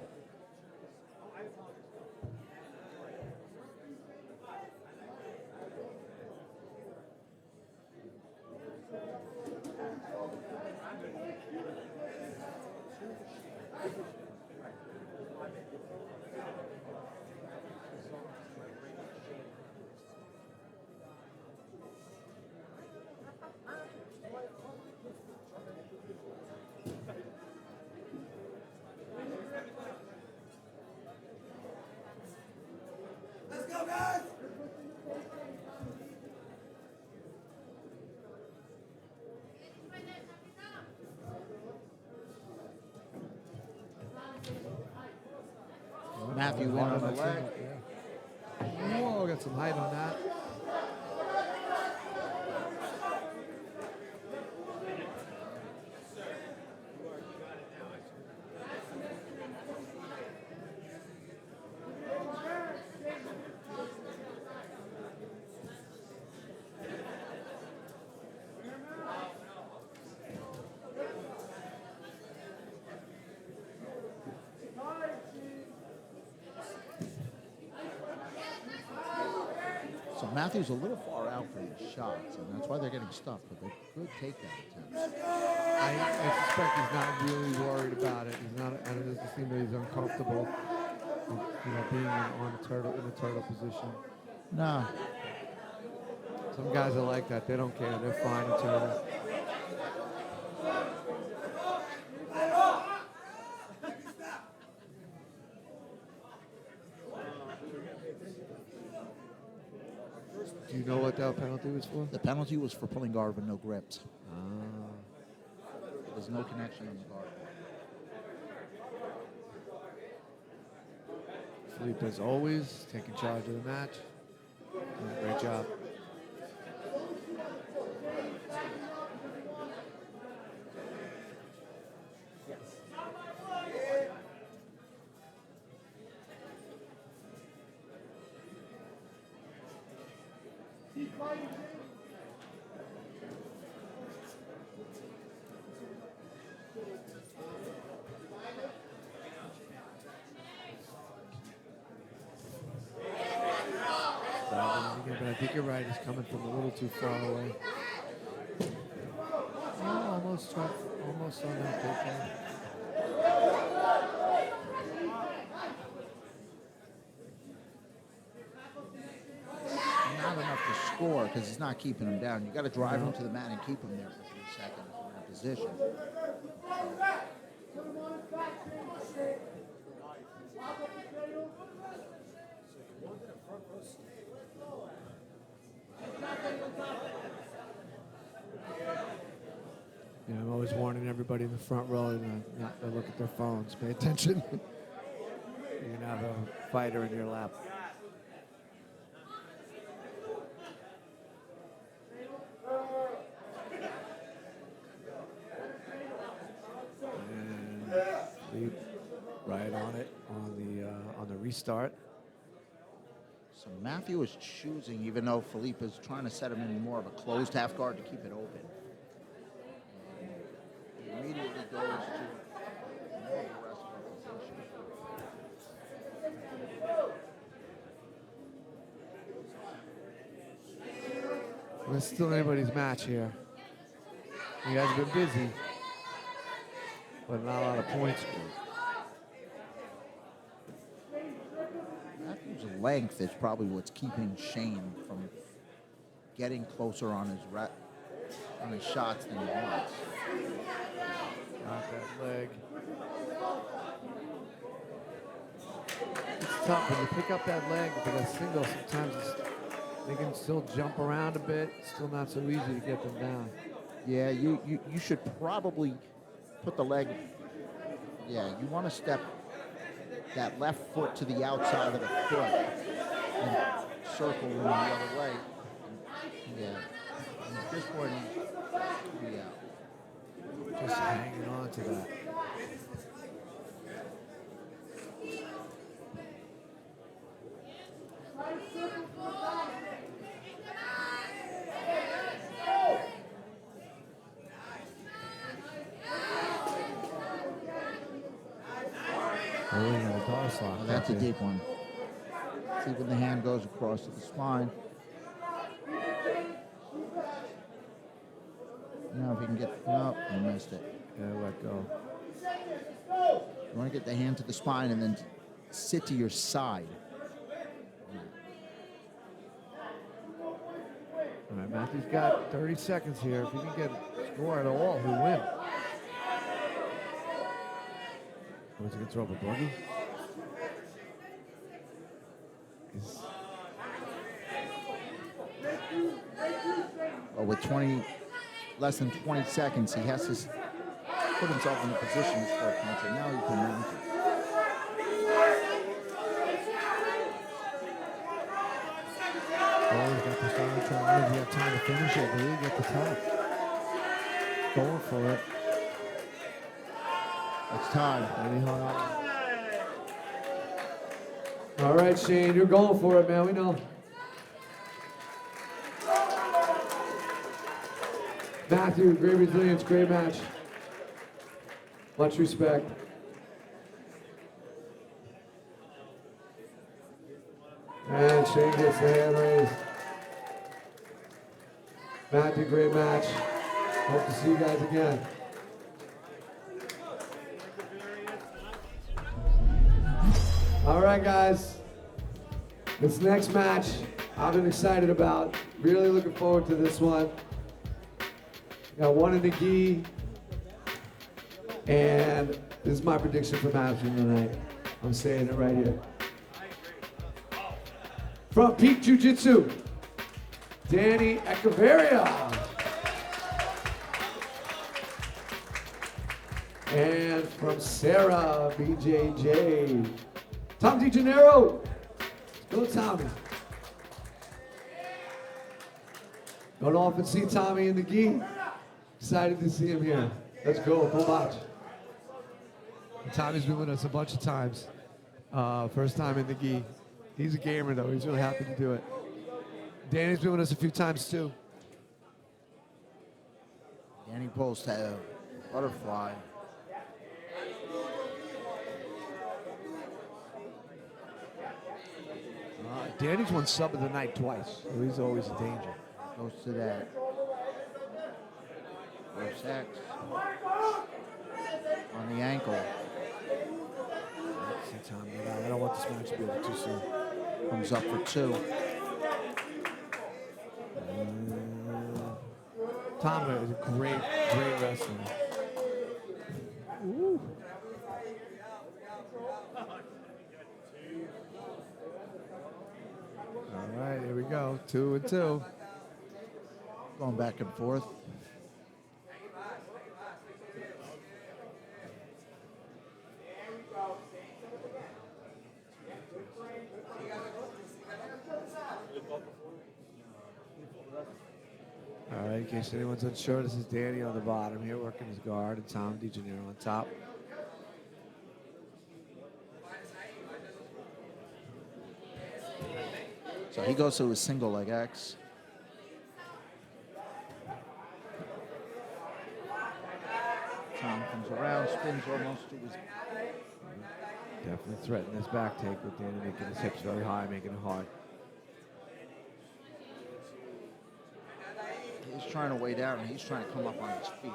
Matthew went on the leg. Whoa, got some height on that. So Matthew's a little far out for his shots, and that's why they're getting stuffed, but they're good takedown attempts. I suspect he's not really worried about it. He's not. I don't think that he's uncomfortable, with, being on the turtle in the turtle position. No. Some guys are like that. They don't care. They're fine in turtle. know what that penalty was for? The penalty was for pulling guard with no grips. There's no connection on the guard. Felipe, as always, taking charge of the match. Doing a great job. But I think you're right. He's coming from a little too far away. Oh, almost on that takedown. Not enough to score because he's not keeping him down. You got to drive him to the mat and keep him there for 3 seconds in that position. Yeah, I'm always warning everybody in the front row not to look at their phones. Pay attention. You're going to have a fighter in your lap. And lead right on it on the restart. So Matthew is choosing, even though Felipe is trying to set him in more of a closed half guard to keep it open. He immediately goes to more of the rest of the position. Well, it's still anybody's match here. You guys have been busy, but not a lot of points scored. Matthew's length is probably what's keeping Shane from getting closer on his shots than he wants. Not that leg. It's tough when you pick up that leg for that single. Sometimes they can still jump around a bit. It's still not so easy to get them down. Yeah, you should probably put the leg. Yeah, you want to step that left foot to the outside of the foot and circle the other way. Yeah. And at this point, yeah. Just hanging on to that. Oh, that's a deep one. See when the hand goes across to the spine. Now if you can get, no, you missed it. Yeah, let go. You want to get the hand to the spine and then sit to your side. All right, Matthew's got 30 seconds here. If he can get a score at all, he'll win. Was he going to throw up a boogie? Well, with less than 20 seconds, he has to put himself in a position to score points, and now he can mount it. Oh, he's got the start trying. He have time to finish it, but he get the top. Going for it. It's time. And he hung on. All right, Shane, you're going for it, man. We know. Matthew, great resilience, great match. Much respect. And Shane gets the hand raised. Matthew, great match. Hope to see you guys again. All right, guys. This next match, I've been excited about. Really looking forward to this one. Got one in McGee. And this is my prediction for Matthew tonight. I'm saying it right here. From Peak Jiu-Jitsu, Danny Echeverria. And from Sarah, BJJ, Tom DeGennaro. Go Tommy. Don't often see Tommy in the gi. Excited to see him here. Let's go, Bomach. Tommy's been with us a bunch of times. First time in the gi. He's a gamer though. He's really happy to do it. Danny's been with us a few times too. Danny pulls to butterfly. Danny's won sub of the night twice, so he's always a danger. Goes to that. First X. On the ankle. See Tommy, I don't want this match to be over too soon. Comes up for 2. Tommy is a great wrestler. Ooh. All right, here we go. 2 and 2. Going back and forth. All right, in case anyone's unsure, this is Danny on the bottom here working his guard and Tom DeGennaro on top. So he goes to his single leg X. Tom comes around, spins almost to his. Definitely threatening this back take with Danny making his hips very high, making it hard. He's trying to weigh down and he's trying to come up on his feet.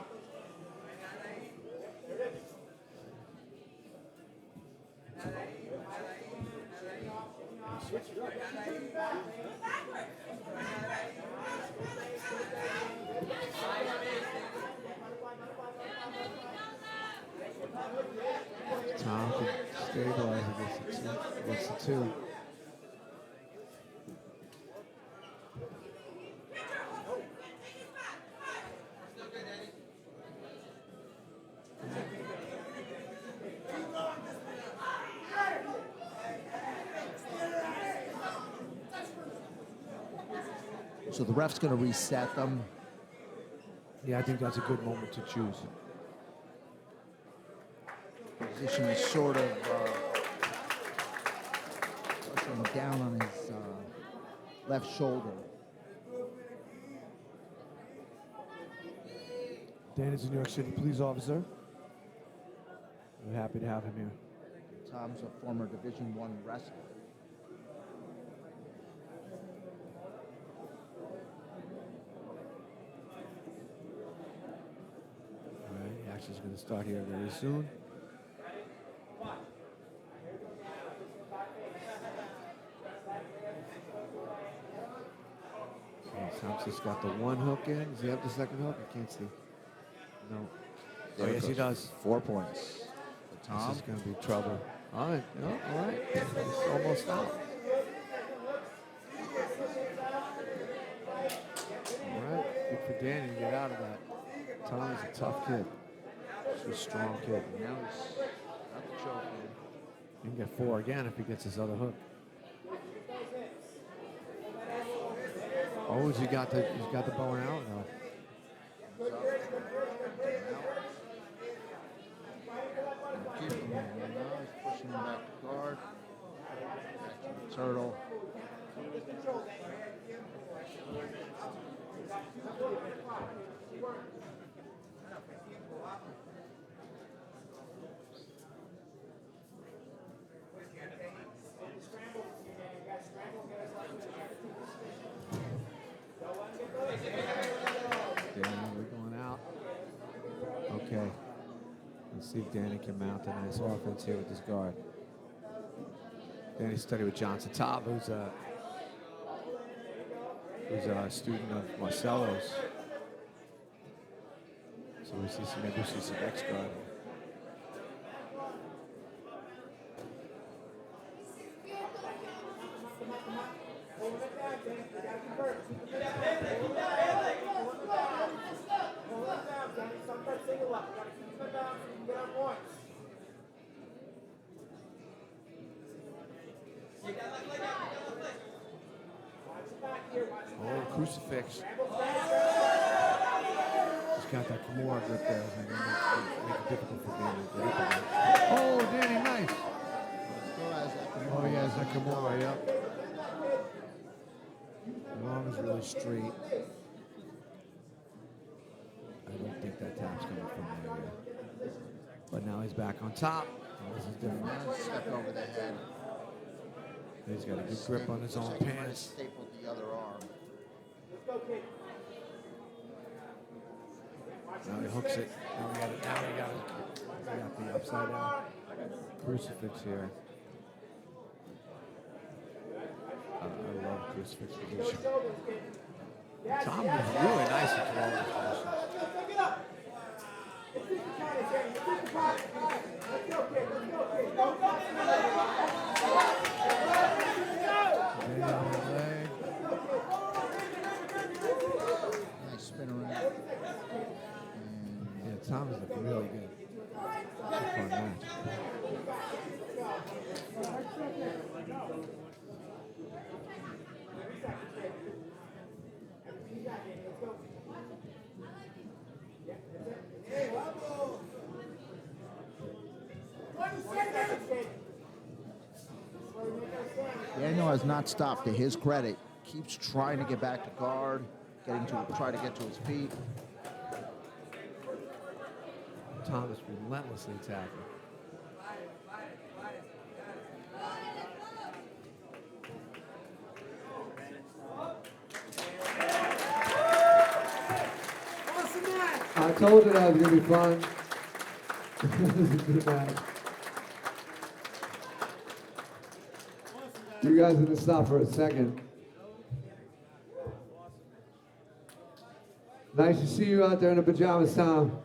Tom can stabilize against the 2. So the ref's going to reset them. Yeah, I think that's a good moment to choose. Position is sort of pushing down on his left shoulder. Danny's a New York City police officer. We're happy to have him here. Tom's a former Division I wrestler. All right, the action's going to start here very soon. Tom's just got the 1 hook in. Does he have the second hook? I can't see. No. Oh, yes, he does. 4 points. Tom. This is going to be trouble. All right. Oh, all right. It's almost out. All right. Good for Danny to get out of that. Tom is a tough kid. He's a strong kid. Now he's got the choke in. He can get 4 again if he gets his other hook. Oh, he's got the bow and arrow now. Keep him in. Now he's pushing him back to guard. Back to the turtle. Danny, we're going out. Okay. Let's see if Danny can mount a nice offense here with this guard. Danny studied with Johnson Taub, who's a student of Marcelo's. So maybe we see some X guard. Oh, crucifix. He's got that Kimura grip there. It's gonna make it difficult for Danny to get up again. Oh, Danny, nice. Oh, yeah, it's that Kimura, yep. The arm is really straight. I don't think that tap's coming from there yet. But now he's back on top. Oh, this is different. Step over the head. He's got a good grip on his own pants. Stapled the other arm. Now he hooks it. Now we got it. Now we got it. We got the upside down crucifix here. I love crucifix position. Tom was really nice at all this position. Nice spin around. Yeah, Tom is looking really good. Good fun match. Daniel has not stopped, to his credit. Keeps trying to get back to guard, try to get to his feet. Thomas relentlessly attacking. I told you that was going to be fun. This is a good match. You guys need to stop for a second. Nice to see you out there in the pajamas, Tom.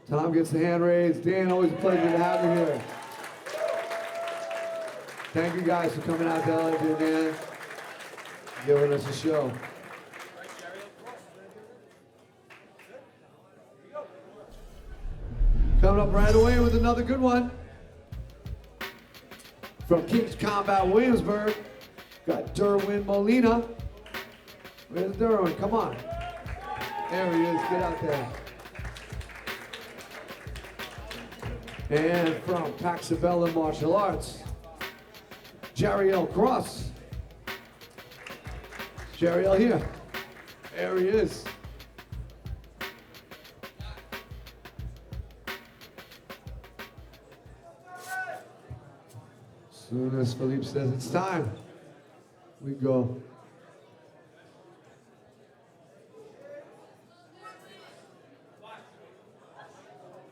Tom gets the hand raised. Dan, always a pleasure to have you here. Thank you guys for coming out to LIJJN, giving us a show. Coming up right away with another good one. From King's Combat Williamsburg, got Derwin Molina. Where's Derwin? Come on. There he is. Get out there. And from Paxabella Martial Arts, Jerelle Cross. Jerelle here. There he is. As soon as Philippe says it's time, we go.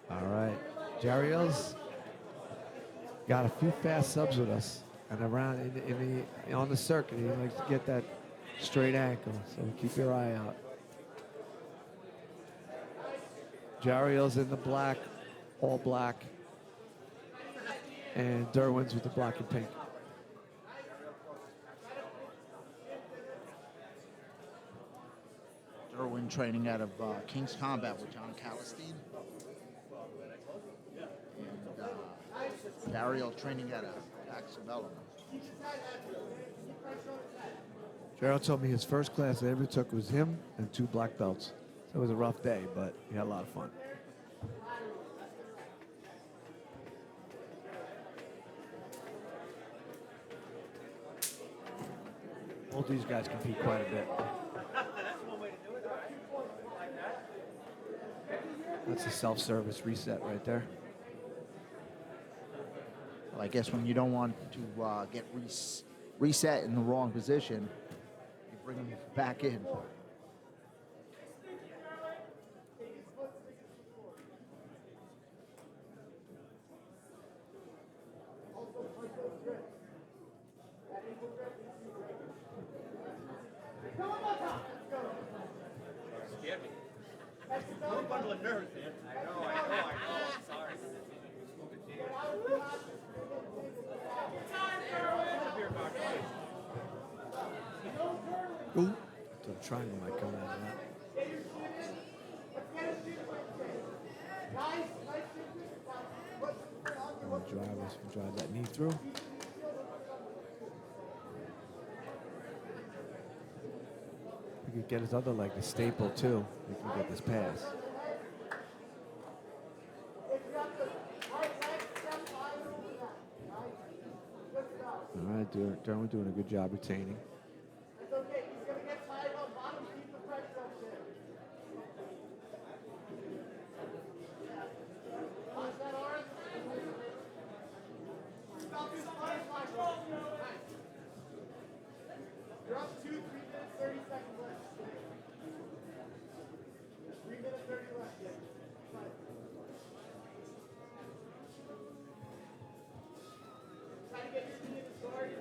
All right. Jerrelle's got a few fast subs with us. And around on the circuit, he likes to get that straight ankle, so keep your eye out. Jerrelle's in the black, all black, and Derwin's with the black and pink. Derwin training out of King's Combat with John Calistine. And Dario training out of Paxabella. Jerelle told me his first class they ever took was him and 2 black belts. So it was a rough day, but he had a lot of fun. Both these guys compete quite a bit. That's a self-service reset right there. Well, I guess when you don't want to get reset in the wrong position, you bring them back in. Scared me. No bundle of nerves, man. I know. Sorry. Ooh, the triangle might come out of that. Drive that knee through. He could get his other leg to staple too. He can get this pass. All right, Derwin doing a good job retaining. You're up 2, 3 minutes, 30 seconds left. 3 minutes, 30 left. Try to get your knee in the guard.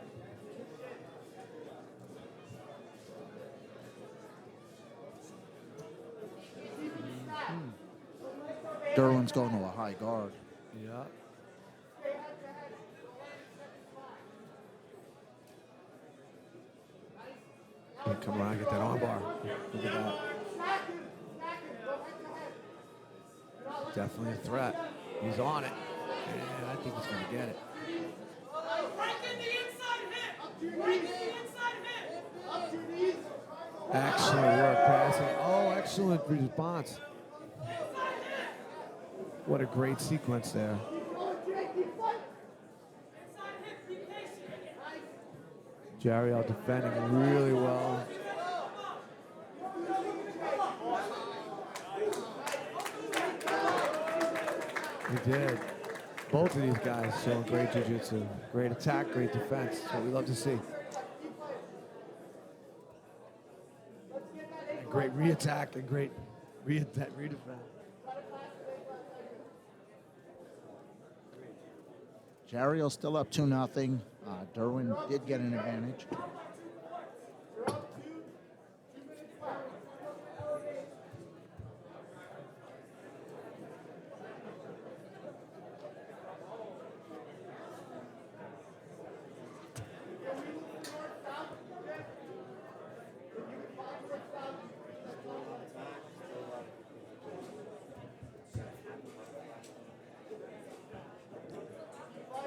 Derwin's going to a high guard. Yeah. Come around, get that arm bar. Look at that. Definitely a threat. He's on it. And I think he's going to get it. Excellent work passing. Oh, excellent response. What a great sequence there. Jerelle defending really well. He did. Both of these guys showing great jiu-jitsu. Great attack, great defense. That's what we love to see. And great re-attack and great re-defense. Jerrelle's still up 2-0. Derwin did get an advantage.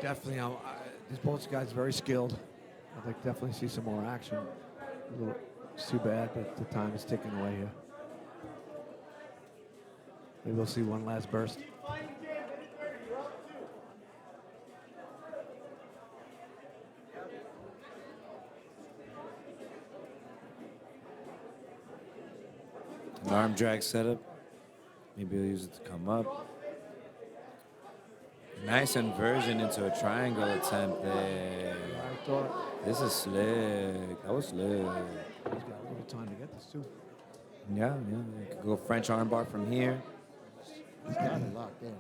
Definitely, both guys very skilled. I'd like to definitely see some more action. It's too bad, but the time is ticking away here. Maybe we'll see one last burst. An arm drag setup. Maybe he'll use it to come up. Nice inversion into a triangle attempt there. This is slick. That was slick. He's got a little time to get this too. Yeah. You could go French armbar from here. He's got it locked in.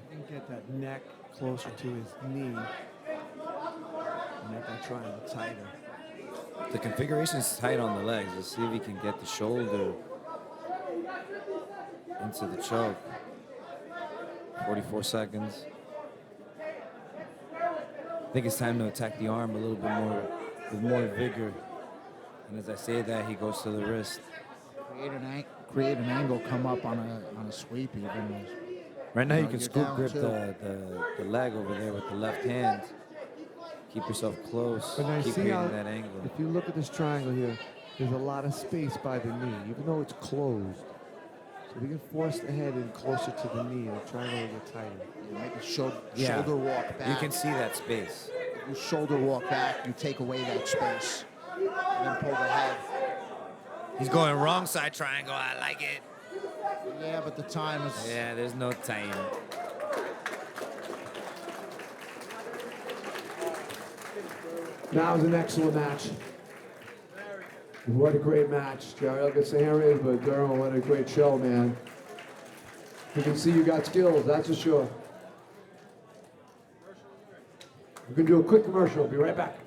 He can get that neck closer to his knee and make that triangle tighter. The configuration's tight on the legs. Let's see if he can get the shoulder into the choke. 44 seconds. I think it's time to attack the arm a little bit more, with more vigor. And as I say that, he goes to the wrist. Create an angle, come up on a sweep even. Right now you can scoop grip the leg over there with the left hand. Keep yourself close. But now Keep see creating how, that angle. if you look at this triangle here, there's a lot of space by the knee, even though it's closed. So we can force the head in closer to the knee and the triangle will get tighter. You make a shoulder walk back. You can see that space. You shoulder walk back, you take away that space. And then pull the head. He's going wrong side triangle. I like it. Yeah, but the time is... Yeah, there's no time. That was an excellent match. What a great match. Jerelle gets the hand raised, but Derwin, what a great show, man. You can see you got skills, that's for sure. We're going to do a quick commercial. Be right back.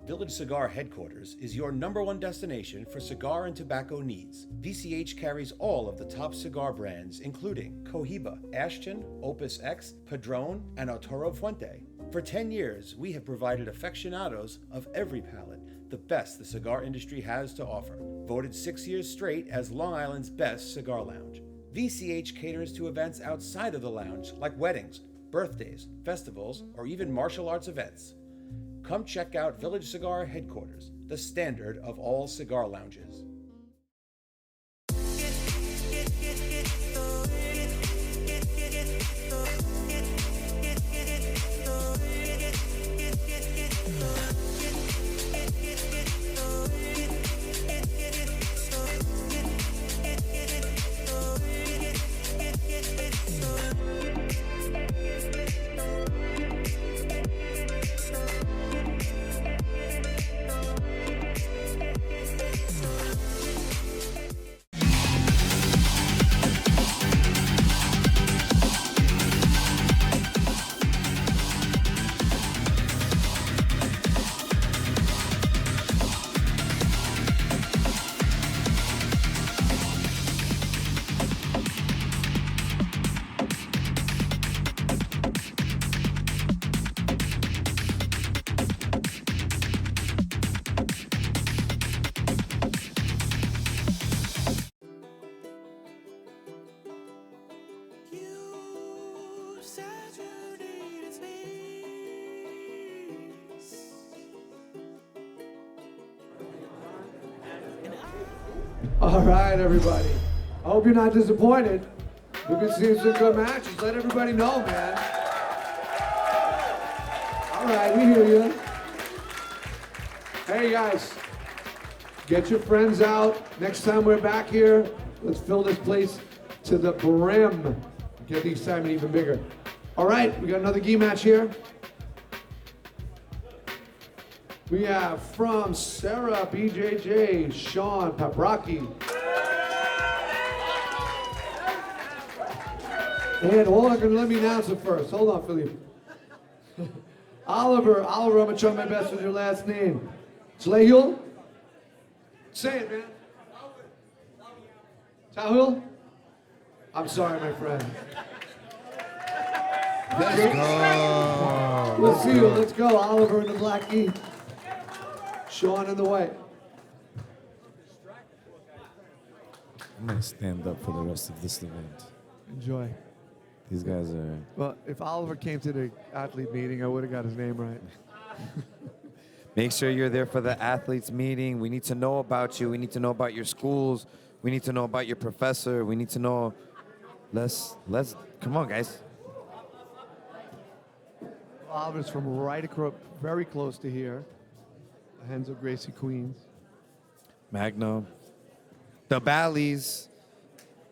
Village Cigar Headquarters is your #1 destination for cigar and tobacco needs. VCH carries all of the top cigar brands, including Cohiba, Ashton, Opus X, Padron, and Arturo Fuente. For 10 years, we have provided aficionados of every palate the best the cigar industry has to offer. Voted 6 years straight as Long Island's best cigar lounge. VCH caters to events outside of the lounge like weddings, birthdays, festivals, or even martial arts events. Come check out Village Cigar Headquarters, the standard of all cigar lounges. All right, everybody. I hope you're not disappointed. We've been seeing some good matches. Let everybody know, man. All right, we hear you. Hey, guys. Get your friends out. Next time we're back here, let's fill this place to the brim. Get the excitement even bigger. All right, we got another gi match here. We have from Sarah BJJ, Sean Paprocki. And hold on, let me announce it first. Hold on, Philippe. Oliver, I'm gonna try my best with your last name. Tlahul? Say it, man. Tahul? I'm sorry, my friend. Let's go. Let's see you. Let's go. Oliver in the black gi. Sean in the white. I'm gonna stand up for the rest of this event. Enjoy. These guys are. Well, if Oliver came to the athlete meeting, I would have got his name right. Make sure you're there for the athletes meeting. We need to know about you. We need to know about your schools. We need to know about your professor. We need to know. Let's come on, guys. Oliver's from right across, very close to here. Henzo Gracie Queens. Magno. The Bally's.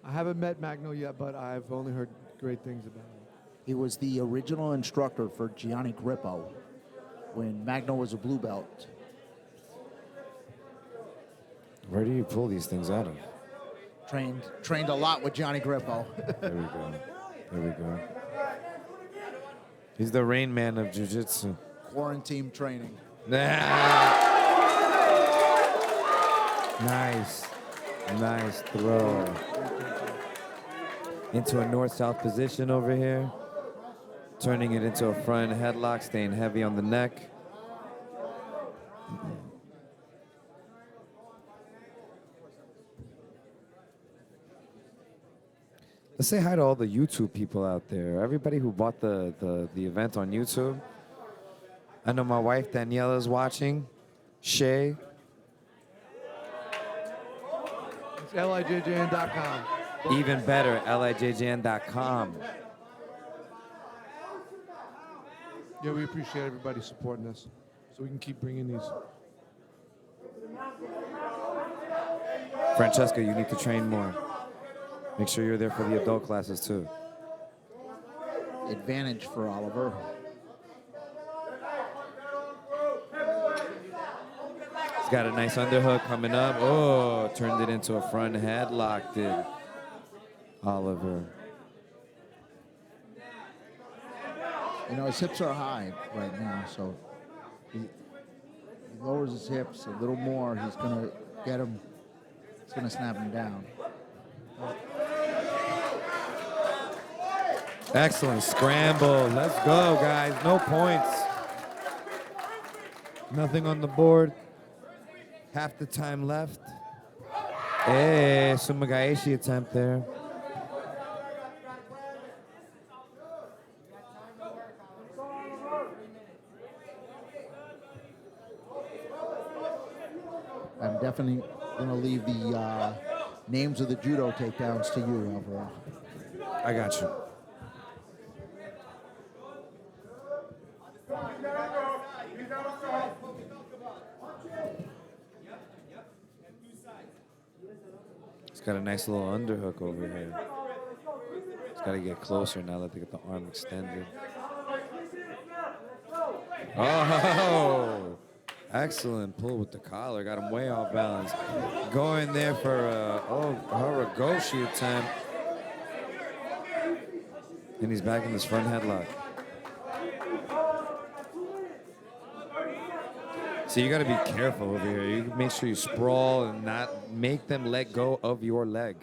I haven't met Magno yet, but I've only heard great things about him. He was the original instructor for Gianni Grippo when Magno was a blue belt. Where do you pull these things out of? Trained a lot with Gianni Grippo. There we go. There we go. He's the Rain Man of Jiu-Jitsu. Quarantine training. Nice. Nice throw. Into a north-south position over here. Turning it into a front headlock, staying heavy on the neck. Let's say hi to all the YouTube people out there. Everybody who bought the event on YouTube. I know my wife Daniela's watching. Shay. It's LIJJN.com. Even better, LIJJN.com. Yeah, we appreciate everybody supporting us so we can keep bringing these. Francesca, you need to train more. Make sure you're there for the adult classes too. Advantage for Oliver. He's got a nice underhook coming up. Oh, turned it into a front headlock, did Oliver. You know, his hips are high right now, so he lowers his hips a little more. He's going to get him. It's going to snap him down. Excellent scramble. Let's go, guys. No points. Nothing on the board. Half the time left. Hey, Sumagaeshi attempt there. I'm definitely going to leave the names of the judo takedowns to you, Alvaro. I got you. He's got a nice little underhook over here. He's got to get closer now that they get the arm extended. Oh, excellent pull with the collar. Got him way off balance. Going there for a Haragoshi attempt. And he's back in this front headlock. So you got to be careful over here. You make sure you sprawl and not make them let go of your leg.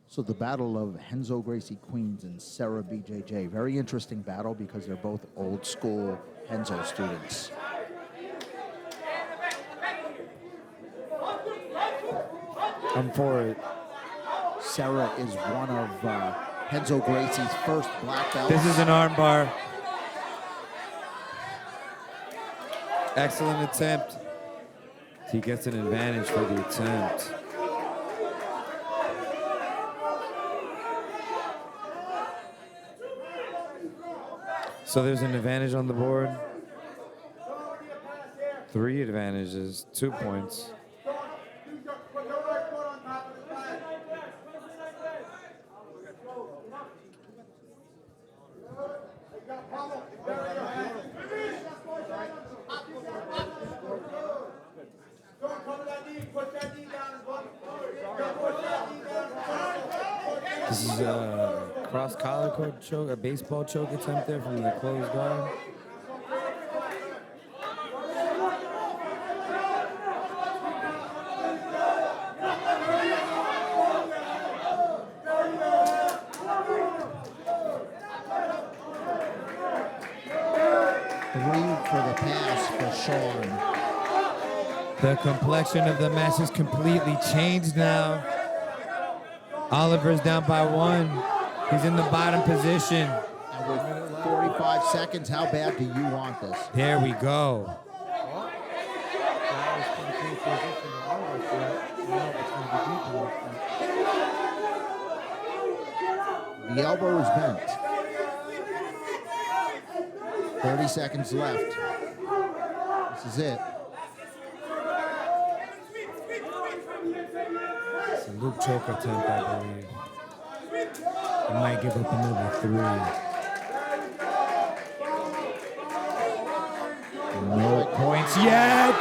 So the battle of Henzo Gracie Queens and Sarah BJJ. Very interesting battle because they're both old school Henzo students. I'm for it. Sarah is one of Henzo Gracie's first black belts. This is an armbar. Excellent attempt. He gets an advantage for the attempt. So there's an advantage on the board. 3 advantages, 2 points. This is a cross collar choke, a baseball choke attempt there from the closed guard. For the pass for Shawn. The complexion of the match has completely changed now. Oliver's down by 1. He's in the bottom position. And with 45 seconds, how bad do you want this? There we go. The elbow is bent. 30 seconds left. This is it. It's a loop choke attempt, I believe. He might give up another 3. No points yet.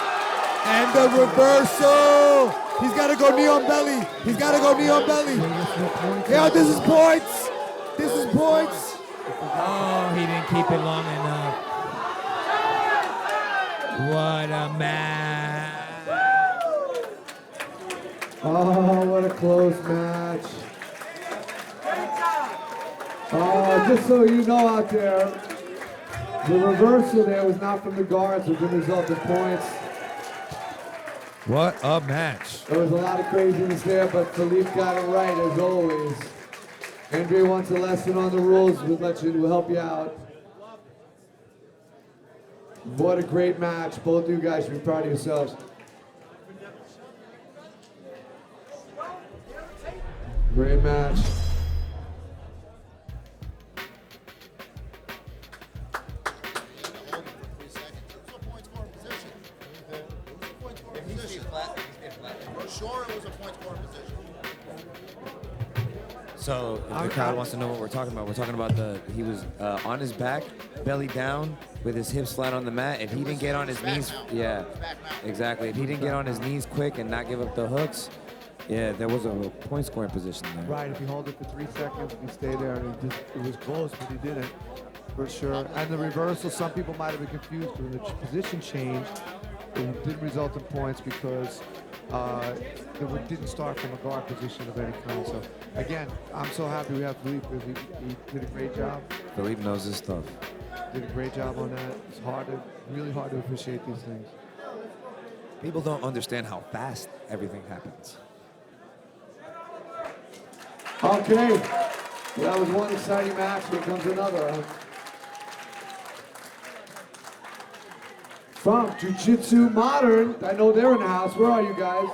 And the reversal. He's got to go knee on belly. He's got to go knee on belly. Yeah, this is points. This is points. Oh, he didn't keep it long enough. What a match. Oh, what a close match. Oh, just so you know out there, the reversal there was not from the guards, which would result in points. What a match. There was a lot of craziness there, but Philippe got it right as always. Andrea wants a lesson on the rules. We'll help you out. What a great match. Both you guys should be proud of yourselves. Great match. Sure, it was a point scoring position. So if the crowd wants to know what we're talking about, he was on his back, belly down, with his hips flat on the mat. If he didn't get on his knees, yeah, exactly. If he didn't get on his knees quick and not give up the hooks, yeah, there was a point scoring position there. Right, if you hold it for 3 seconds, if you stay there, and it was close, but he didn't. for sure. And the reversal, some people might have been confused when the position changed. It didn't result in points because it didn't start from a guard position of any kind. So again, I'm so happy we have Philippe because he did a great job. Philippe knows his stuff. Did a great job on that. It's really hard to appreciate these things. People don't understand how fast everything happens. Okay, well, that was one exciting match. Here comes another. From Jiu-Jitsu Modern, I know they're in the house. Where are you guys?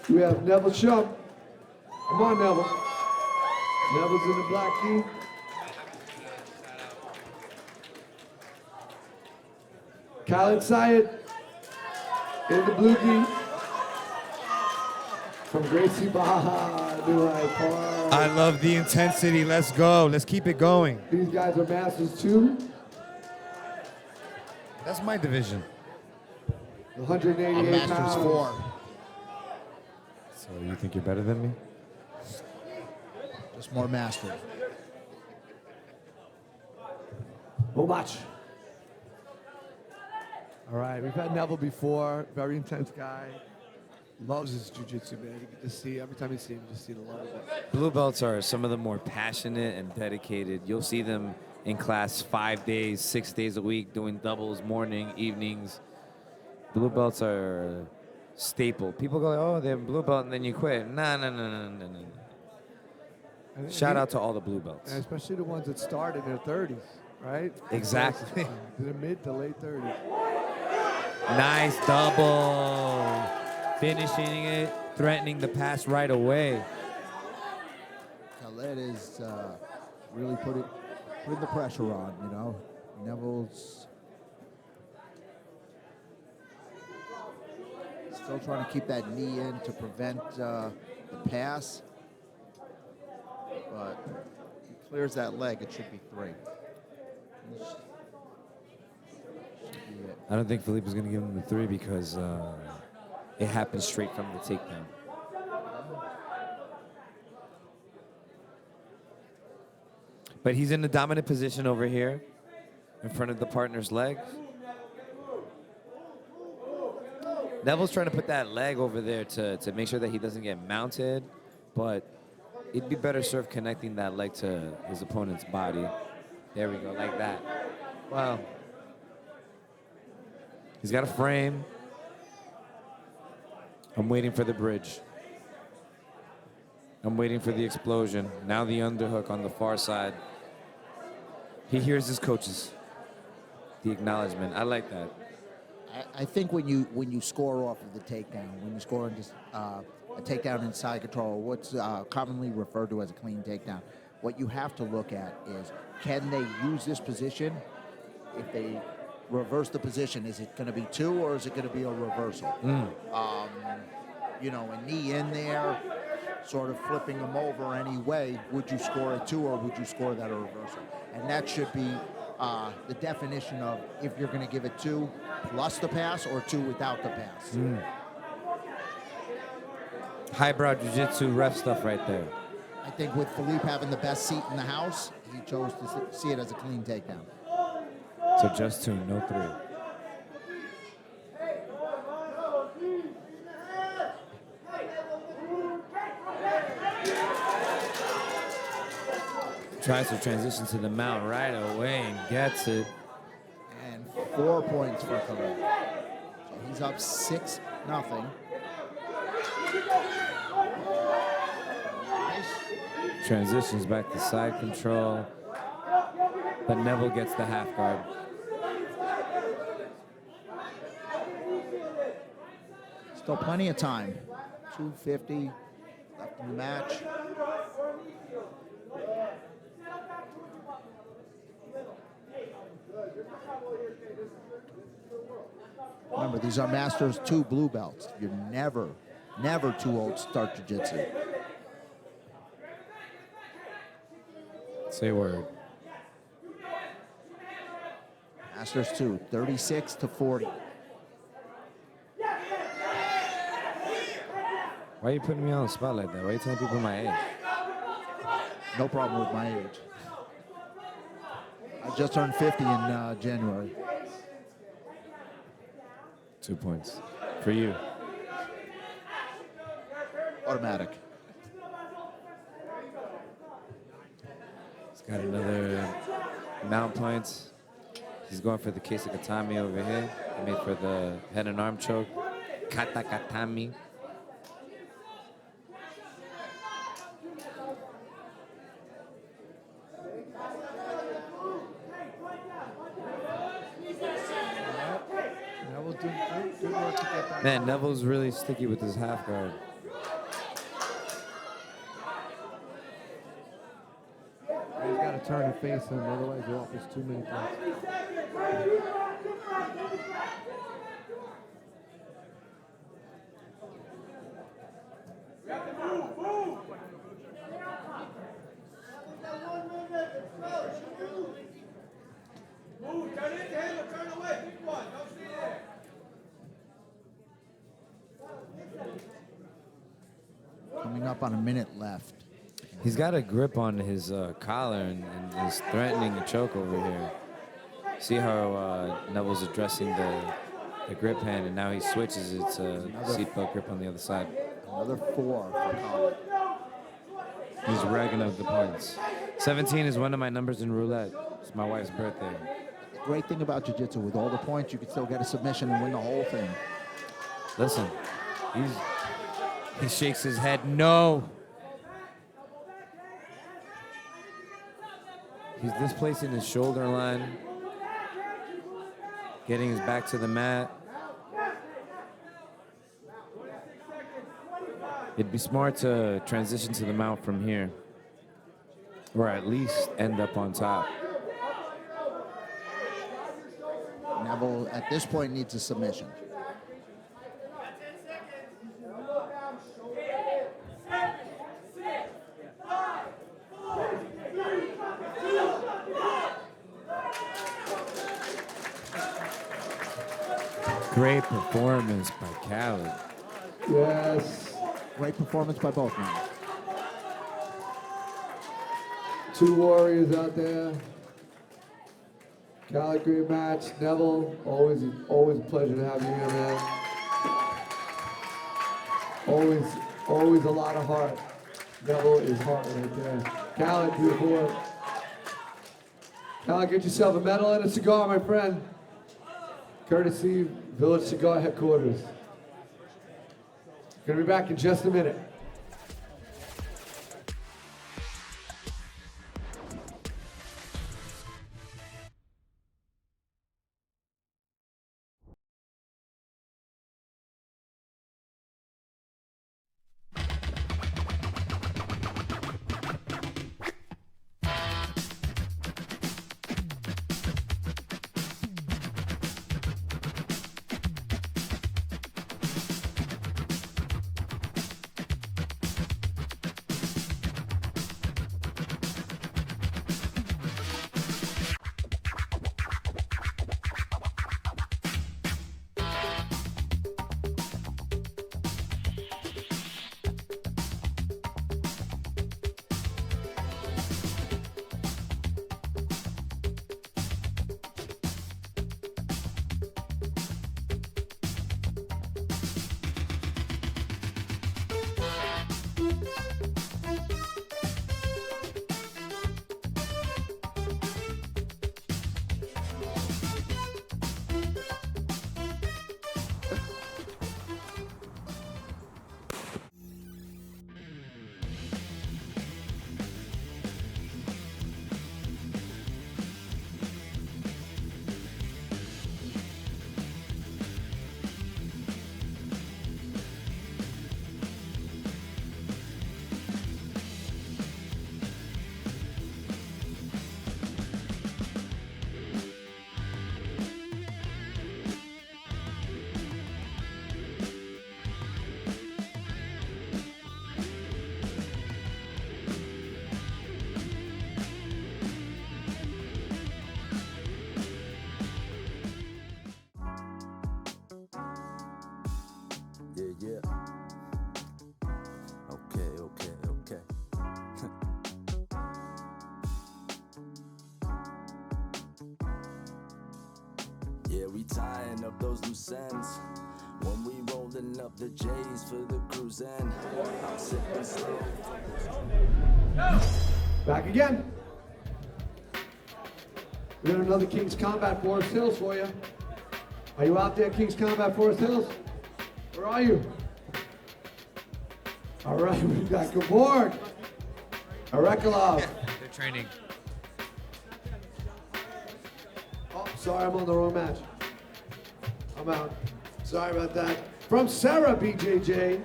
We have Neville Shum. Come on, Neville. Neville's in the black key. Khalid Syed in the blue key. From Gracie Baja, New Hyde Park. I love the intensity. Let's go. Let's keep it going. These guys are Masters 2. That's my division. 188 Masters pounds. 4. So you think you're better than me? Just more mastery. We'll watch. All right, we've had Neville before. Very intense guy. Loves his jiu-jitsu, man. You can just see, every time you see him, you just see the love of it. Blue belts are some of the more passionate and dedicated. You'll see them in class 5 days, 6 days a week, doing doubles, morning, evenings. Blue belts are staple. People go, oh, they have a blue belt and then you quit. No. Shout out to all the blue belts. And especially the ones that start in their 30s, right? Exactly. The mid to late 30s. Nice double. Finishing it, threatening the pass right away. Khaled is really putting the pressure on, you know. Neville's still trying to keep that knee in to prevent the pass. But he clears that leg, it should be 3. Should be it. I don't think Philippe is going to give him the 3 because it happened straight from the takedown. But he's in the dominant position over here in front of the partner's legs. Neville's trying to put that leg over there to make sure that he doesn't get mounted, but it'd be better served connecting that leg to his opponent's body. There we go, like that. Wow. He's got a frame. I'm waiting for the bridge. I'm waiting for the explosion. Now the underhook on the far side. He hears his coaches. The acknowledgement. I like that. I think when you score off of the takedown, when you score on just a takedown inside control, what's commonly referred to as a clean takedown, what you have to look at is, can they use this position? If they reverse the position, is it going to be 2 or is it going to be a reversal? You know, a knee in there, sort of flipping them over anyway. Would you score a 2 or would you score that a reversal? And that should be the definition of if you're going to give it 2 plus the pass or 2 without the pass. Highbrow jiu-jitsu ref stuff right there. I think with Philippe having the best seat in the house, he chose to see it as a clean takedown. So just 2, no 3. Tries to transition to the mount right away and gets it. And 4 points for Khalid. So he's up 6-0. Transitions back to side control. But Neville gets the half guard. Still plenty of time. 2:50 left in the match. Remember, these are Masters 2 blue belts. You're never too old to start jiu-jitsu. Say a word. Masters 2, 36-40. Why are you putting me on the spot like that? Why are you telling people my age? No problem with my age. I just turned 50 in January. 2 points for you. Automatic. He's got another mount points. He's going for the case of Katami over here. He made for the head and arm choke. Kata Katami. Neville doing good work to get that. Man, Neville's really sticky with his half guard. He's got to turn and face him, otherwise he offers too many points. Coming up on a minute left. He's got a grip on his collar and is threatening a choke over here. See how Neville's addressing the grip hand, and now he switches it to seatbelt grip on the other side. Another 4 for Colin. He's ragging up the points. 17 is one of my numbers in roulette. It's my wife's birthday. The great thing about jiu-jitsu, with all the points, you can still get a submission and win the whole thing. Listen, he shakes his head, no. He's displacing his shoulder line, getting his back to the mat. It'd be smart to transition to the mount from here, or at least end up on top. Neville, at this point, needs a submission. Great performance by Khaled. Yes. Great performance by both men. 2 warriors out there. Khaled, great match. Neville, always a pleasure to have you here, man. Always a lot of heart. Neville is heart right there. Khaled, beautiful work. Khaled, get yourself a medal and a cigar, my friend. Courtesy Village Cigar Headquarters. Gonna be back in just a minute. Yeah, we tying up those loose ends. When we rolling up the J's for the cruise end. I'm sipping slow. Back again. We got another King's Combat Forest Hills for you. Are you out there, King's Combat Forest Hills? Where are you? All right, we got Gabor, Arekalov. They're training. Oh, sorry, I'm on the wrong match. I'm out. Sorry about that. From Sarah BJJ,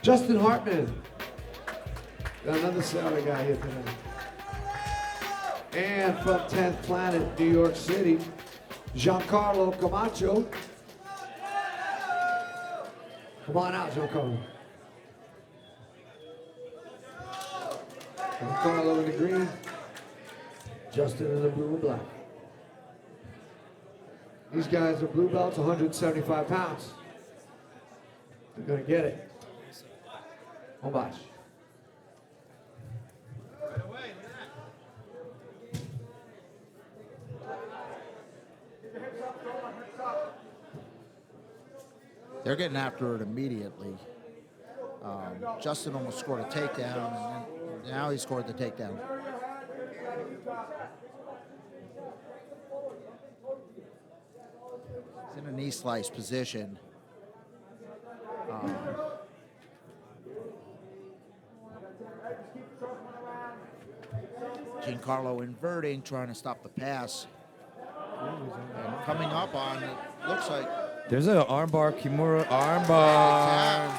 Justin Hartman. Got another Sarah guy here today. And from 10th Planet, New York City, Giancarlo Camacho. Come on out, Giancarlo. Giancarlo in the green, Justin in the blue and black. These guys are blue belts, 175 pounds. They're gonna get it. Homage. They're getting after it immediately. Justin almost scored a takedown, and now he scored the takedown. He's in a knee slice position. Giancarlo inverting, trying to stop the pass. And coming up on, it looks like. There's an armbar, Kimura armbar.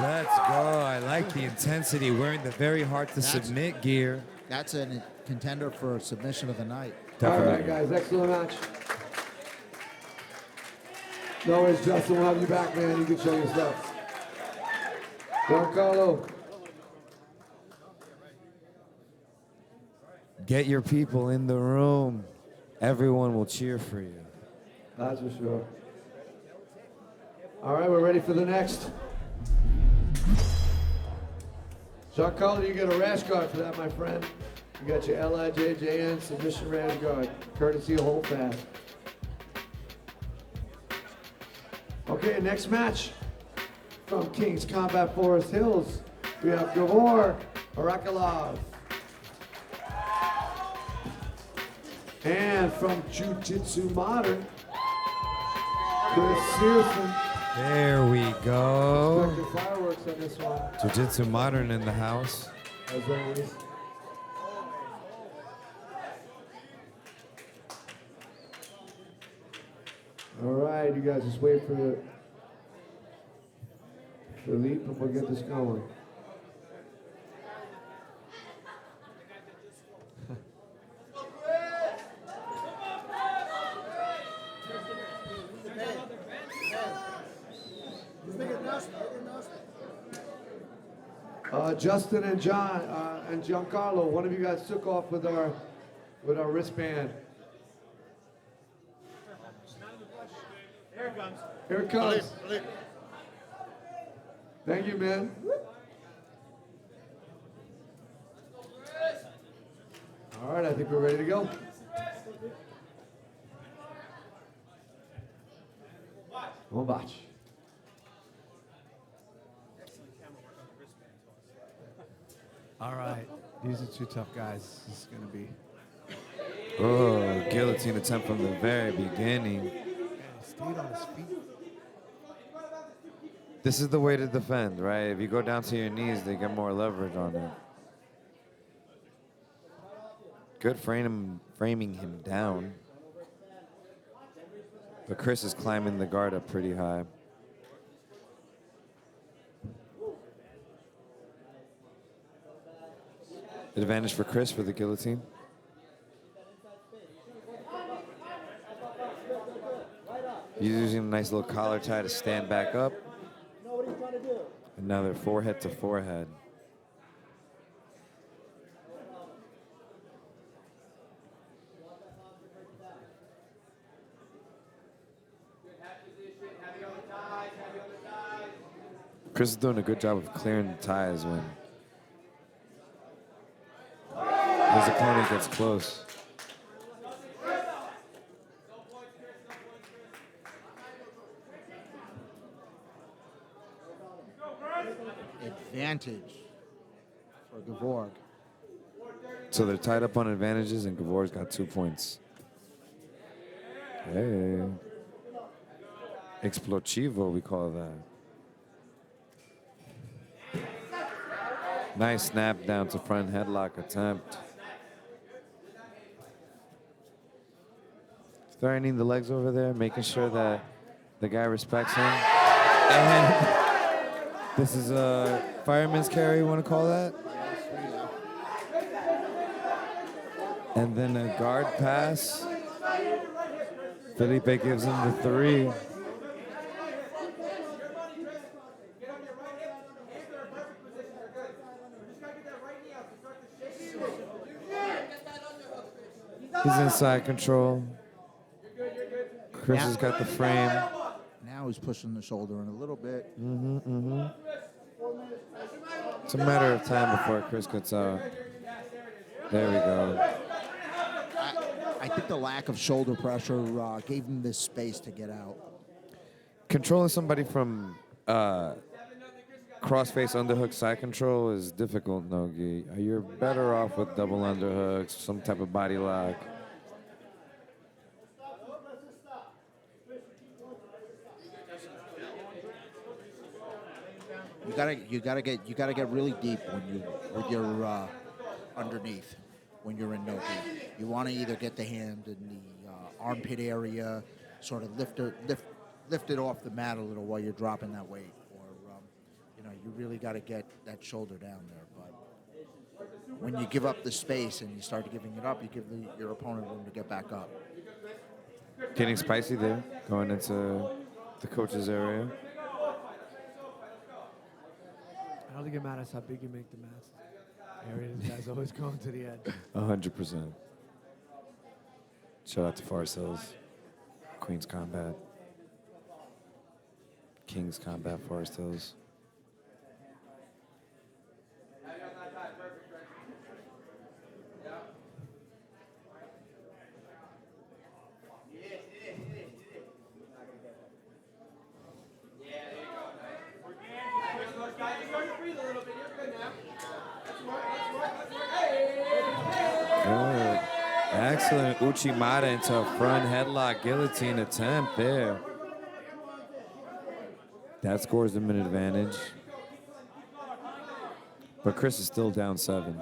Let's go. I like the intensity, wearing the very hard to submit gear. That's a contender for submission of the night. All right, guys, excellent match. No worries, Justin, we'll have you back, man. You can show your stuff. Giancarlo. Get your people in the room. Everyone will cheer for you. That's for sure. All right, we're ready for the next. Giancarlo, you get a rash guard for that, my friend. You got your LIJJN submission rash guard, courtesy of Holdfast. Okay, next match from King's Combat Forest Hills. We have Gabor Arakalov. And from Jiu-Jitsu Modern, Chris Searson. There we go. Expect your fireworks on this one. Jiu-Jitsu Modern in the house. As always. All right, you guys just wait for the leap and we'll get this going. Justin and John and Giancarlo, one of you guys took off with our wristband. Here it comes. Here it comes. Thank you, man. All right, I think we're ready to go. Homage. All right, these are two tough guys. This is gonna be. Oh, guillotine attempt from the very beginning. Stayed on his feet. This is the way to defend, right? If you go down to your knees, they get more leverage on it. Good framing him down. But Chris is climbing the guard up pretty high. Advantage for Chris for the guillotine. He's using a nice little collar tie to stand back up. Another forehead to forehead. Chris is doing a good job of clearing the ties when his opponent gets close. advantage for Gevorg. So they're tied up on advantages, and Gavor's got 2 points. Hey. Explochivo, we call that. Nice snap down to front headlock attempt. Threatening the legs over there, making sure that the guy respects him. And this is a fireman's carry, you want to call that? And then a guard pass. Felipe gives him the 3. He's inside control. Chris has got the frame. Now he's pushing the shoulder in a little bit. It's a matter of time before Chris gets out. There we go. I think the lack of shoulder pressure gave him this space to get out. Controlling somebody from cross-face underhook side control is difficult, Nogi. You're better off with double underhooks, some type of body lock. You gotta get really deep with your underneath when you're in no gi. You want to either get the hand in the armpit area, sort of lift it off the mat a little while you're dropping that weight, or you really got to get that shoulder down there. But when you give up the space and you start giving it up, you give your opponent room to get back up. Getting spicy there, going into the coach's area. I don't think it matters how big you make the mats. Area, this guy's always going to the edge. 100%. Shout out to Forest Hills, Queens Combat, Kings Combat, Forest Hills. Good. Excellent Uchimata into a front headlock guillotine attempt there. That scores them an advantage. But Chris is still down 7.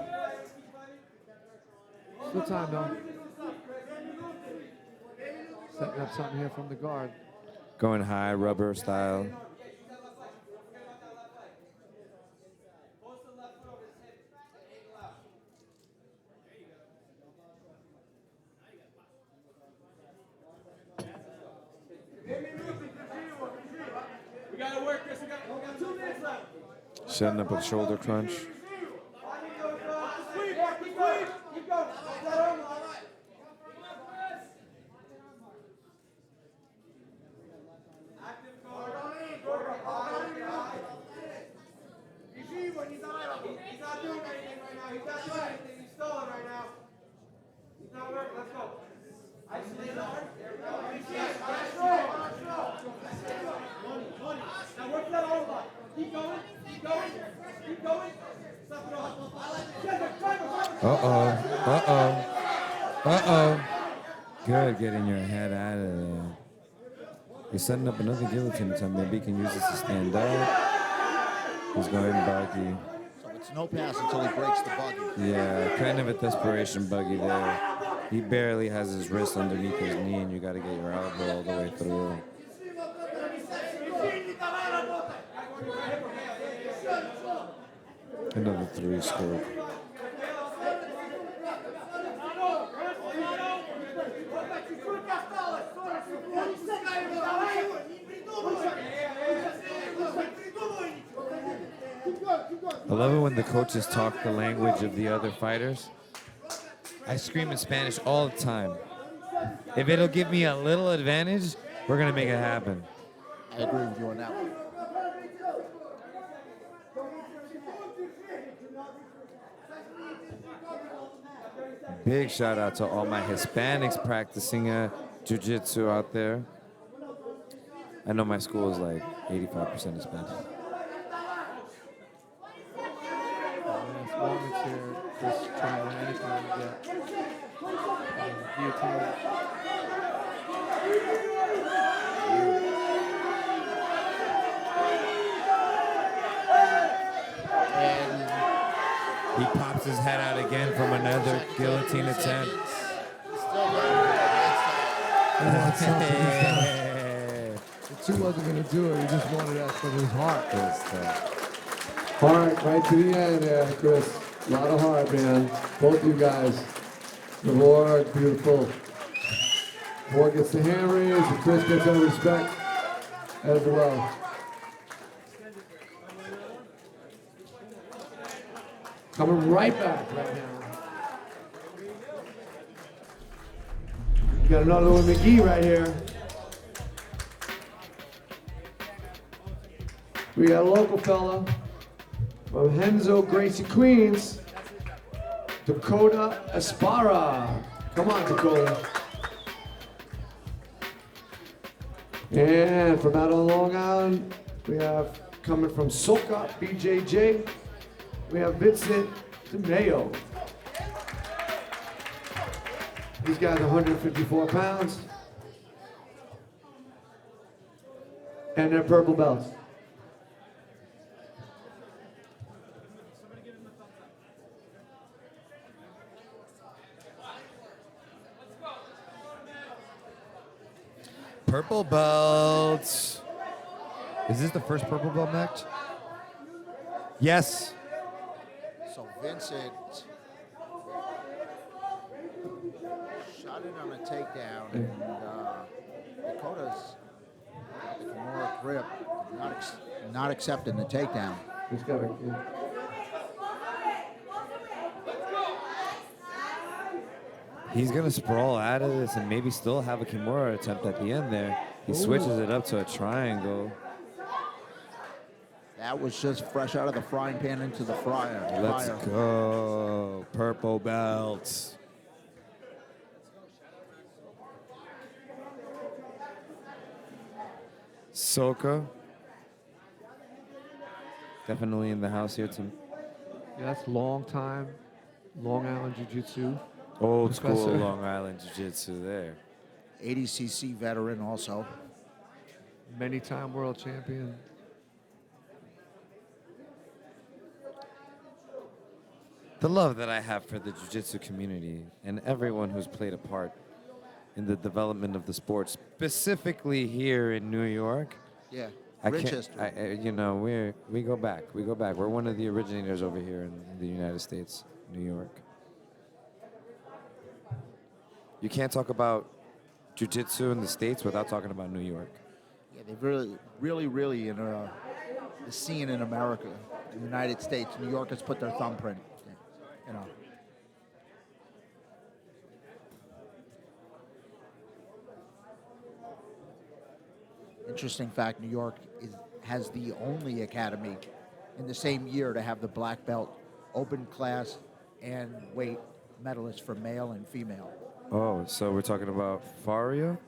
Still time though. Setting up something here from the guard. Going high, rubber style. Setting up a shoulder crunch. Good, getting your head out of there. He's setting up another guillotine attempt. Maybe he can use this to stand up. He's going buggy. So it's no pass until he breaks the buggy. Yeah, kind of a desperation buggy there. He barely has his wrist underneath his knee, and you got to get your elbow all the way through. Another 3 scoop. I love it when the coaches talk the language of the other fighters. I scream in Spanish all the time. If it'll give me a little advantage, we're going to make it happen. I agree with you on that one. Big shout out to all my Hispanics practicing jiu-jitsu out there. I know my school is like 85% Hispanic. moments here. Chris trying anything to get. Guillotine. He pops his head out again from another guillotine attempt. The two wasn't going to do it. He just wanted that from his heart. Heart right to the end there, Chris. A lot of heart, man. Both you guys. The war, beautiful. War gets the hand raised, and Chris gets our respect as well. Coming right back right now. We got another one, McGee right here. We got a local fella from Henzo, Gracie, Queens, Dakota Aspara. Come on, Dakota. And from out on Long Island, we have coming from Soka, BJJ, we have Vincent DeMayo. These guys are 154 pounds. And they're purple belts. Purple belts. Is this the first purple belt match? Yes. So Vincent shot it on a takedown, and Dakota's got the Kimura grip, not accepting the takedown. He's got a, He's going to sprawl out of this and maybe still have a Kimura attempt at the end there. He switches it up to a triangle. That was just fresh out of the frying pan into the fryer. Let's go. Purple belts. Soka. Definitely in the house here too. Yeah, that's long time. Long Island Jiu-Jitsu. Old school Professor. Long Island Jiu-Jitsu there. 80cc veteran also. Many-time world champion. The love that I have for the jiu-jitsu community and everyone who's played a part in the development of the sport, specifically here in New York. Yeah, I rich can't, history. you know, we go back. We go back. We're one of the originators over here in the United States, New York. You can't talk about jiu-jitsu in the States without talking about New York. Yeah, they really in the scene in America, in the United States. New York has put their thumbprint, you know. Interesting fact, New York has the only academy in the same year to have the black belt, open class, and weight medalists for male and female. Oh, so we're talking about Faria?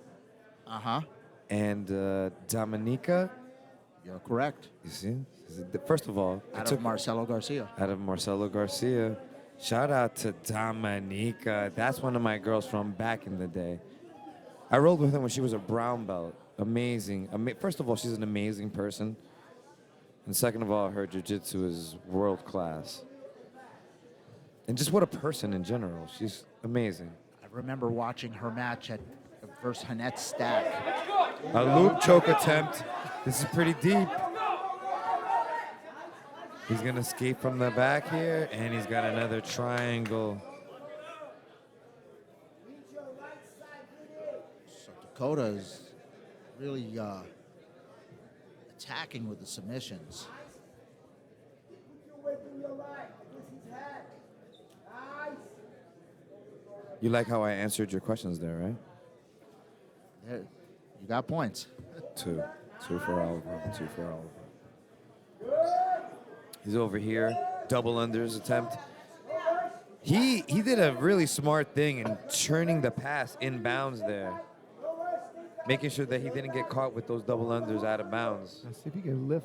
Uh-huh. And Dominica? You're correct. You see? First of all, Out of Marcelo Garcia. Out of Marcelo Garcia. Shout out to Dominica. That's one of my girls from back in the day. I rolled with her when she was a brown belt. Amazing. First of all, she's an amazing person. And second of all, her jiu-jitsu is world class. And just what a person in general. She's amazing. I remember watching her match versus Hanette Stack. A loop choke attempt. This is pretty deep. He's going to escape from the back here, and he's got another triangle. So Dakota's really attacking with the submissions. You like how I answered your questions there, right? There, you got points. Two for Oliver. 2 for Oliver. He's over here, double unders attempt. He did a really smart thing in turning the pass inbounds there. making sure that he didn't get caught with those double unders out of bounds. Now see if you can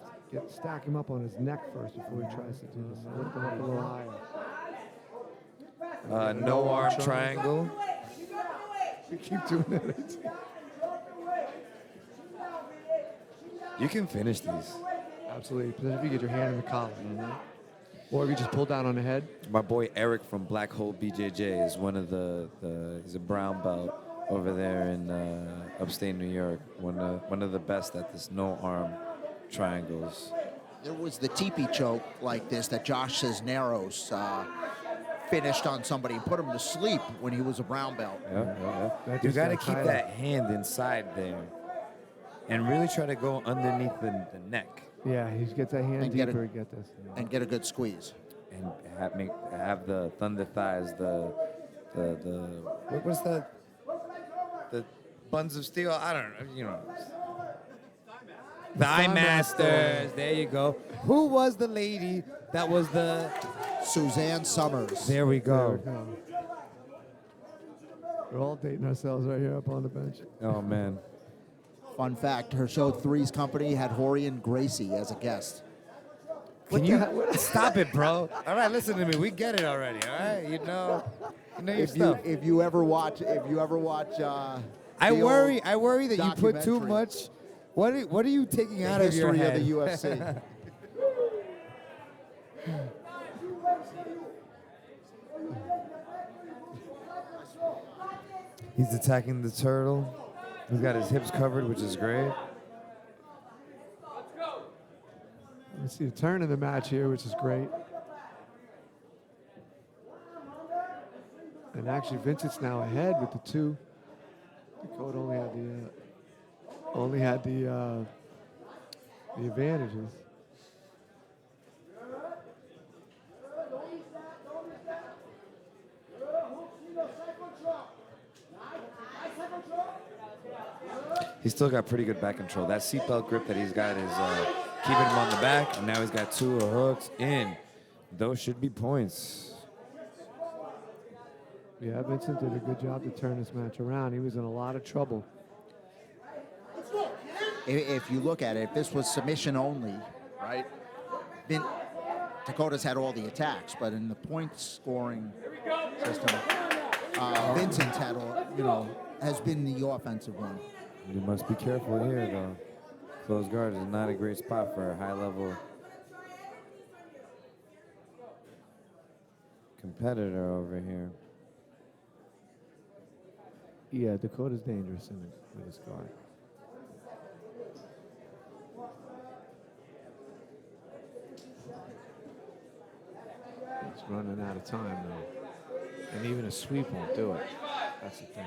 stack him up on his neck first before he tries to do this. Lift him up a little higher. No arm triangle. You keep doing that. You can finish these. Absolutely, but if you get your hand in the collar. Or if you just pull down on the head. My boy Eric from Black Hole BJJ is one of he's a brown belt over there in upstate New York. One of the best at this no arm triangles. There was the teepee choke like this that Josh Cisneros finished on somebody and put him to sleep when he was a brown belt. You got to keep that hand inside there and really try to go underneath the neck. Yeah, he gets that hand And deeper. Get this. And get a good squeeze. And have the thunder thighs, what was that? The buns of steel? I don't know, you know. Thigh Masters, there you go. Who was the lady that was the... Suzanne Summers. There we go. We're all dating ourselves right here up on the bench. Oh, man. Fun fact, her show Three's Company had Horian Gracie as a guest. Can you stop it, bro? All right, listen to me. We get it already, all right? You know your stuff. If you ever watch I worry that you put too much. What are you taking out of your head? History of the UFC. He's attacking the turtle. He's got his hips covered, which is great. You see a turn in the match here, which is great. And actually, Vincent's now ahead with the two. Dakota only had the advantages. He's still got pretty good back control. That seatbelt grip that he's got is keeping him on the back. And now he's got two hooks in. Those should be points. Yeah, Vincent did a good job to turn this match around. He was in a lot of trouble. If you look at it, if this was submission only, right? Dakota's had all the attacks, but in the point scoring system, Vincent's had has been the offensive one. You must be careful here, though. Closed guard is not a great spot for a high-level competitor over here. Yeah, Dakota's dangerous with his guard. He's running out of time now. And even a sweep won't do it. That's the thing.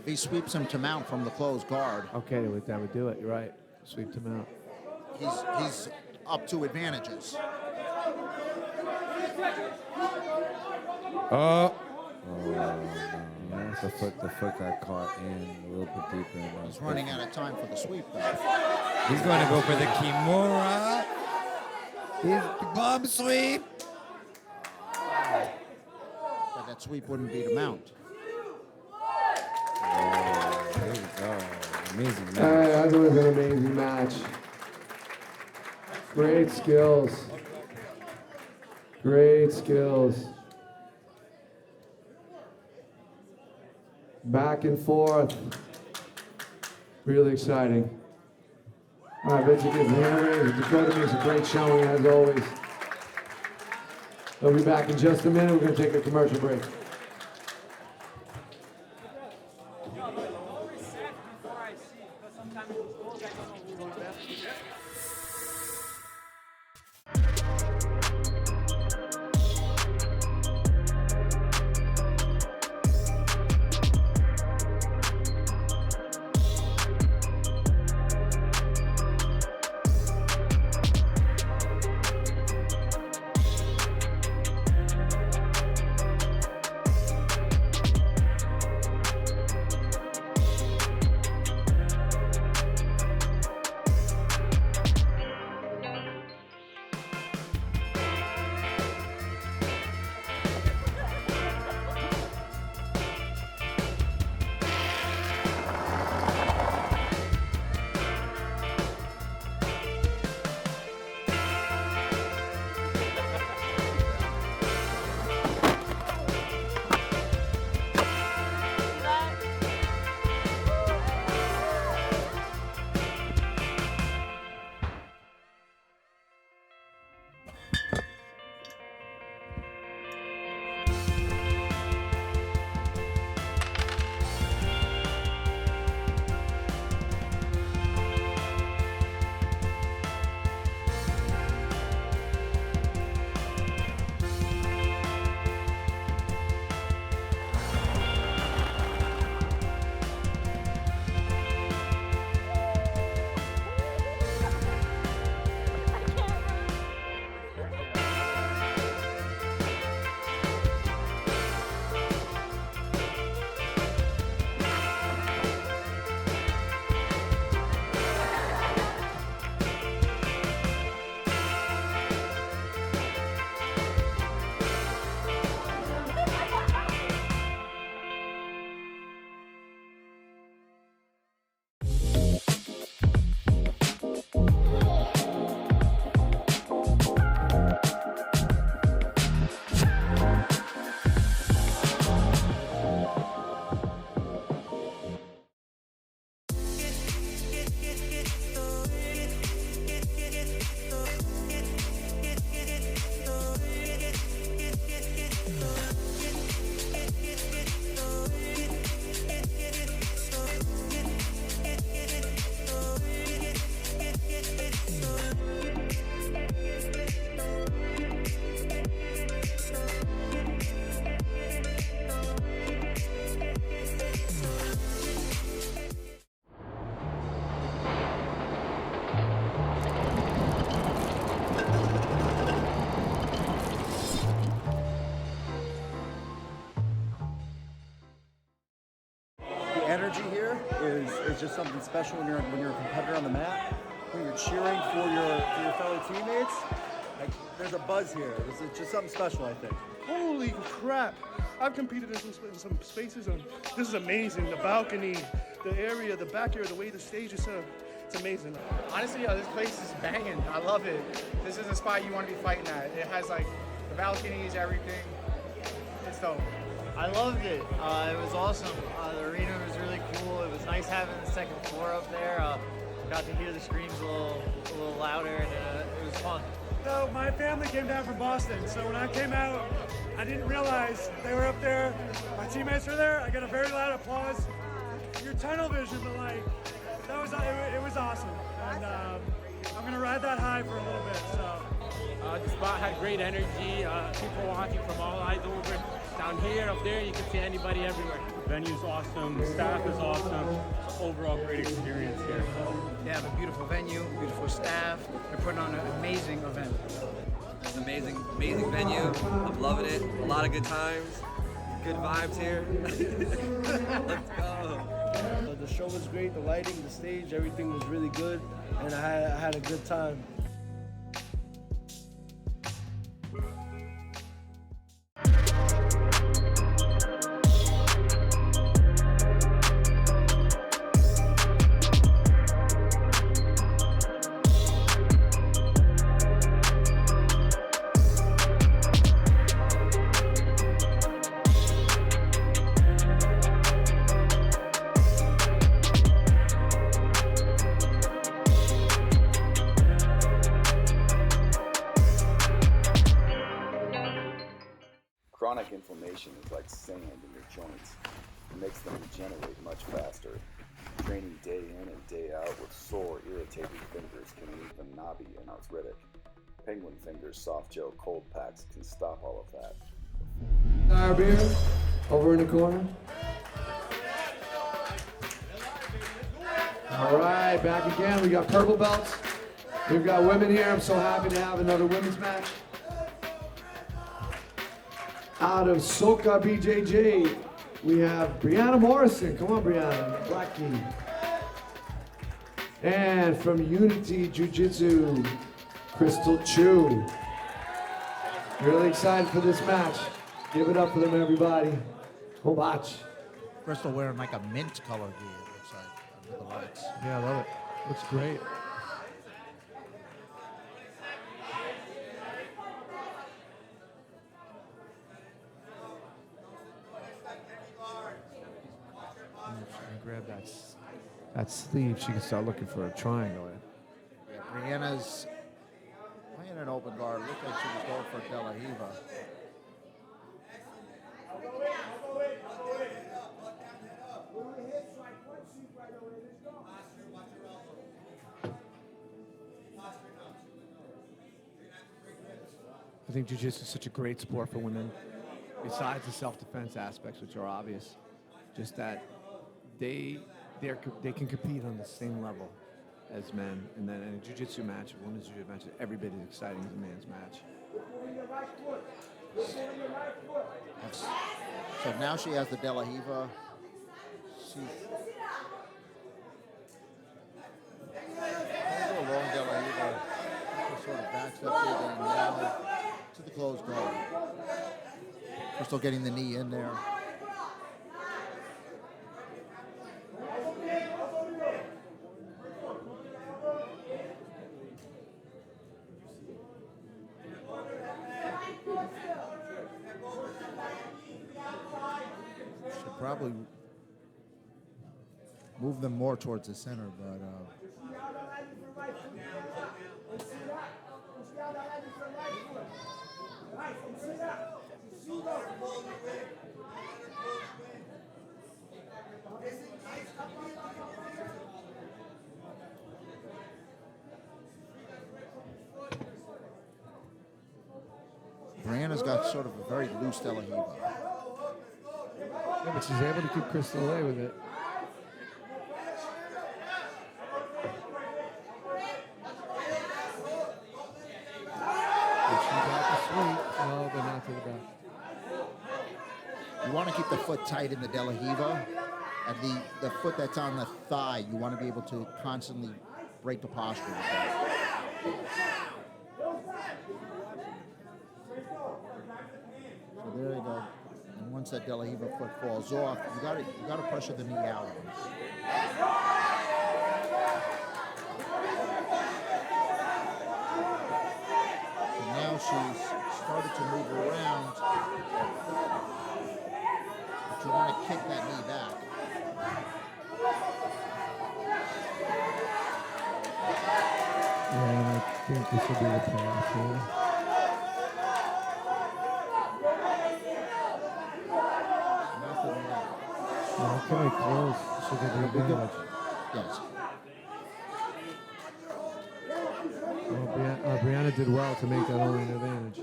If he sweeps him to mount from the closed guard. Okay, that would do it. You're right. Sweep him out. He's up to advantages. Oh, no. The foot got caught in a little bit deeper. He's running out of time for the sweep, though. He's going to go for the Kimura. His bomb sweep. But that sweep wouldn't be to mount. There we go. Amazing match. All right, that was an amazing match. Great skills. Great skills. Back and forth. Really exciting. All right, Vincent gives the hand raise. Dakota makes a great showing, as always. They'll be back in just a minute. We're going to take a commercial break. is just something special when you're a competitor on the mat. When you're cheering for your fellow teammates, like there's a buzz here. It's just something special, I think. Holy crap! I've competed in some spaces, and this is amazing. The balcony, the area, the back area, the way the stage is set up, it's amazing. Honestly, this place is banging. I love it. This is a spot you want to be fighting at. It has like the balconies, everything. It's dope. I loved it. It was awesome. The arena was really cool. It was nice having the second floor up there. Got to hear the screams a little louder, and it was fun. So my family came down from Boston, so when I came out, I didn't realize they were up there. My teammates were there. I got a very loud applause. Your tunnel vision, but like, it was awesome. And I'm gonna ride that high for a little bit. So. The spot had great energy. People watching from all eyes over. Down here, up there, you can see anybody everywhere. Venue's awesome. Staff is awesome. Overall, great experience here. They have a beautiful venue, beautiful staff. They're putting on an amazing event. It's an amazing venue. I'm loving it. A lot of good times. Good vibes here. Let's go. The show was great. The lighting, the stage, everything was really good, and I had a good time. Chronic inflammation is like sand in your joints. It makes them regenerate much faster. Training day in and day out with sore, irritated fingers can leave them knobby and arthritic. Penguin Fingers soft gel cold packs can stop all of that. Our beer over in the corner. All right, back again. We got purple belts. We've got women here. I'm so happy to have another women's match. Out of Soka BJJ, we have Brianna Morrison. Come on, Brianna. Blackie. And from Unity Jiu-Jitsu, Crystal Chu. Really excited for this match. Give it up for them, everybody. Go watch. Crystal wearing like a mint color gear, it looks like, under the lights. Yeah, I love it. Looks great. Grab that sleeve, she can start looking for a triangle. Yeah, Brianna's playing an open guard. Looked like she was going for De La Hiva. I think jiu-jitsu is such a great sport for women, besides the self-defense aspects, which are obvious. Just that they can compete on the same level as men, and then in a jiu-jitsu match, a women's jiu-jitsu match, every bit as exciting as a man's match. So now she has the De La Hiva. She's a long De La Hiva. She sort of backs up here and now to the closed guard. We're still getting the knee in there. Should probably move them more towards the center, but Brianna's got sort of a very loose De La Hiva. Yeah, but she's able to keep Crystal away with it. She got the sweep. No, but not to the back. You want to keep the foot tight in the De La Hiva And the foot that's on the thigh, you want to be able to constantly break the posture with that. So there you go. And once that De La Riva foot falls off, you got to pressure the knee out. So now she's started to move around, but you want to kick that knee back. Yeah, I think this will be the pass here. Okay, close. Should get the advantage. Yes. Well, Brianna did well to make that only an advantage.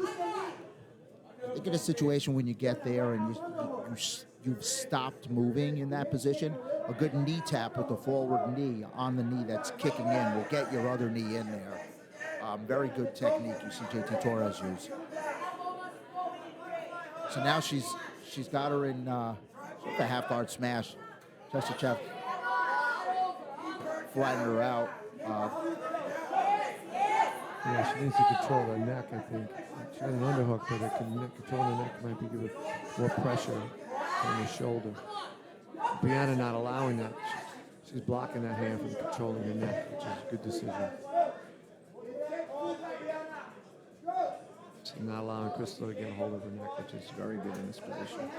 I think in a situation when you get there and you've stopped moving in that position, a good knee tap with the forward knee on the knee that's kicking in will get your other knee in there. Very good technique you see JT Torres use. So now she's got her in the half guard smash. Chev flattened her out. Yeah, she needs to control the neck, I think. She had an underhook, but it can control the neck might be giving more pressure on the shoulder. Brianna not allowing that. She's blocking that hand from controlling the neck, which is a good decision. She's not allowing Crystal to get a hold of her neck, which is very good in this position.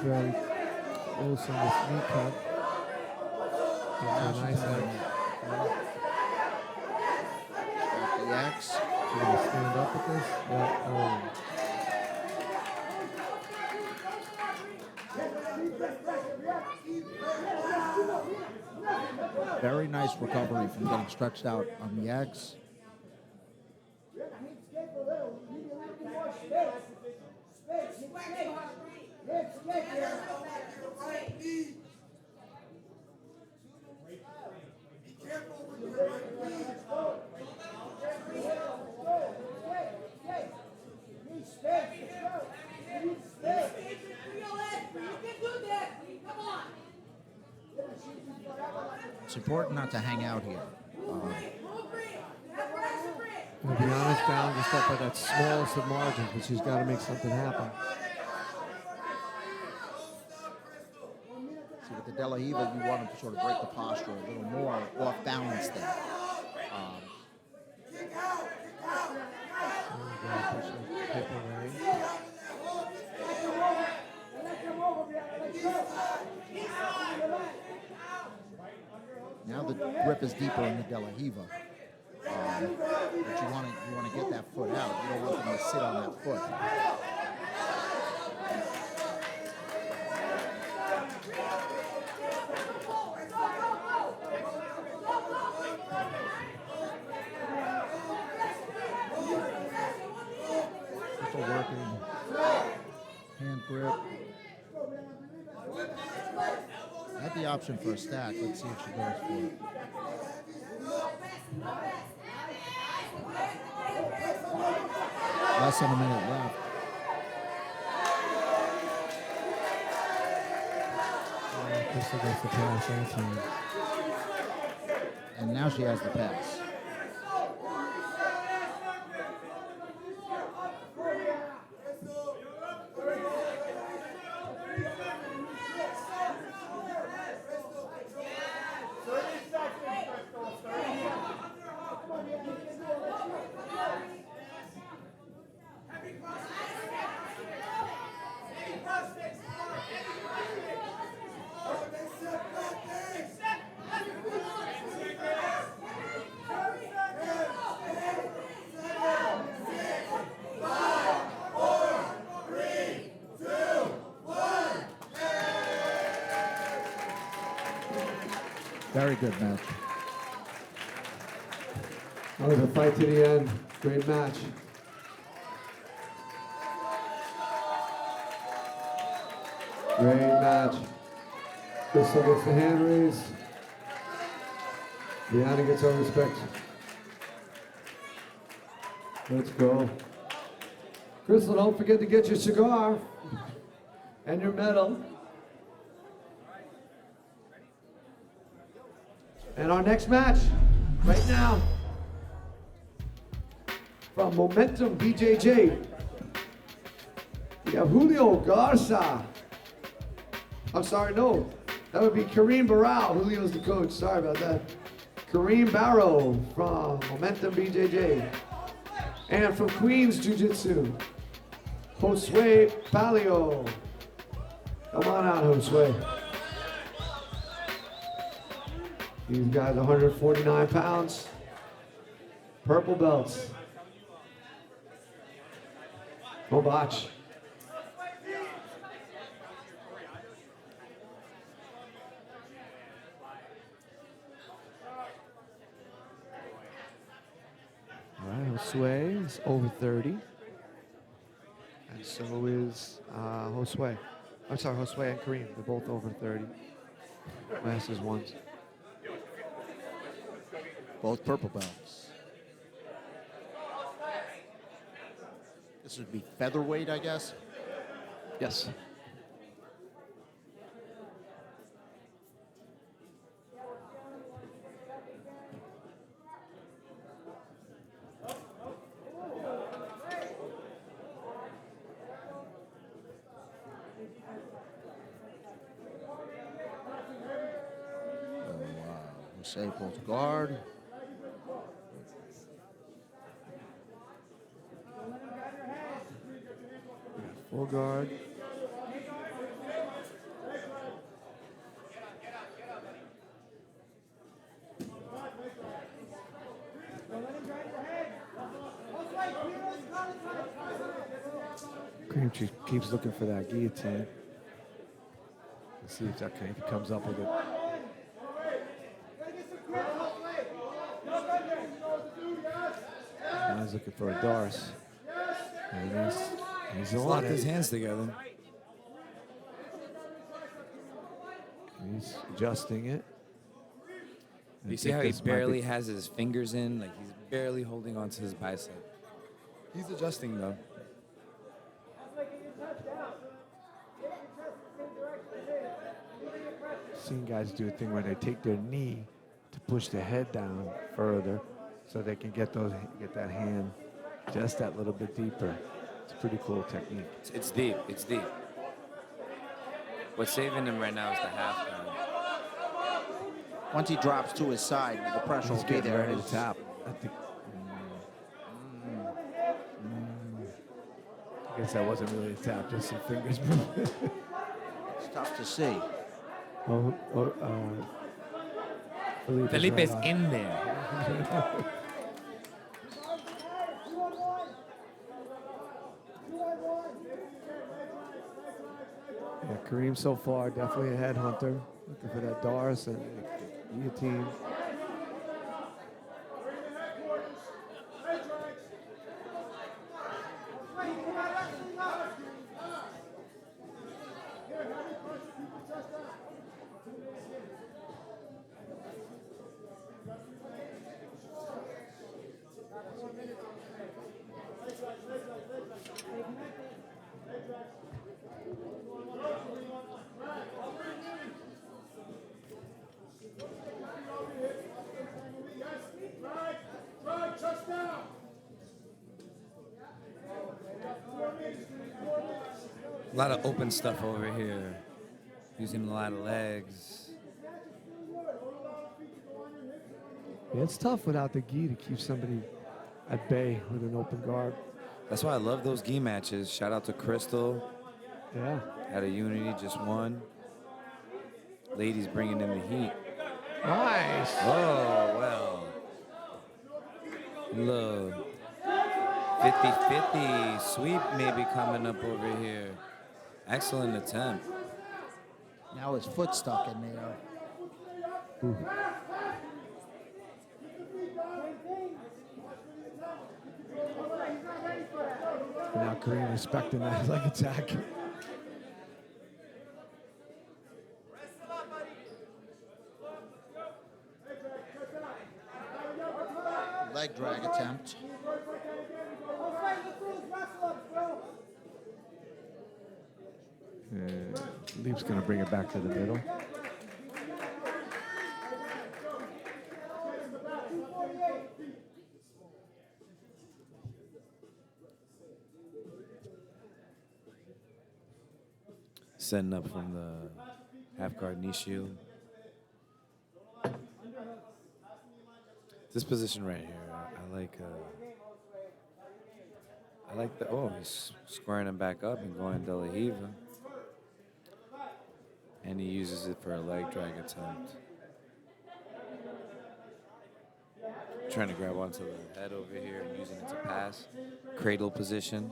Very close on this knee cut. That's a nice head. The X. She's going to stand up with this. Yeah. Very nice recovery from getting stretched out on the X. It's important not to hang out here. To be honest, down just up by that smallest of margins, but she's got to make something happen. See, with the De La Riva, you want to sort of break the posture a little more off balance there. Now the grip is deeper in the De La Riva. But you want to get that foot out. You don't want them to sit on that foot. Still working. Hand grip. Had the option for a stack. Let's see if she goes for it. Less than a minute left. Crystal gets the pass, and now she has the pass. Very good match. That was a fight to the end. Great match. Great match. Crystal gets the hand raise. Deanna gets our respect. Let's go. Crystal, don't forget to get your cigar and your medal. And our next match, right now, from Momentum BJJ, we have Julio Garza. I'm sorry, no, that would be Kareem Barrow. Julio's the coach, sorry about that. Kareem Barrow from Momentum BJJ. And from Queens Jiu-Jitsu, Josue Palio. Come on out, Josue. These guys 149 pounds, purple belts. No botch. All right, Josue is over 30. And so is Josue. I'm sorry, Josue and Kareem. They're both over 30. Masters ones. Both purple belts. This would be featherweight, I guess? Yes. Jose pulls guard. Full guard. Kareem keeps looking for that guillotine. Let's see if that if he comes up with it. Now he's looking for a Dars. And he's on locked it. his hands together. He's adjusting it. You see how he barely has his fingers in? Like he's barely holding onto his bicep. He's adjusting though. Seen guys do a thing where they take their knee to push the head down further so they can get that hand just that little bit deeper. It's a pretty cool technique. It's deep. It's deep. What's saving him right now is the half guard. Once he drops to his side, the pressure will be there. Ready to tap. I think. I guess that wasn't really a tap, just some fingers moving. It's tough to see. Felipe's in there. Yeah, Kareem so far definitely a headhunter, looking for that Dars and guillotine. A lot of open stuff over here. Using a lot of legs. Yeah, it's tough without the gi to keep somebody at bay with an open guard. That's why I love those gi matches. Shout out to Crystal. Yeah. Had a Unity, just won. Ladies bringing in the heat. Nice. Oh, well. Look. 50-50 sweep maybe coming up over here. Excellent attempt. Now his foot stuck in there. Now Kareem respecting that leg attack. leg drag attempt. Leap's going to bring it back to the middle. Setting up from the half guard knee shield. This position right here, I like the, oh, he's squaring him back up and going De La Riva. And he uses it for a leg drag attempt. Trying to grab onto the head over here and using it to pass. Cradle position.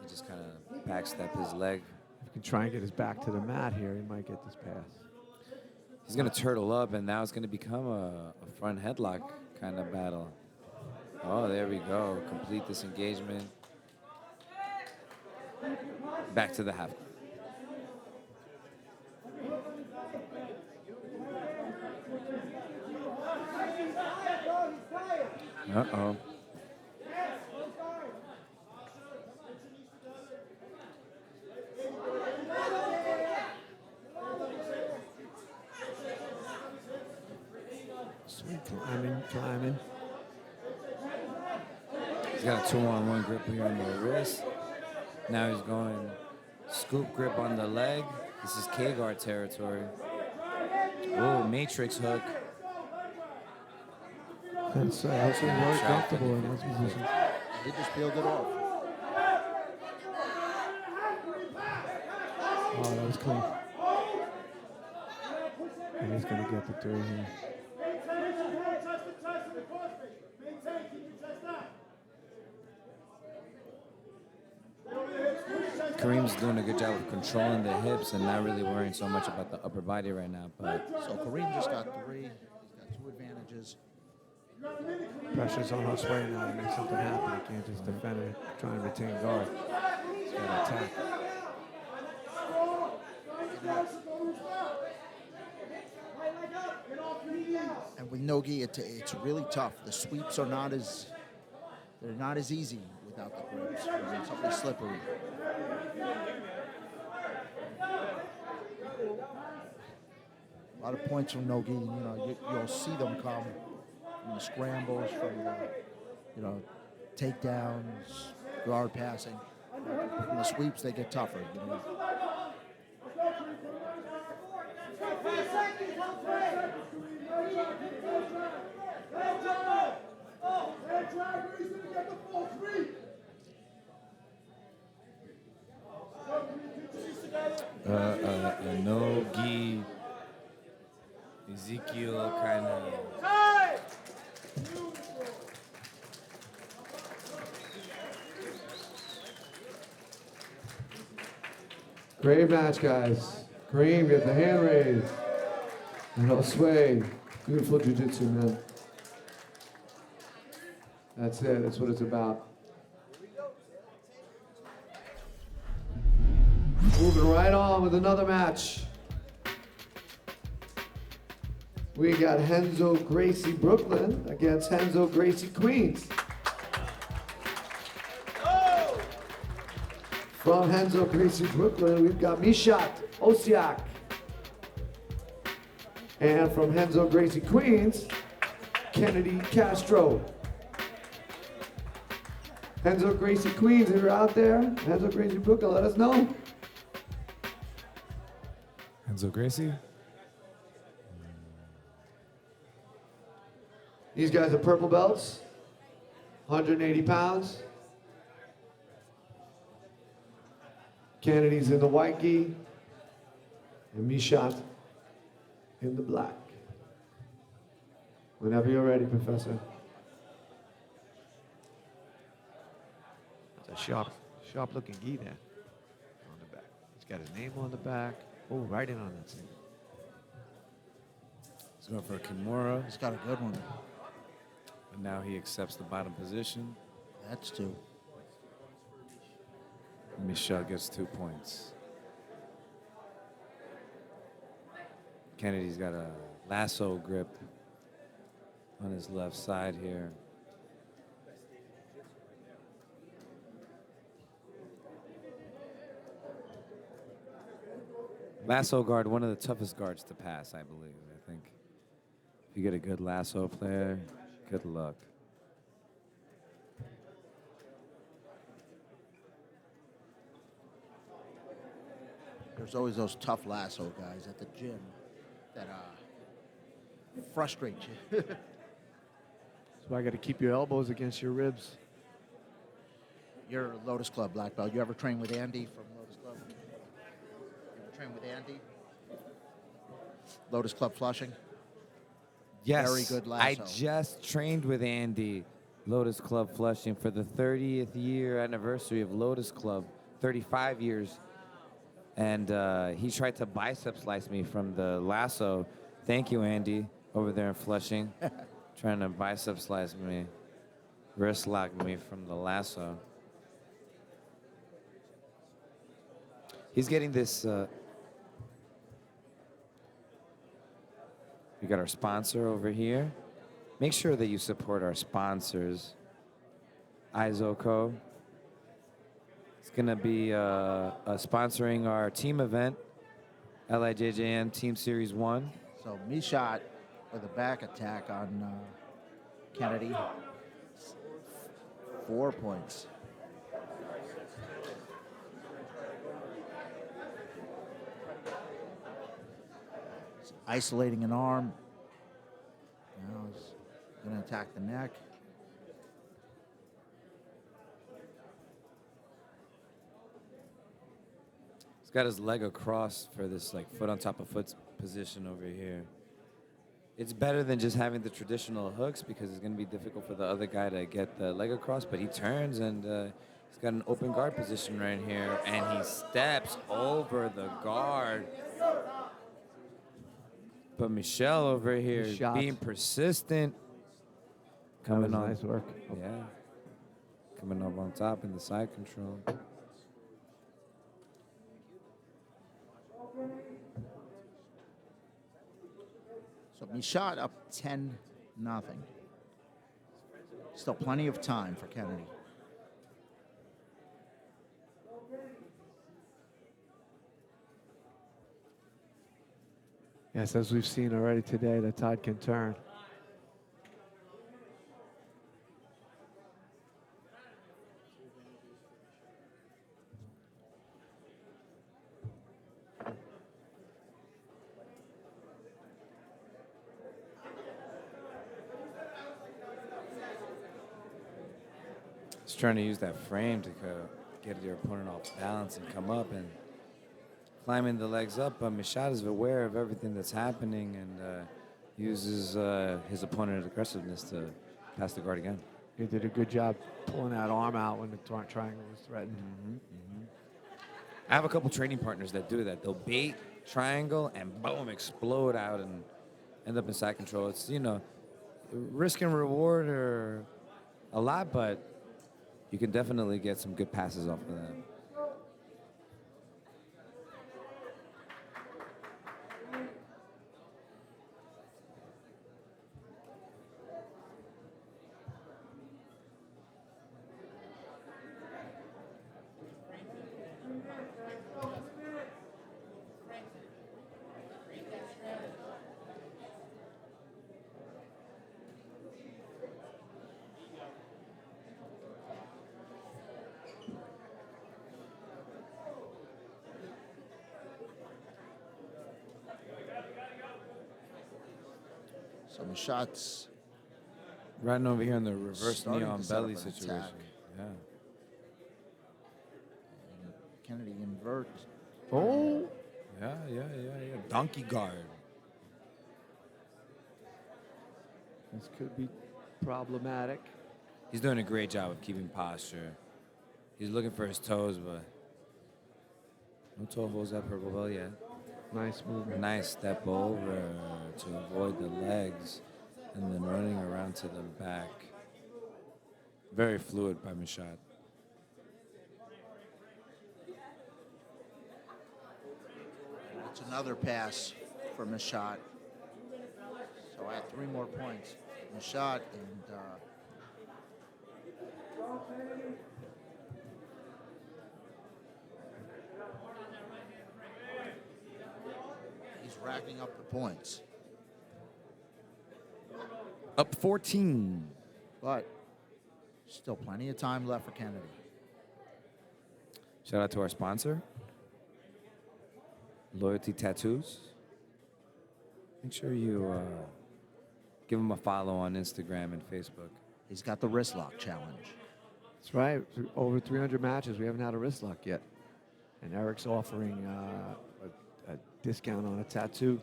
He just kind of backstep his leg. If he can try and get his back to the mat here, he might get this pass. He's going to turtle up, and now it's going to become a front headlock kind of battle. Oh, there we go. Complete disengagement. Back to the half. Uh-oh. Sweet climbing. He's got a 2-on-1 grip here on the wrist. Now he's going scoop grip on the leg. This is K-guard territory. Oh, matrix hook. That's very comfortable in this position. He just peeled it off. Oh, that was clean. And he's going to get the third here. Kareem's doing a good job of controlling the hips and not really worrying so much about the upper body right now. But so Kareem just got 3. He's got 2 advantages. Pressure's on Josue now to make something happen. He can't just defend it, try and retain guard. He's got to attack. And with no gi, it's really tough. The sweeps are not as easy without the grips. It's something slippery. A lot of points from no gi. You know, you'll see them come from the scrambles, from the, takedowns, guard passing. From the sweeps, they get tougher. You know. A no-gi Ezekiel kind of. Great match, guys. Kareem, get the hand raised. And Josue, beautiful jiu-jitsu, man. That's it. That's what it's about. Moving right on with another match. We got Renzo Gracie Brooklyn against Renzo Gracie Queens. From Renzo Gracie Brooklyn, we've got Mishat Osiak. And from Renzo Gracie Queens, Kennedy Castro. Renzo Gracie Queens, if you're out there, Renzo Gracie Brooklyn, let us know. Renzo Gracie? These guys are purple belts, 180 pounds. Kennedy's in the white gi, and Mishat in the black. Whenever you're ready, Professor. It's a sharp looking gi there on the back. He's got his name on the back. Oh, right in on that thing. He's going for a Kimura. He's got a good one. And now he accepts the bottom position. That's 2. Michelle gets 2 points. Kennedy's got a lasso grip. on his left side here. Lasso guard, one of the toughest guards to pass, I believe. I think if you get a good lasso player, good luck. There's always those tough lasso guys at the gym that frustrate you. So I got to keep your elbows against your ribs. You're a Lotus Club black belt. You ever train with Andy from Lotus Club? You ever train with Andy? Lotus Club Flushing? Yes, Very good I lasso. just trained with Andy, Lotus Club Flushing, for the 30th year anniversary of Lotus Club, 35 years. And he tried to bicep slice me from the lasso. Thank you, Andy, over there in Flushing. Trying to bicep slice me, wrist lock me from the lasso. He's getting this. We got our sponsor over here. Make sure that you support our sponsors. Izoko. It's going to be sponsoring our team event, LIJJN Team Series 1. So Mishat with a back attack on Kennedy. 4 points. He's isolating an arm. Now he's going to attack the neck. He's got his leg across for this like foot on top of foot position over here. It's better than just having the traditional hooks because it's going to be difficult for the other guy to get the leg across, but he turns and he's got an open guard position right here, and he steps over the guard. But Michelle over here is being persistent. Coming on. Nice work. Yeah. Coming up on top in the side control. So Mishat up 10-0. Still plenty of time for Kennedy. Yes, as we've seen already today, the tide can turn. He's trying to use that frame to get your opponent off balance and come up and climbing the legs up. But Mishat is aware of everything that's happening and uses his opponent's aggressiveness to pass the guard again. He did a good job pulling that arm out when the triangle was threatened. I have a couple training partners that do that. They'll bait triangle and boom, explode out and end up in side control. It's, you know, risk and reward are a lot, but you can definitely get some good passes off of that. So Mishat's Riding over here in the reverse knee starting on to set up belly an situation. attack. Yeah. Kennedy inverts. Oh. Yeah. Donkey guard. This could be problematic. He's doing a great job of keeping posture. He's looking for his toes, but no toe holds that purple belt yet. Nice movement. Nice step over to avoid the legs and then running around to the back. Very fluid by Mishat. It's another pass for Mishat. So add 3 more points in the shot, and he's racking up the points. Up 14. But still plenty of time left for Kennedy. Shout out to our sponsor, Loyalty Tattoos. Make sure you give him a follow on Instagram and Facebook. He's got the wrist lock challenge. That's right. Over 300 matches, we haven't had a wrist lock yet. And Eric's offering a discount on a tattoo.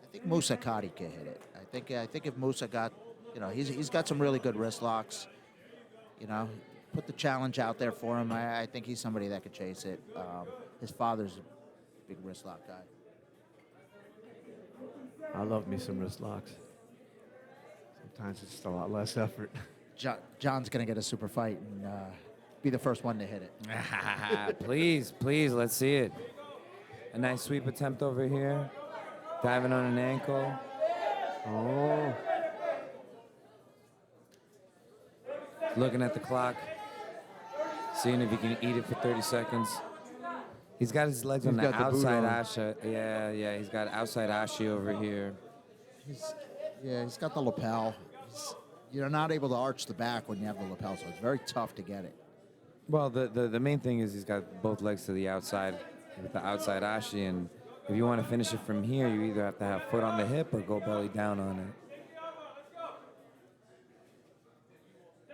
I think Musa Kadi can hit it. I think if Musa got, he's got some really good wrist locks. Put the challenge out there for him. I think he's somebody that could chase it. His father's a big wrist lock guy. I love me some wrist locks. Sometimes it's just a lot less effort. John's going to get a super fight and be the first one to hit it. Please, let's see it. A nice sweep attempt over here. Diving on an ankle. Oh. Looking at the clock. Seeing if he can eat it for 30 seconds. He's got his legs on the outside asha. Yeah, he's got outside ashi over here. He's got the lapel. You're not able to arch the back when you have the lapel, so it's very tough to get it. Well, the main thing is he's got both legs to the outside with the outside ashi, and if you want to finish it from here, you either have to have foot on the hip or go belly down on it.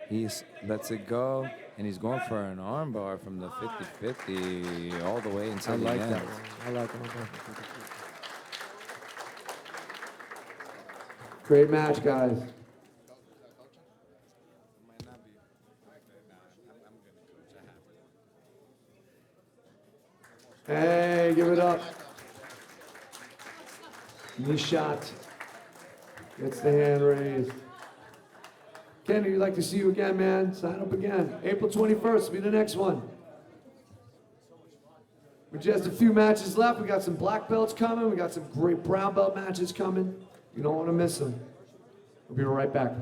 He lets it go, and he's going for an arm bar from the 50-50 all the way until the end. That one. I like that one. Great match, guys. Hey, give it up. Knee shot. Gets the hand raised. Kenny, we'd like to see you again, man. Sign up again. April 21st, be the next one. We just a few matches left. We got some black belts coming. We got some great brown belt matches coming. You don't want to miss them. We'll be right back.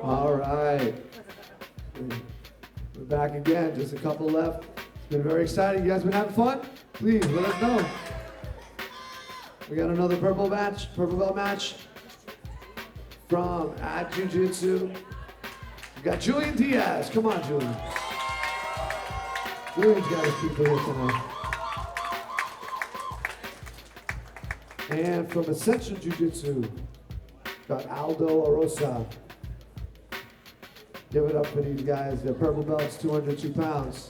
All right. We're back again. Just a couple left. It's been very exciting. You guys been having fun? Please let us know. We got another purple belt match from at Jiu-Jitsu. We got Julian Diaz. Come on, Julian. Julian's got his people here tonight. And from Essential Jiu-Jitsu, got Aldo Arosa. Give it up for these guys. Their purple belts, 202 pounds.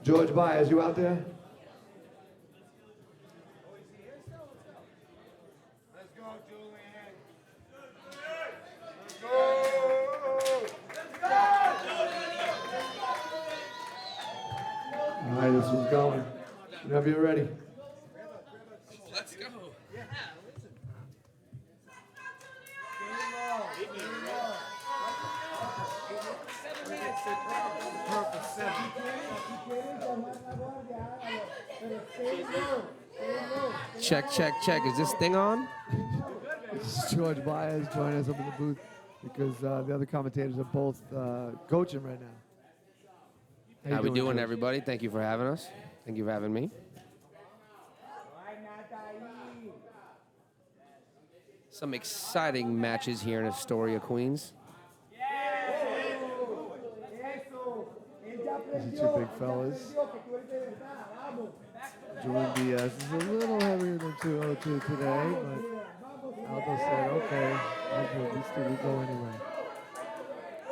George Baez, you out there? All right, this one's going. Whenever you're ready. Let's go. Check, check, check. Is this thing on? This is George Baez joining us up in the booth because the other commentators are both coaching right now. How we doing, George? everybody? Thank you for having us. Thank you for having me. Some exciting matches here in Astoria, Queens. These are two big fellas. Juan Diaz is a little heavier than 202 today, but Aldo said, okay, these two will go anyway.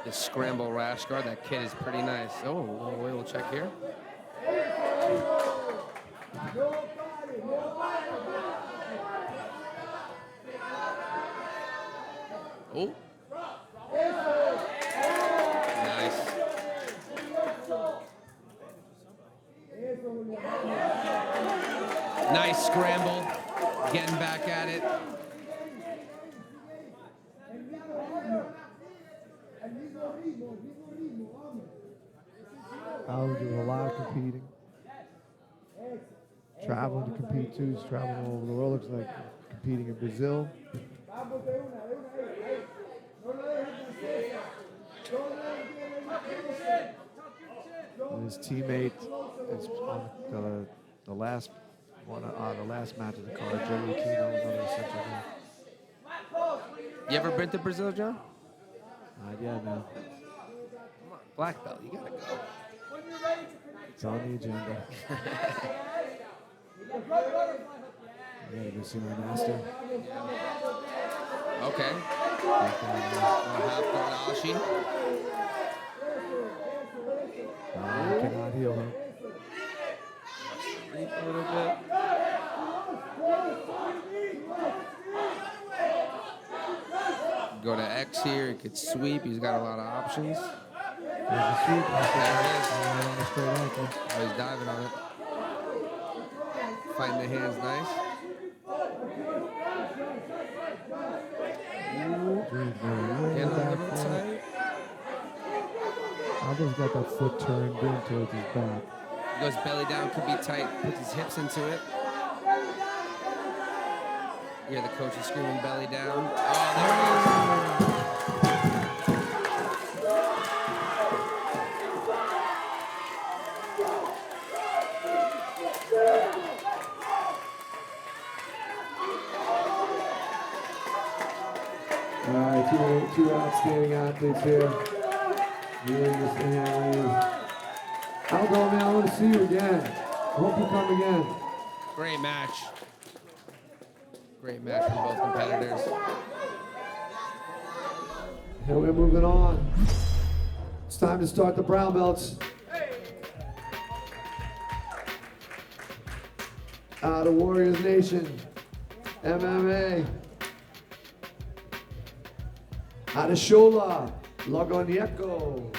The scramble rash guard. That kid is pretty nice. Oh, a little check here. Oh. Nice. Nice scramble. Getting back at it. Aldo doing a lot of competing. Traveling to compete too. He's traveling all over the world. Looks like competing in Brazil. And his teammate is on the last one, the last match of the card. Jerry Aquino, another Essential guy. You ever been to Brazil, John? Not yet, no. Come on, black belt. You gotta go. It's on the agenda. I gotta go see my master. Okay. Half guard Ashi. I cannot heal him. A little bit. Go to X here. He could sweep. He's got a lot of options. There's a sweep. There it is. On the straight ankle. Oh, he's diving on it. Fighting the hands nice. Getting a little tight. Aldo's got that foot turned in towards his back. Goes belly down, could be tight. Puts his hips into it. You hear the coach is screaming belly down. Oh, there it is. All right, two outstanding athletes here. Aldo, man, I want to see you again. I hope you come again. Great match. Great match from both competitors. And we're moving on. It's time to start the brown belts. Out of Warriors Nation, MMA. Out of Shola, Logonieko.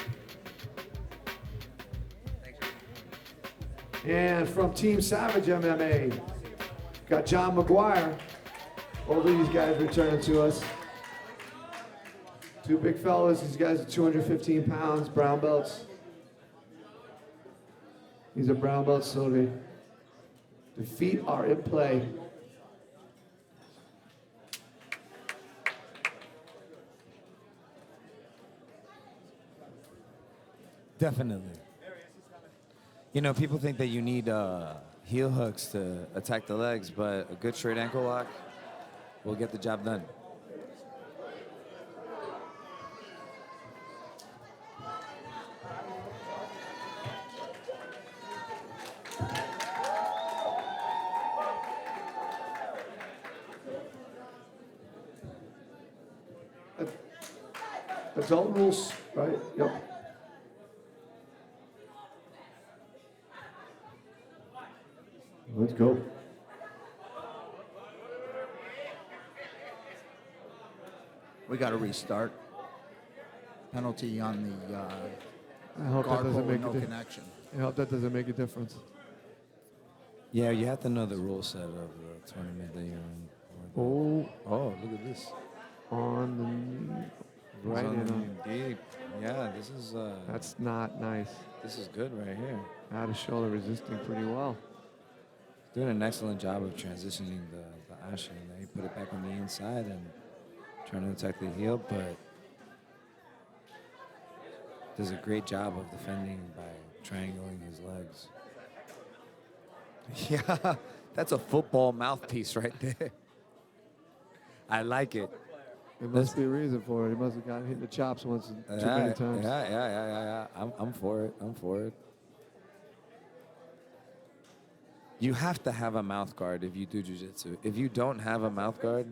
And from Team Savage MMA, got John McGuire. Both of these guys returning to us. Two big fellas. These guys are 215 pounds, brown belts. These are brown belts, so the feet are in play. Definitely. You know, people think that you need heel hooks to attack the legs, but a good straight ankle lock will get the job done. all the rules, right? Yep. Let's go. We got to restart. Penalty on the I hope that guard doesn't pull make with a no di- connection. I hope that doesn't make a difference. Yeah, you have to know the rule set of the tournament that you're in. Oh. Oh, look at this. On the knee. He's Right on in the on. knee deep. Yeah, this is. That's not nice. This is good right here. Out of shoulder resisting pretty well. Doing an excellent job of transitioning the Ashen. He put it back on the inside and trying to attack the heel, but does a great job of defending by triangling his legs. Yeah, that's a football mouthpiece right there. I like it. There must be a reason for it. He must have gotten hit in the chops once too many times. Yeah. I'm for it. I'm for it. You have to have a mouth guard if you do jiu-jitsu. If you don't have a mouth guard,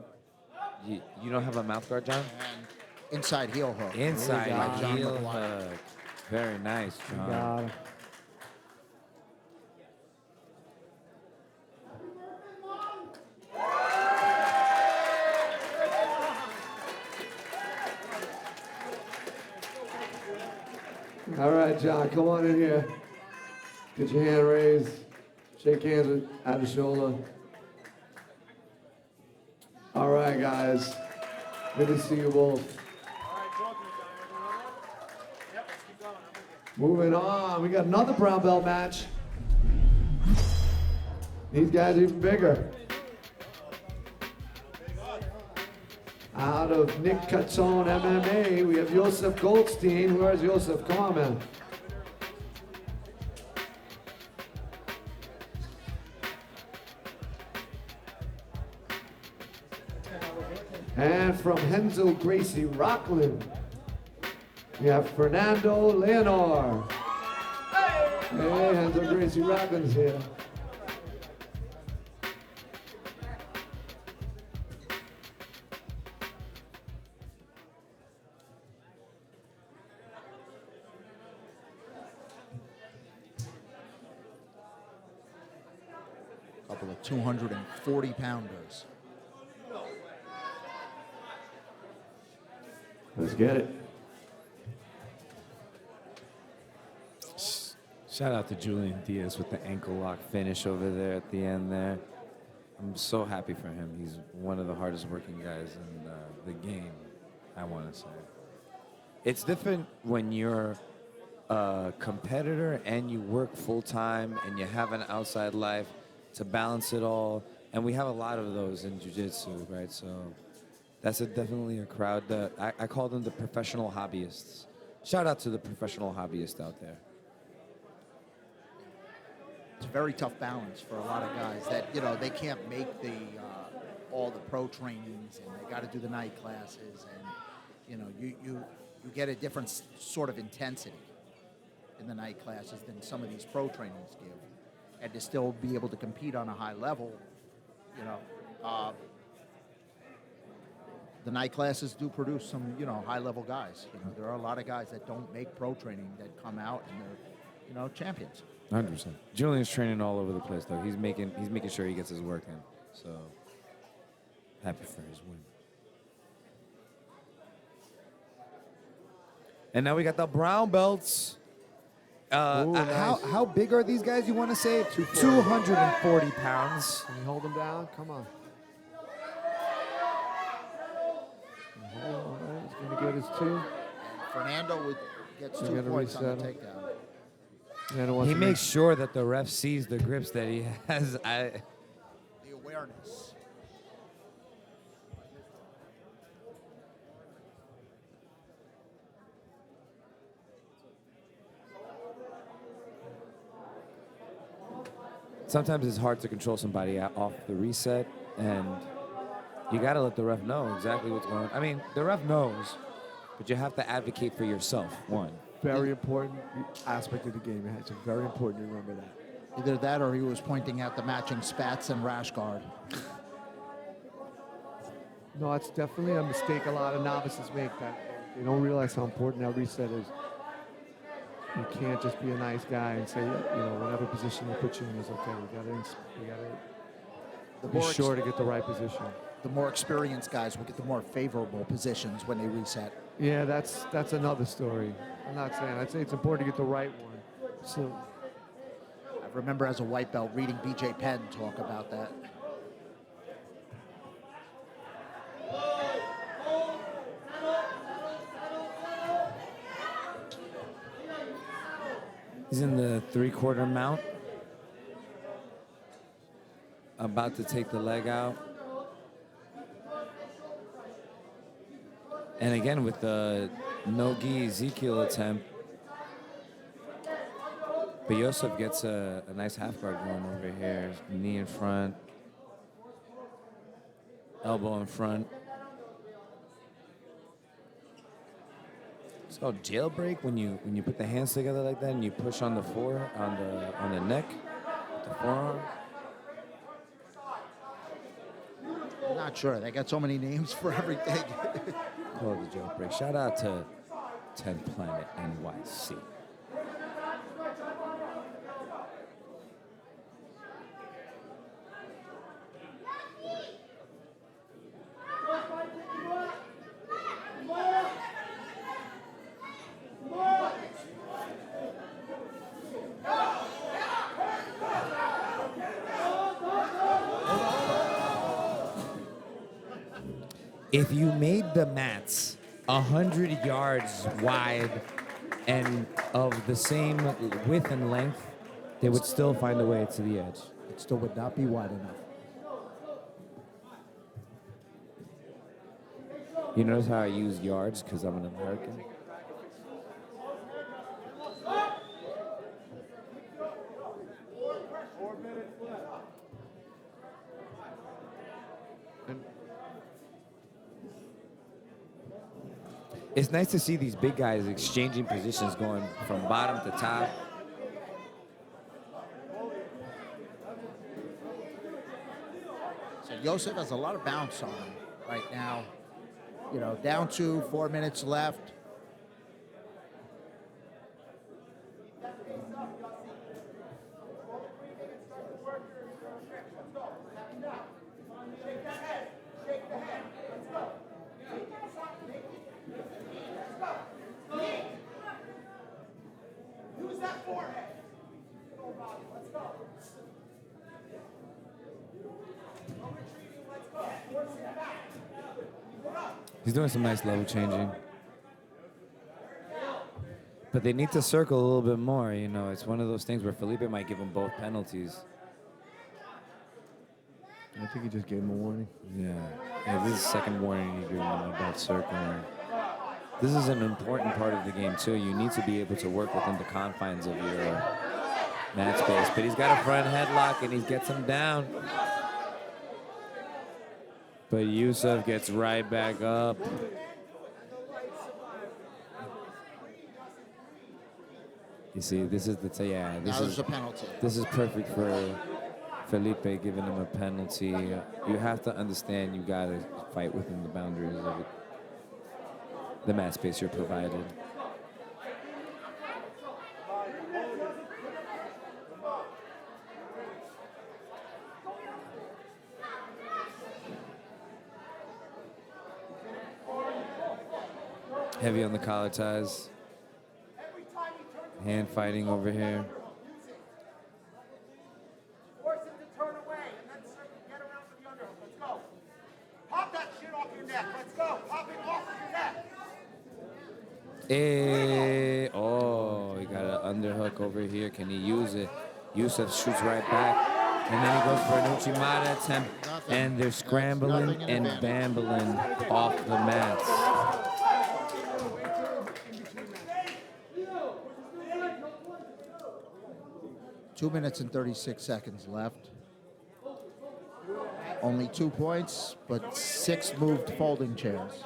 you don't have a mouth guard, John? And inside heel hook. Inside John heel McGuire. hook. Very nice, John. Got him. All right, John, come on in here. Get your hand raised. Shake hands with out of shoulder. All right, guys. Good to see you both. Moving on, we got another brown belt match. These guys are even bigger. Out of Nick Caton MMA, we have Joseph Goldstein. Where's Joseph? Come on, man. And from Hensel Gracie Rockland, we have Fernando Leonor. Hey, Hensel Gracie Rockland's here. Couple of 240-pounders. Let's get it. Shout out to Julian Diaz with the ankle lock finish over there at the end there. I'm so happy for him. He's one of the hardest working guys in the game, I want to say. It's different when you're a competitor and you work full time and you have an outside life to balance it all. And we have a lot of those in jiu-jitsu, right? So that's definitely a crowd that I call them the professional hobbyists. Shout out to the professional hobbyists out there. It's a very tough balance for a lot of guys that, you know, they can't make the all the pro trainings and they got to do the night classes and, you know, you get a different sort of intensity in the night classes than some of these pro trainings give. And to still be able to compete on a high level, you know, the night classes do produce some, you know, high-level guys. You know, there are a lot of guys that don't make pro training that come out and they're, you know, champions. 100%. Julian's training all over the place, though. He's making sure he gets his work in. So happy for his win. And now we got the brown belts. Nice. How big are these guys? You want to say 240 pounds. Can you hold him down? Come on. All right, he's going to get his two. Fernando gets He's 2 gonna points on the reset him. takedown. He makes sure that the ref sees the grips that he has. The awareness. Sometimes it's hard to control somebody off the reset, and you got to let the ref know exactly what's going on. I mean, the ref knows, but you have to advocate for yourself, one. Very important aspect of the game. It's very important to remember that. Either that or he was pointing out the matching spats and rash guard. No, it's definitely a mistake a lot of novices make, that They don't realize how important that reset is. You can't just be a nice guy and say, whatever position they put you in is okay. We gotta be sure to get the right position. The more experienced guys will get the more favorable positions when they reset. Yeah, that's another story. I'm not saying. I'd say it's important to get the right one. So I remember as a white belt reading BJ Penn talk about that. He's in the 3/4 mount. About to take the leg out. And again, with the no-gi Ezekiel attempt, but Yosef gets a nice half guard going over here. Knee in front, elbow in front. It's called jailbreak when you put the hands together like that and you push on the on the neck, the forearm. I'm not sure. They got so many names for everything. Called the jailbreak. Shout out to 10th Planet NYC. If you made the mats 100 yards wide and of the same width and length, they would still find a way to the edge. It still would not be wide enough. You notice how I use yards because I'm an American? It's nice to see these big guys exchanging positions, going from bottom to top. So Yosef has a lot of bounce on him right now. Down to 4 minutes left. He's doing some nice level changing. But they need to circle a little bit more, It's one of those things where Felipe might give him both penalties. I think he just gave him a warning. Yeah, this is the second warning he gave him about circling. This is an important part of the game, too. You need to be able to work within the confines of your mat space. But he's got a front headlock, and he gets him down. But Yusuf gets right back up. You see, this is There's a penalty. This is perfect for Felipe, giving him a penalty. You have to understand you got to fight within the boundaries of the mat space you're provided. Heavy on the collar ties. Hand fighting over here. Force him to turn away and then get around to the underhook. Let's go. Pop that shit off your neck. Let's go. Pop it off of your neck. He got an underhook over here. Can he use it? Yusuf shoots right back. And then he goes for an Uchimata attempt. And they're scrambling and bambling off the mats. 2 minutes and 36 seconds left. Only 2 points, but 6 moved folding chairs.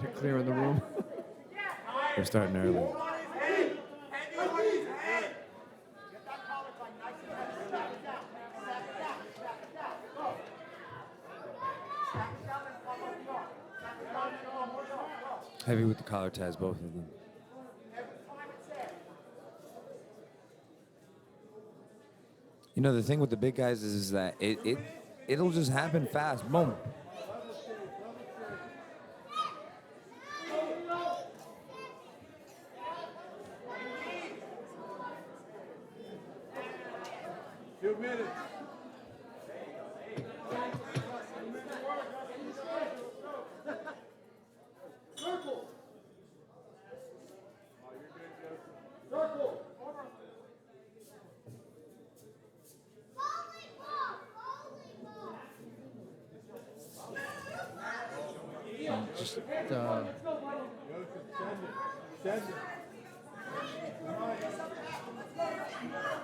They're clearing the room. They're starting early. Heavy with the collar ties, both of them. You know, the thing with the big guys is that it'll just happen fast. Boom.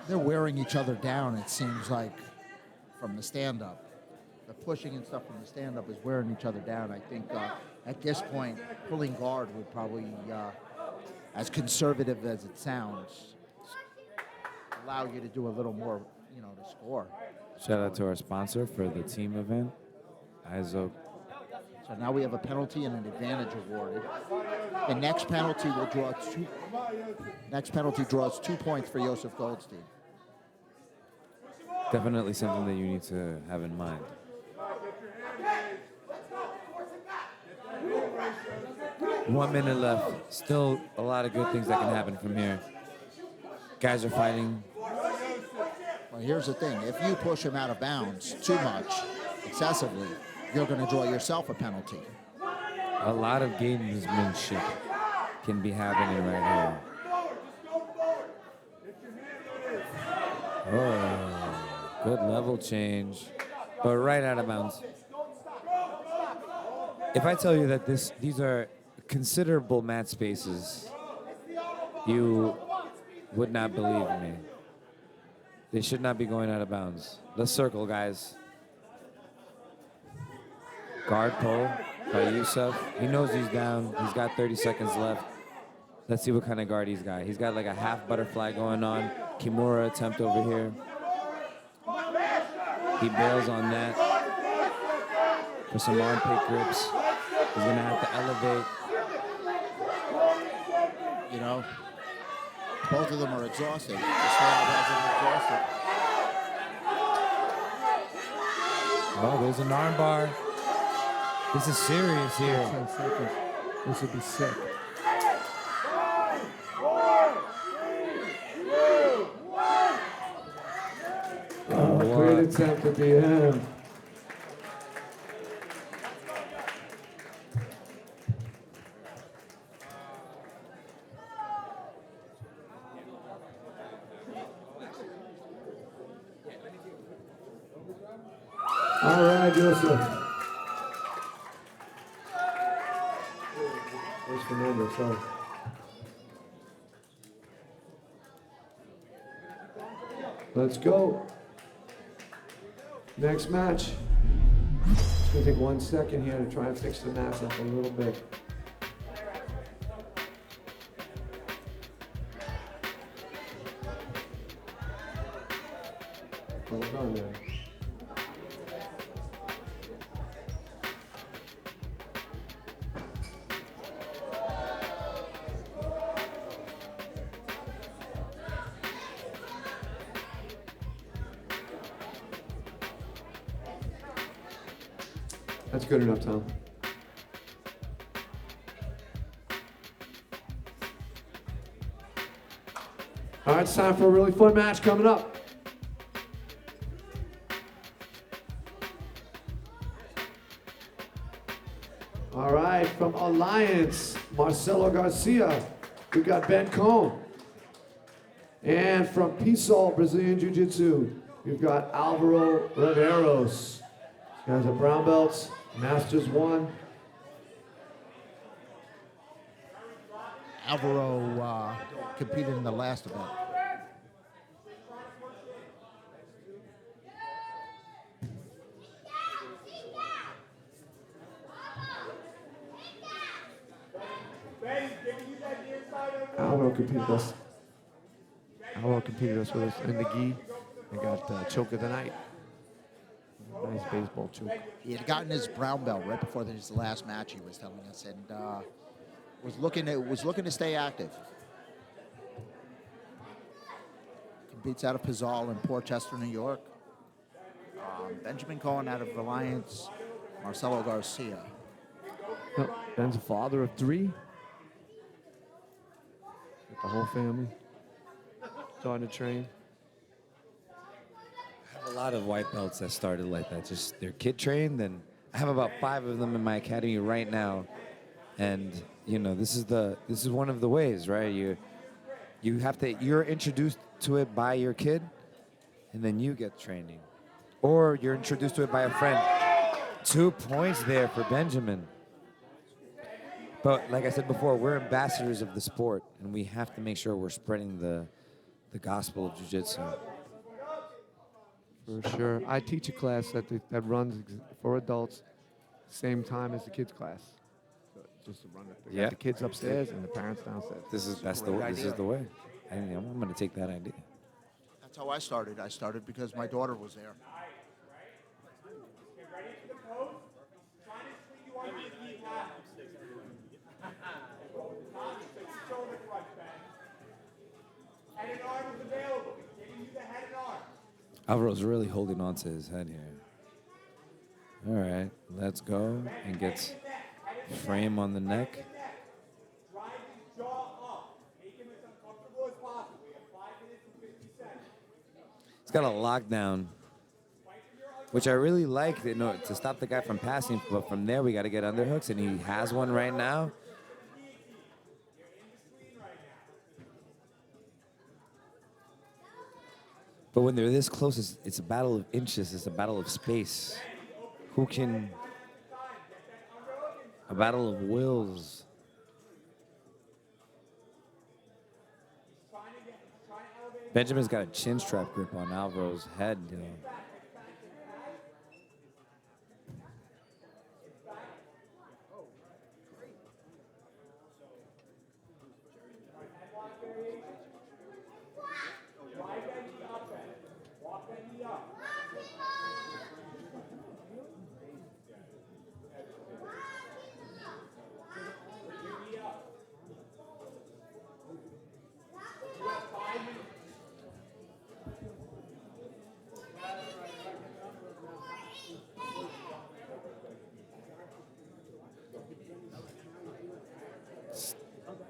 They're wearing each other down, it seems like, from the stand-up. The pushing and stuff from the stand-up is wearing each other down. I think at this point, pulling guard would probably, as conservative as it sounds, allow you to do a little more, to score. Shout out to our sponsor for the team event, ISO. So now we have a penalty and an advantage awarded. The next penalty will draw two. Next penalty draws 2 points for Joseph Goldstein. Definitely something that you need to have in mind. One minute left. Still a lot of good things that can happen from here. Guys are fighting. Well, here's the thing. If you push him out of bounds too much, excessively, you're going to draw yourself a penalty. A lot of gamesmanship can be happening right here. Oh, good level change, but right out of bounds. If I tell you that these are considerable mat spaces, you would not believe me. They should not be going out of bounds. Let's circle, guys. Guard pull by Yusuf. He knows he's down. He's got 30 seconds left. Let's see what kind of guard he's got. He's got like a half butterfly going on. Kimura attempt over here. He bails on that for some arm pick grips. He's gonna have to elevate. Both of them are exhausted. The stand-up has them exhausted. Oh, there's an arm bar. This is serious here. 10 seconds. This would be sick. Oh, great attempt at the end. All right, Joseph. Where's Fernando? Sorry. Let's go. Next match. It's going to take 1 second here to try and fix the mats up a little bit. Well done there. That's good enough, Tom. All right, it's time for a really fun match coming up. All right, from Alliance, Marcelo Garcia, we got Ben Cohn. And from Pisol, Brazilian Jiu-Jitsu, we've got Alvaro Libreros. Guys are brown belts, Masters 1. Alvaro competed in the last event. Alvaro competed us with us in McGee. We got choke of the night. Nice baseball choke. He had gotten his brown belt right before his last match, he was telling us, and was looking to stay active. Competes out of Pizzol in Port Chester, New York. Benjamin Cohen out of Reliance. Marcelo Garcia. Yep. Ben's a father of 3. With the whole family. Starting to train. I have a lot of white belts that started like that. Just they're kid trained, and I have about 5 of them in my academy right now. And you know, this is one of the ways, right? You're introduced to it by your kid, and then you get training, or you're introduced to it by a friend. 2 points there for Benjamin. But like I said before, we're ambassadors of the sport, and we have to make sure we're spreading the gospel of jiu-jitsu. For sure. I teach a class that runs for adults same time as the kids class. So just to run it. They got the kids upstairs and the parents downstairs. This is the way. I'm going to take that idea. That's how I started. I started because my daughter was there. Head and arm is available. He's giving you the head and arm. Alvaro's really holding on to his head here. All right, let's go. And gets frame on the neck. Drive his jaw up. Make him as uncomfortable as possible. We have 5 minutes and 50 seconds. He's got a lockdown, which I really like to stop the guy from passing. But from there, we got to get underhooks, and he has one right now. But when they're this close, it's a battle of inches. It's a battle of space. A battle of wills. Benjamin's got a chin strap grip on Alvaro's head. You know.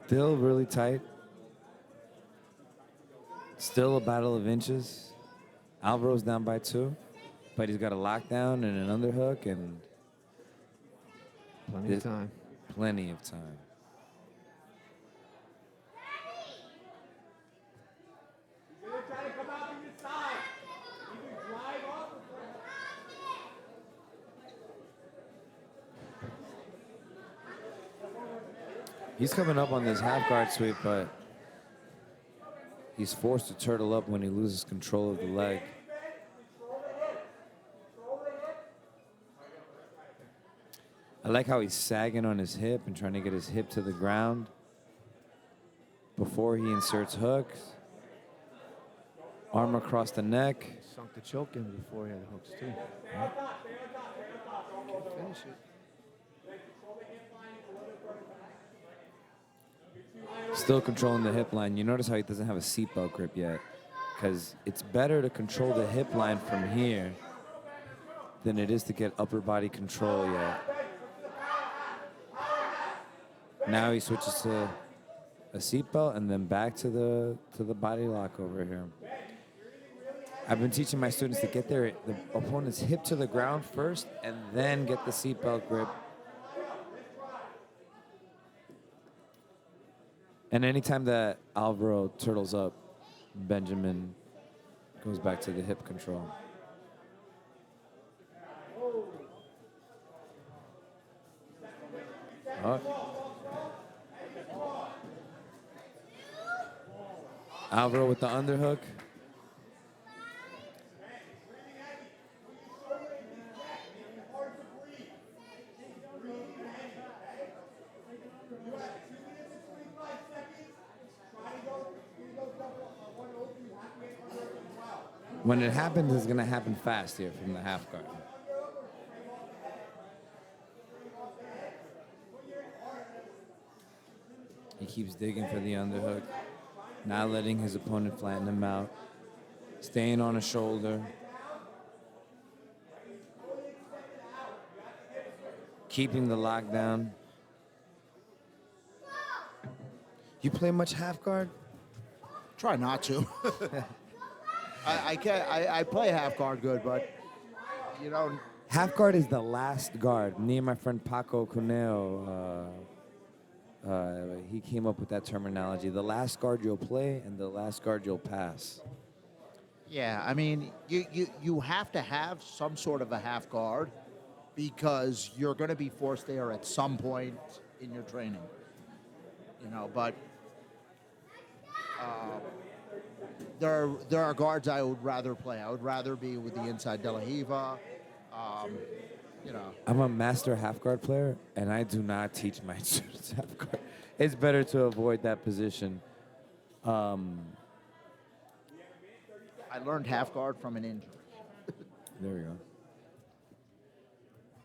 Still really tight. Still a battle of inches. Alvaro's down by 2, but he's got a lockdown and an underhook and plenty of time. Plenty of time. He's going to try to come out from your side. Either drive up or He's coming up on this half guard sweep, but he's forced to turtle up when he loses control of the leg. I like how he's sagging on his hip and trying to get his hip to the ground before he inserts hooks. Arm across the neck. Sunk the choke in before he had the hooks too. Can't finish it. Still controlling the hip line. You notice how he doesn't have a seatbelt grip yet, because it's better to control the hip line from here than it is to get upper body control yet. Now he switches to a seatbelt and then back to the body lock over here. I've been teaching my students to get the opponent's hip to the ground first and then get the seatbelt grip. And anytime that Alvaro turtles up, Benjamin goes back to the hip control. Oh. Alvaro with the underhook. When it happens, it's going to happen fast here from the half guard. keeps digging for the underhook, not letting his opponent flatten him out, staying on his shoulder. Keeping the lockdown. You play much half guard? Try not to. I play half guard good, but you know. Half guard is the last guard. Me and my friend Paco Cuneo, he came up with that terminology. The last guard you'll play and the last guard you'll pass. Yeah, I mean, you have to have some sort of a half guard because you're going to be forced there at some point in your training. You know, but there are guards I would rather play. I would rather be with the inside De La Riva. You know, I'm a master half guard player, and I do not teach my students half guard. It's better to avoid that position. I learned half guard from an injury. There we go.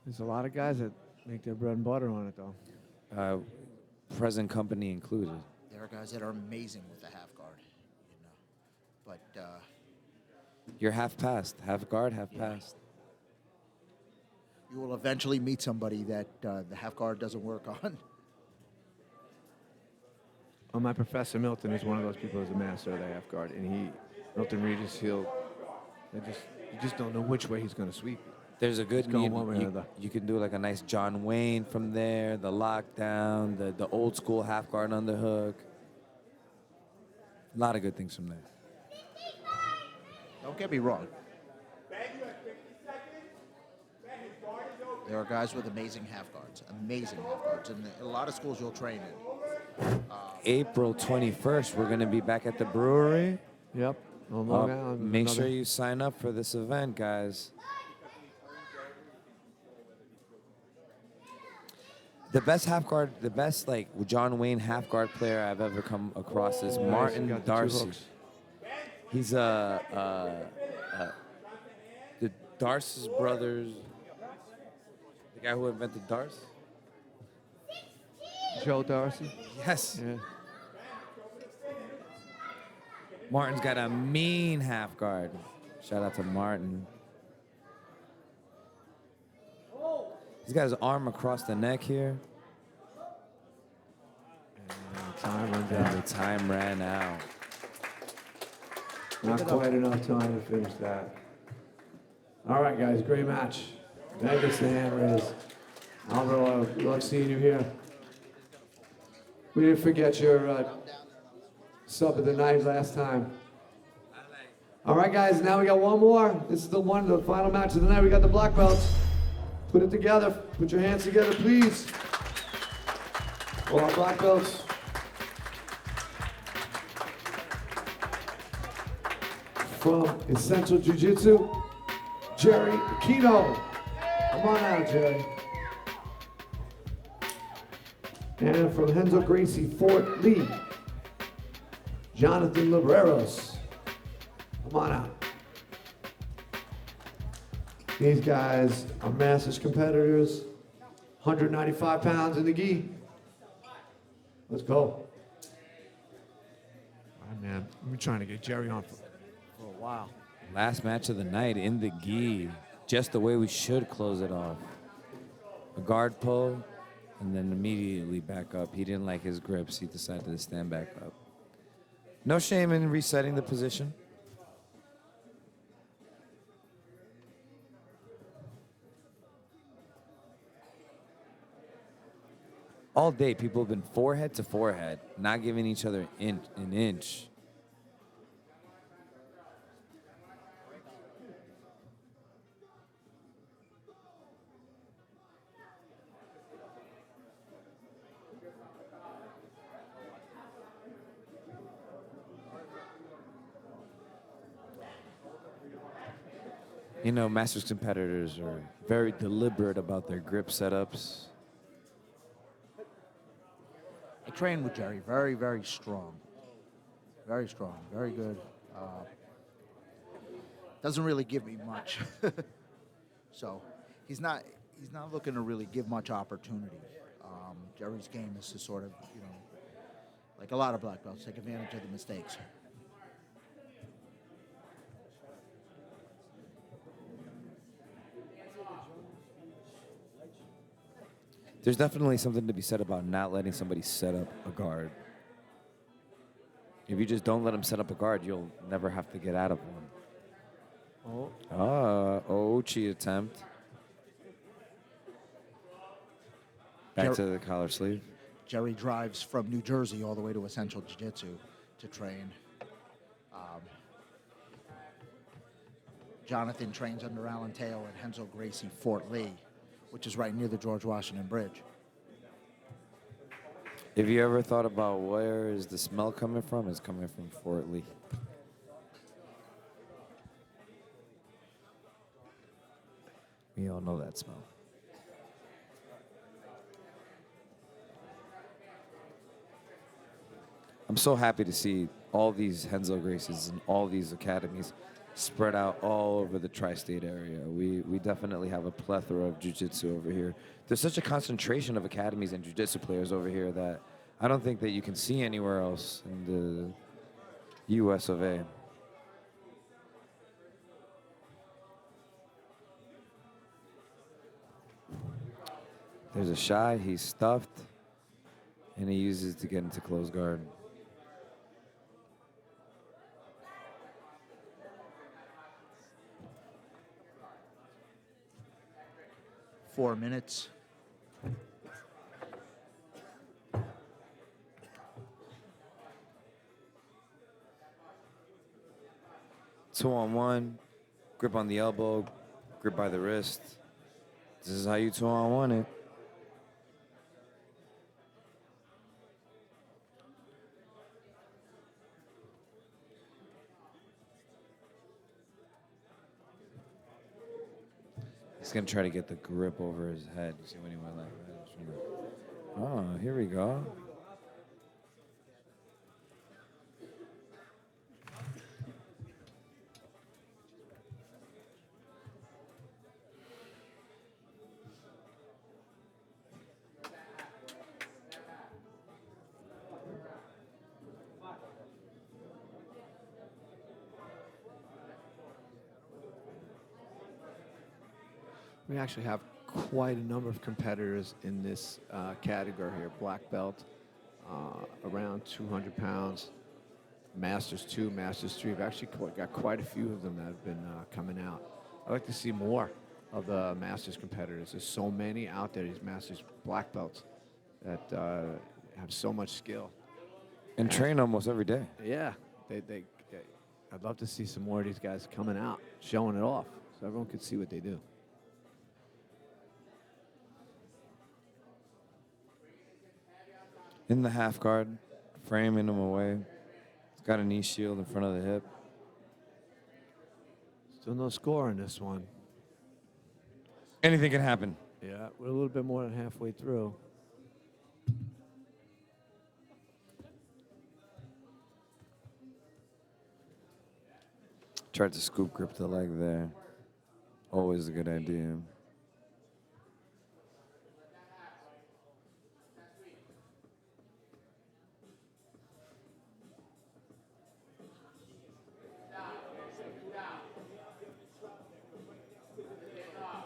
There's a lot of guys that make their bread and butter on it, though. Present company included. There are guys that are amazing with the half guard, you know. But You're half passed, half guard, half passed. you will eventually meet somebody that the half guard doesn't work on. Well, my professor Milton is one of those people who's a master of the half guard, and Milton Regis, you just don't know which way he's going to sweep. There's a good He's going one way or another. you can do like a nice John Wayne from there, the lockdown, the old school half guard underhook. A lot of good things from there. Don't get me wrong. There are guys with amazing half guards, and a lot of schools you'll train in. April 21st, we're going to be back at the brewery. Yep. Make sure you sign up for this event, guys. The best like John Wayne half guard player I've ever come across is Martin Darcy. He's the Darcy's brothers, the guy who invented Darce. Joe Darcy? Yes. Yeah. Martin's got a mean half guard. Shout out to Martin. He's got his arm across the neck here. And the time ran out. Not quite enough time to finish that. All right, guys, great match. Thanks to Harez. Alvaro, love seeing you here. We didn't forget your sub of the night last time. All right, guys, now we got one more. This is the final match of the night. We got the black belts. Put it together. Put your hands together, please. For our black belts. From Essential Jiu-Jitsu, Jerry Aquino. Come on out, Jerry. And from Henzo Gracie, Fort Lee, Jonathan Libreros. Come on out. These guys are Masters competitors, 195 pounds in the gi. Let's go. All right, man. We're trying to get Jerry on for a while. Last match of the night in the gi. Just the way we should close it off. A guard pull, and then immediately back up. He didn't like his grips. He decided to stand back up. No shame in resetting the position. All day, people have been forehead to forehead, not giving each other an inch. You know, Masters competitors are very deliberate about their grip setups. I train with Jerry. Very, very strong. Very strong. Very good. Doesn't really give me much. So he's not looking to really give much opportunity. Jerry's game is to sort of, like a lot of black belts, take advantage of the mistakes. There's definitely something to be said about not letting somebody set up a guard. If you just don't let them set up a guard, you'll never have to get out of one. Cheat attempt. Back to the collar sleeve. Jerry drives from New Jersey all the way to Essential Jiu-Jitsu to train. Jonathan trains under Alan Teo at Henzo Gracie Fort Lee, which is right near the George Washington Bridge. If you ever thought about where is the smell coming from, it's coming from Fort Lee. We all know that smell. I'm so happy to see all these Henzo Gracies and all these academies spread out all over the tri-state area. We definitely have a plethora of jiu-jitsu over here. There's such a concentration of academies and jiu-jitsu players over here that I don't think that you can see anywhere else in the U.S. of A. There's a shot, he's stuffed, and he uses to get into close guard. Four minutes. Two-on-one, grip on the elbow, grip by the wrist. This is how you two-on-one it. He's gonna try to get the grip over his head. You see when he went like that? Oh, here we go. We actually have quite a number of competitors in this category here. Black belt, around 200 pounds. Masters 2, Masters 3. We've actually got quite a few of them that have been coming out. I'd like to see more of the Masters competitors. There's so many out there, these Masters black belts, that have so much skill. And train almost every day. Yeah. I'd love to see some more of these guys coming out, showing it off, so everyone could see what they do. In the half guard, framing him away. He's got a knee shield in front of the hip. Still no score in this one. Anything can happen. Yeah, we're a little bit more than halfway through. Tried to scoop grip the leg there. Always a good idea.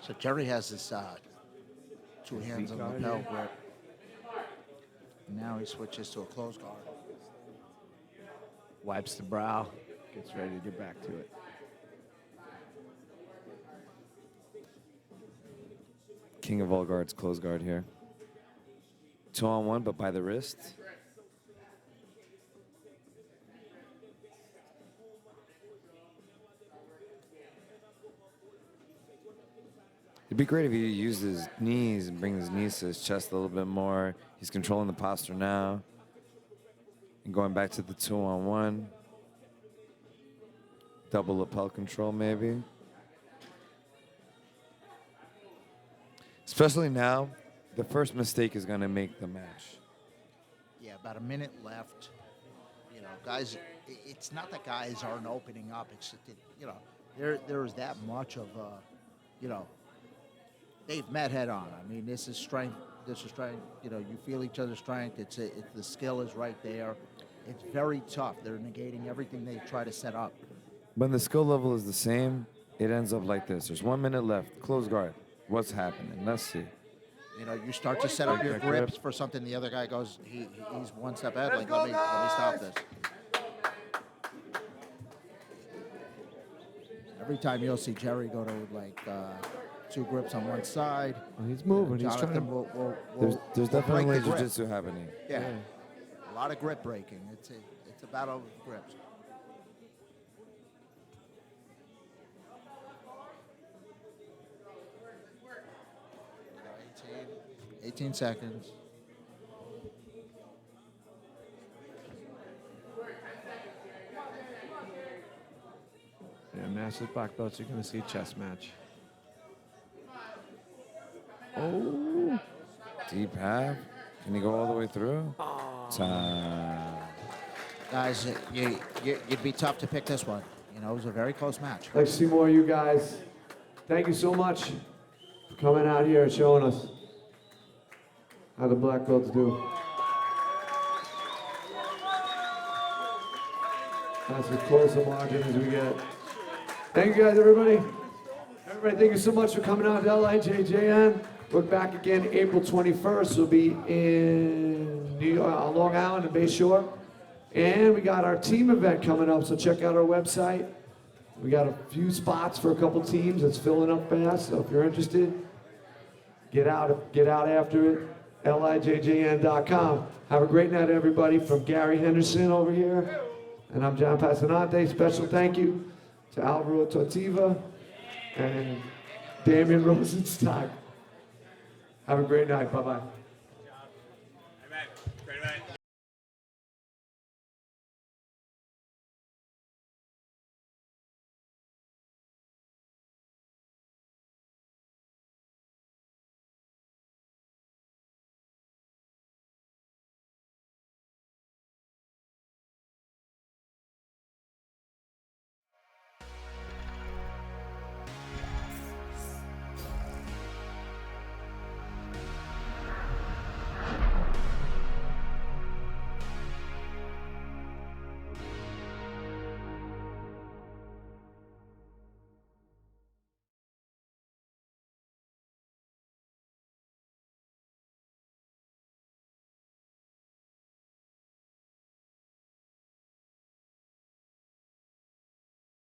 So Jerry has his two hands on the lapel grip. Now he switches to a close guard. Wipes the brow, gets ready to get back to it. King of all guards, close guard here. 2-on-1, but by the wrist. It'd be great if he used his knees and bring his knees to his chest a little bit more. He's controlling the posture now. And going back to the 2-on-1. Double lapel control, maybe. Especially now, the first mistake is going to make the match. Yeah, about a minute left. You know, guys, it's not that guys aren't opening up. It's that, you know, there is that much of, you know, they've met head on. I mean, this is strength This is strength. You know, you feel each other's strength. It's the skill is right there. It's very tough. They're negating everything they try to set up. When the skill level is the same, it ends up like this. There's 1 minute left. Close guard. What's happening? Let's see. You know, you start to set up your grips for something. The other guy goes, he's one step ahead. Like, let me stop this. Every time you'll see Jerry go to like 2 grips on one side. Oh, he's moving. He's trying to. There's definitely jiu-jitsu happening. Yeah. A lot of grip breaking. It's a battle of grips. 18 seconds. Yeah, massive black belts. You're going to see a chess match. Oh. Deep half. Can he go all the way through? Time. Guys, you'd be tough to pick this one. You know, it was a very close match. Like to see more of you guys. Thank you so much for coming out here and showing us how the black belts do. That's as close a margin as we get. Thank you guys, everybody. Everybody, thank you so much for coming out to LIJJN. We're back again April 21st. We'll be in New York, Long Island and Bay Shore. And we got our team event coming up, so check out our website. We got a few spots for a couple teams. It's filling up fast, so if you're interested, get out after it. LIJJN.com. Have a great night, everybody. From Gary Henderson over here, and I'm John Passanante. Special thank you to Alvaro Tortiva and Damian Rosenstock. Have a great night. Bye-bye.